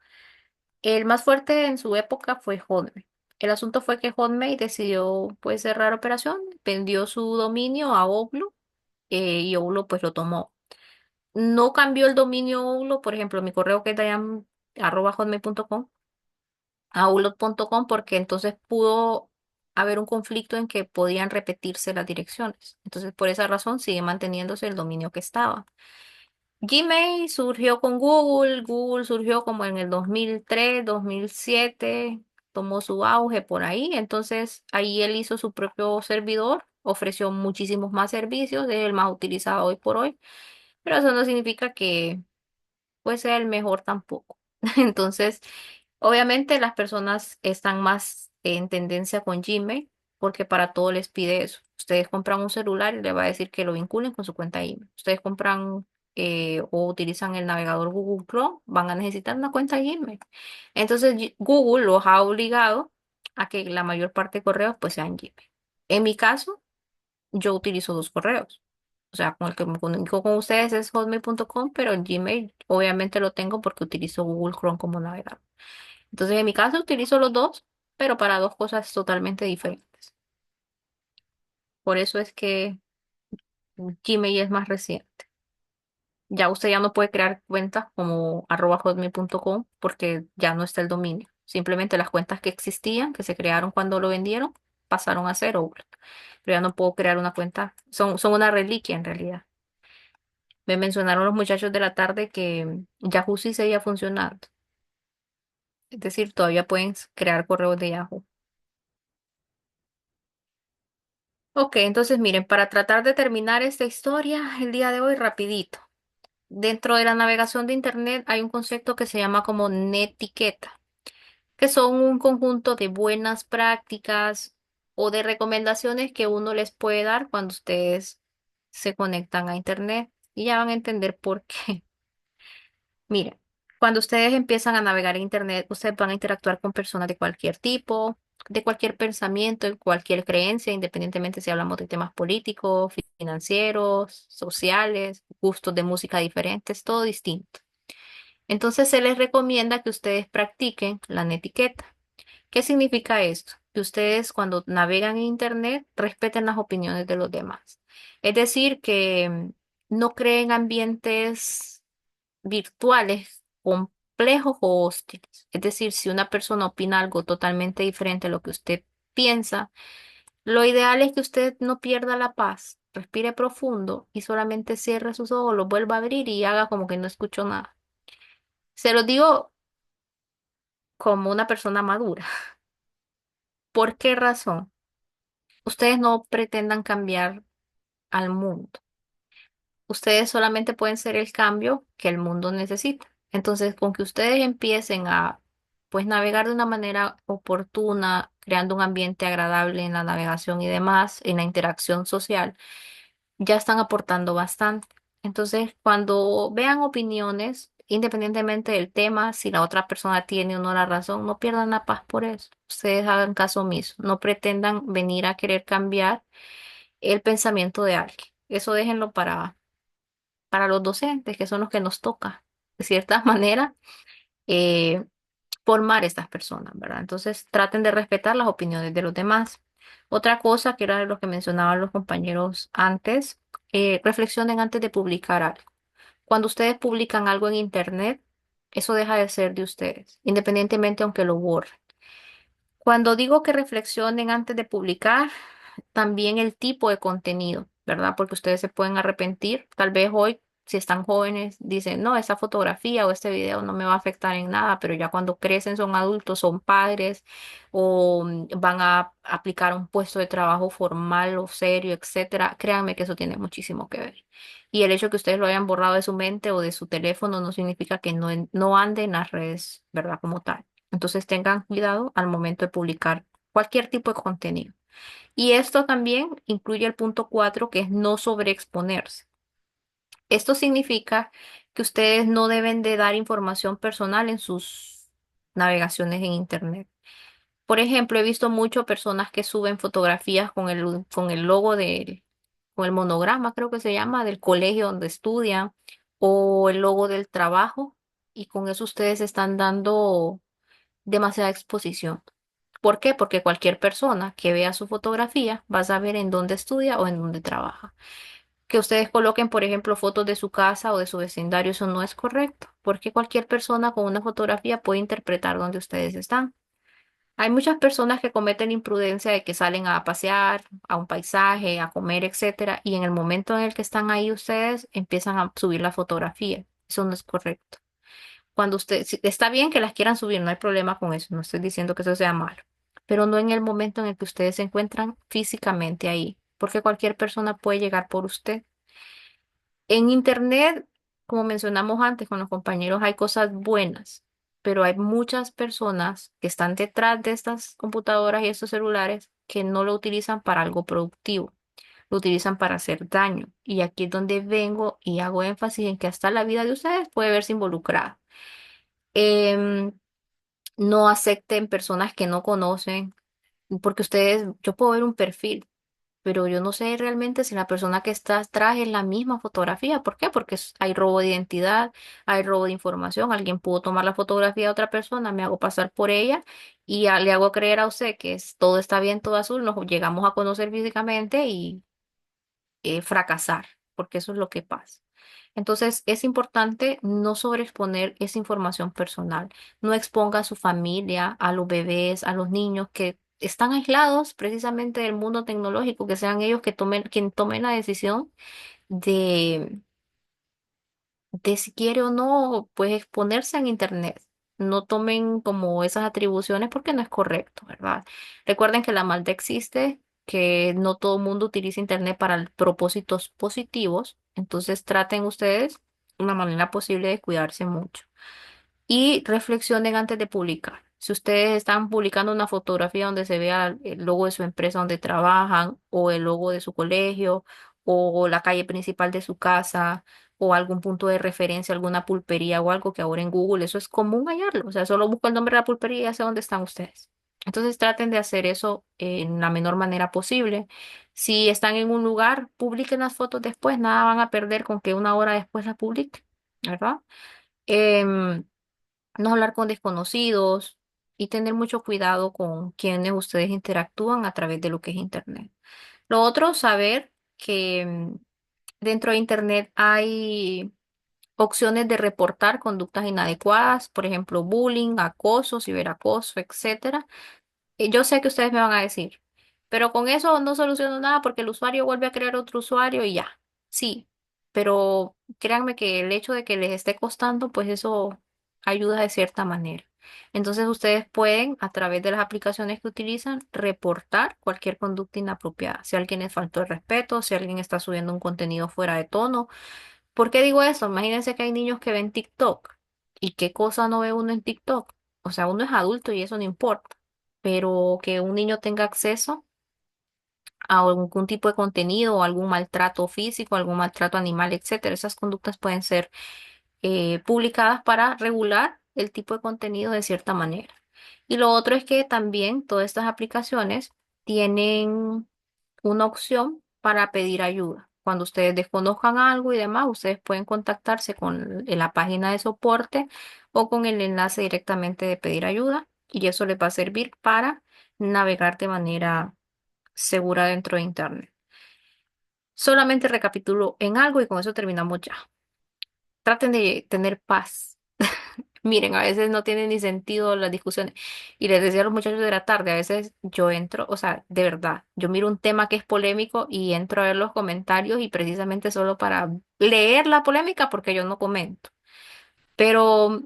Speaker 1: El más fuerte en su época fue Hotmail. El asunto fue que Hotmail decidió pues cerrar operación, vendió su dominio a Outlook y Outlook pues lo tomó. No cambió el dominio Outlook, por ejemplo, mi correo que es dayan@hotmail.com a outlook.com porque entonces pudo haber un conflicto en que podían repetirse las direcciones. Entonces, por esa razón sigue manteniéndose el dominio que estaba. Gmail surgió con Google, Google surgió como en el 2003, 2007, tomó su auge por ahí, entonces ahí él hizo su propio servidor, ofreció muchísimos más servicios, es el más utilizado hoy por hoy, pero eso no significa que pues sea el mejor tampoco. Entonces, obviamente las personas están más en tendencia con Gmail porque para todo les pide eso. Ustedes compran un celular y le va a decir que lo vinculen con su cuenta Gmail. Ustedes compran o utilizan el navegador Google Chrome, van a necesitar una cuenta Gmail. Entonces, Google los ha obligado a que la mayor parte de correos pues sean Gmail. En mi caso, yo utilizo dos correos. O sea, con el que me comunico con ustedes es hotmail.com, pero el Gmail obviamente lo tengo porque utilizo Google Chrome como navegador. Entonces, en mi caso utilizo los dos, pero para dos cosas totalmente diferentes. Por eso es que Gmail es más reciente. Ya usted ya no puede crear cuentas como @hotmail.com porque ya no está el dominio. Simplemente las cuentas que existían, que se crearon cuando lo vendieron, pasaron a cero. Pero ya no puedo crear una cuenta. Son una reliquia en realidad. Me mencionaron los muchachos de la tarde que Yahoo sí seguía funcionando. Es decir, todavía pueden crear correos de Yahoo. Ok, entonces miren, para tratar de terminar esta historia el día de hoy rapidito. Dentro de la navegación de Internet hay un concepto que se llama como netiqueta, que son un conjunto de buenas prácticas o de recomendaciones que uno les puede dar cuando ustedes se conectan a Internet. Y ya van a entender por qué. Miren, cuando ustedes empiezan a navegar en Internet, ustedes van a interactuar con personas de cualquier tipo, de cualquier pensamiento, de cualquier creencia, independientemente si hablamos de temas políticos, financieros, sociales, gustos de música diferentes, todo distinto. Entonces se les recomienda que ustedes practiquen la netiqueta. ¿Qué significa esto? Que ustedes cuando navegan en Internet respeten las opiniones de los demás. Es decir, que no creen ambientes virtuales complejos o hostiles. Es decir, si una persona opina algo totalmente diferente a lo que usted piensa, lo ideal es que usted no pierda la paz, respire profundo y solamente cierre sus ojos, los vuelva a abrir y haga como que no escuchó nada. Se lo digo como una persona madura. ¿Por qué razón? Ustedes no pretendan cambiar al mundo. Ustedes solamente pueden ser el cambio que el mundo necesita. Entonces, con que ustedes empiecen a pues navegar de una manera oportuna, creando un ambiente agradable en la navegación y demás, en la interacción social, ya están aportando bastante. Entonces, cuando vean opiniones, independientemente del tema, si la otra persona tiene o no la razón, no pierdan la paz por eso. Ustedes hagan caso omiso, no pretendan venir a querer cambiar el pensamiento de alguien. Eso déjenlo para los docentes, que son los que nos toca, de cierta manera, eh, formar estas personas, ¿verdad? Entonces, traten de respetar las opiniones de los demás. Otra cosa, que era de lo que mencionaban los compañeros antes, reflexionen antes de publicar algo. Cuando ustedes publican algo en Internet, eso deja de ser de ustedes, independientemente aunque lo borren. Cuando digo que reflexionen antes de publicar, también el tipo de contenido, ¿verdad? Porque ustedes se pueden arrepentir. Tal vez hoy, si están jóvenes, dicen, no, esa fotografía o este video no me va a afectar en nada, pero ya cuando crecen, son adultos, son padres o van a aplicar un puesto de trabajo formal o serio, etcétera, créanme que eso tiene muchísimo que ver. Y el hecho de que ustedes lo hayan borrado de su mente o de su teléfono no significa que no ande en las redes, ¿verdad? Como tal. Entonces tengan cuidado al momento de publicar cualquier tipo de contenido. Y esto también incluye el punto 4, que es no sobreexponerse. Esto significa que ustedes no deben de dar información personal en sus navegaciones en Internet. Por ejemplo, he visto muchas personas que suben fotografías con el logo con el monograma, creo que se llama, del colegio donde estudian, o el logo del trabajo, y con eso ustedes están dando demasiada exposición. ¿Por qué? Porque cualquier persona que vea su fotografía va a saber en dónde estudia o en dónde trabaja. Que ustedes coloquen, por ejemplo, fotos de su casa o de su vecindario, eso no es correcto, porque cualquier persona con una fotografía puede interpretar dónde ustedes están. Hay muchas personas que cometen la imprudencia de que salen a pasear, a un paisaje, a comer, etcétera, y en el momento en el que están ahí ustedes empiezan a subir la fotografía. Eso no es correcto. Cuando usted, está bien que las quieran subir, no hay problema con eso, no estoy diciendo que eso sea malo, pero no en el momento en el que ustedes se encuentran físicamente ahí, porque cualquier persona puede llegar por usted. En Internet, como mencionamos antes con los compañeros, hay cosas buenas, pero hay muchas personas que están detrás de estas computadoras y estos celulares que no lo utilizan para algo productivo, lo utilizan para hacer daño. Y aquí es donde vengo y hago énfasis en que hasta la vida de ustedes puede verse involucrada. Em, no acepten personas que no conocen, porque ustedes, yo puedo ver un perfil, pero yo no sé realmente si la persona que está atrás es la misma fotografía. ¿Por qué? Porque hay robo de identidad, hay robo de información. Alguien pudo tomar la fotografía de otra persona, me hago pasar por ella y le hago creer a usted que todo está bien, todo azul. Nos llegamos a conocer físicamente y fracasar, porque eso es lo que pasa. Entonces, es importante no sobreexponer esa información personal. No exponga a su familia, a los bebés, a los niños que están aislados precisamente del mundo tecnológico, que sean ellos que tomen, quien tomen la decisión de, de si quiere o no, pues exponerse en Internet. No tomen como esas atribuciones porque no es correcto, ¿verdad? Recuerden que la maldad existe, que no todo el mundo utiliza Internet para propósitos positivos, entonces traten ustedes una manera posible de cuidarse mucho y reflexionen antes de publicar. Si ustedes están publicando una fotografía donde se vea el logo de su empresa donde trabajan o el logo de su colegio o la calle principal de su casa o algún punto de referencia, alguna pulpería o algo que ahora en Google eso es común hallarlo. O sea, solo busco el nombre de la pulpería y ya sé dónde están ustedes. Entonces traten de hacer eso en la menor manera posible. Si están en un lugar, publiquen las fotos después, nada van a perder con que una hora después las publiquen, ¿verdad? Em, no hablar con desconocidos y tener mucho cuidado con quienes ustedes interactúan a través de lo que es Internet. Lo otro, saber que dentro de Internet hay opciones de reportar conductas inadecuadas, por ejemplo, bullying, acoso, ciberacoso, etcétera. Yo sé que ustedes me van a decir, pero con eso no soluciono nada porque el usuario vuelve a crear otro usuario y ya. Sí, pero créanme que el hecho de que les esté costando, pues eso ayuda de cierta manera. Entonces ustedes pueden, a través de las aplicaciones que utilizan, reportar cualquier conducta inapropiada. Si alguien les faltó el respeto, si alguien está subiendo un contenido fuera de tono. ¿Por qué digo eso? Imagínense que hay niños que ven TikTok. ¿Y qué cosa no ve uno en TikTok? O sea, uno es adulto y eso no importa, pero que un niño tenga acceso a algún tipo de contenido o algún maltrato físico, algún maltrato animal, etcétera. Esas conductas pueden ser publicadas para regular el tipo de contenido de cierta manera. Y lo otro es que también todas estas aplicaciones tienen una opción para pedir ayuda. Cuando ustedes desconozcan algo y demás, ustedes pueden contactarse con la página de soporte o con el enlace directamente de pedir ayuda y eso les va a servir para navegar de manera segura dentro de Internet. Solamente recapitulo en algo y con eso terminamos ya. Traten de tener paz. Miren, a veces no tiene ni sentido las discusiones. Y les decía a los muchachos de la tarde, a veces yo entro, o sea, de verdad, yo miro un tema que es polémico y entro a ver los comentarios y precisamente solo para leer la polémica porque yo no comento. Pero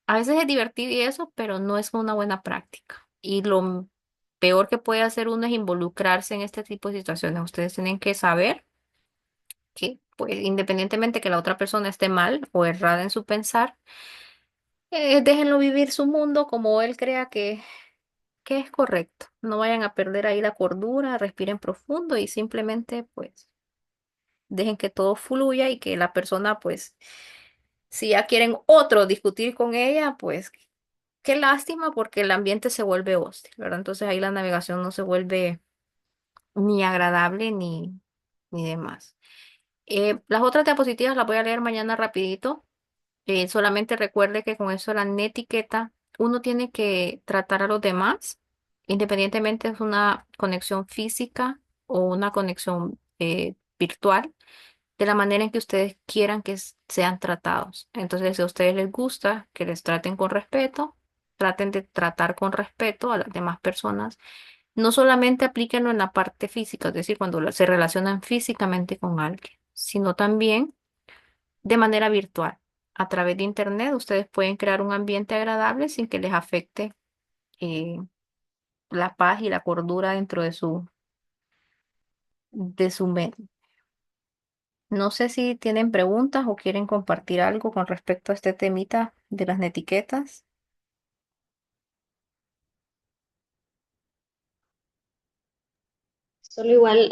Speaker 1: a veces es divertido y eso, pero no es una buena práctica. Y lo peor que puede hacer uno es involucrarse en este tipo de situaciones. Ustedes tienen que saber que, pues, independientemente que la otra persona esté mal o errada en su pensar, déjenlo vivir su mundo como él crea que es correcto. No vayan a perder ahí la cordura, respiren profundo y simplemente, pues, dejen que todo fluya y que la persona, pues, si ya quieren otro discutir con ella, pues, qué lástima porque el ambiente se vuelve hostil, ¿verdad? Entonces ahí la navegación no se vuelve ni agradable ni demás. Las otras diapositivas las voy a leer mañana rapidito. Solamente recuerde que con eso de la netiqueta, uno tiene que tratar a los demás, independientemente es una conexión física o una conexión virtual, de la manera en que ustedes quieran que sean tratados. Entonces, si a ustedes les gusta que les traten con respeto, traten de tratar con respeto a las demás personas. No solamente aplíquenlo en la parte física, es decir, cuando se relacionan físicamente con alguien, sino también de manera virtual. A través de Internet, ustedes pueden crear un ambiente agradable sin que les afecte eh, la paz y la cordura dentro de su mente. No sé si tienen preguntas o quieren compartir algo con respecto a este temita de las etiquetas.
Speaker 3: Solo igual,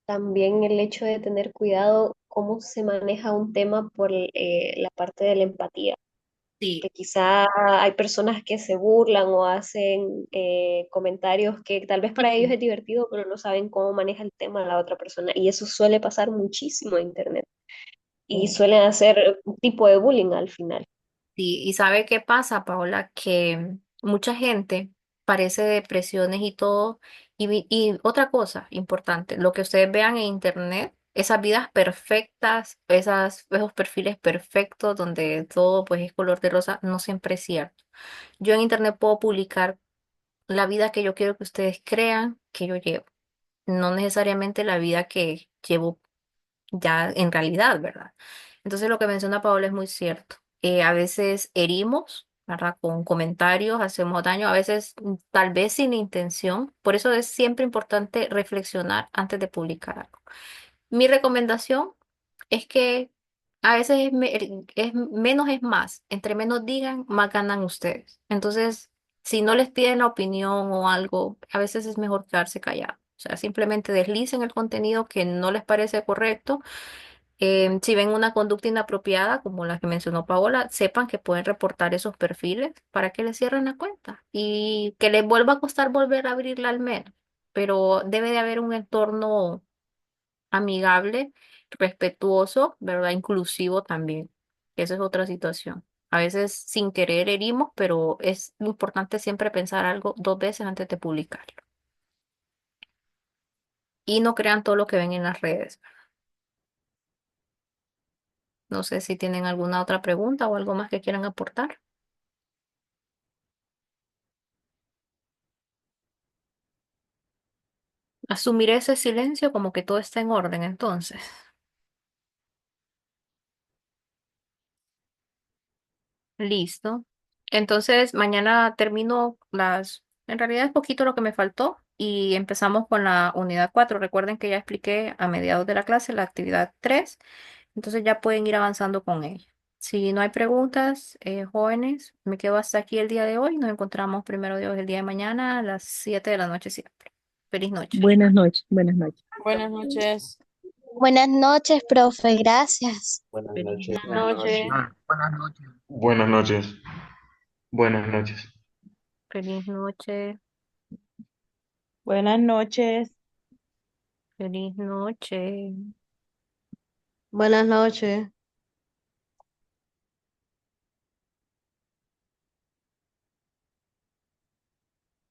Speaker 3: también el hecho de tener cuidado cómo se maneja un tema por la parte de la empatía,
Speaker 1: Sí,
Speaker 3: que quizá hay personas que se burlan o hacen comentarios que tal vez para ellos es divertido, pero no saben cómo maneja el tema la otra persona. Y eso suele pasar muchísimo en Internet y suelen hacer un tipo de bullying al final.
Speaker 1: sí, y ¿sabe qué pasa, Paola? Que mucha gente parece depresiones y todo. Y otra cosa importante, lo que ustedes vean en internet, esas vidas perfectas, esos perfiles perfectos donde todo pues es color de rosa, no siempre es cierto. Yo en internet puedo publicar la vida que yo quiero que ustedes crean que yo llevo, no necesariamente la vida que llevo ya en realidad, ¿verdad? Entonces lo que menciona Paola es muy cierto. A veces herimos, ¿verdad? Con comentarios, hacemos daño, a veces tal vez sin intención. Por eso es siempre importante reflexionar antes de publicar algo. Mi recomendación es que a veces menos es más. Entre menos digan, más ganan ustedes. Entonces, si no les piden la opinión o algo, a veces es mejor quedarse callado. O sea, simplemente deslicen el contenido que no les parece correcto. Si ven una conducta inapropiada, como la que mencionó Paola, sepan que pueden reportar esos perfiles para que les cierren la cuenta y que les vuelva a costar volver a abrirla al menos. Pero debe de haber un entorno amigable, respetuoso, ¿verdad? Inclusivo también. Esa es otra situación. A veces sin querer herimos, pero es importante siempre pensar algo dos veces antes de publicarlo. Y no crean todo lo que ven en las redes. No sé si tienen alguna otra pregunta o algo más que quieran aportar. Asumiré ese silencio como que todo está en orden, entonces. Listo. Entonces, mañana termino en realidad es poquito lo que me faltó y empezamos con la unidad 4. Recuerden que ya expliqué a mediados de la clase la actividad 3, entonces ya pueden ir avanzando con ella. Si no hay preguntas, jóvenes, me quedo hasta aquí el día de hoy. Nos encontramos primero Dios el día de mañana a las 7 de la noche siempre. Feliz noche.
Speaker 4: Buenas noches, buenas noches.
Speaker 7: Buenas noches.
Speaker 8: Buenas noches, profe, gracias.
Speaker 6: Buenas
Speaker 1: Feliz
Speaker 6: noches.
Speaker 7: Buenas
Speaker 1: noche.
Speaker 7: noches.
Speaker 5: Buenas noches.
Speaker 9: Buenas noches. Buenas noches.
Speaker 1: Feliz noche.
Speaker 7: Buenas noches.
Speaker 1: Feliz noche.
Speaker 7: Buenas noches.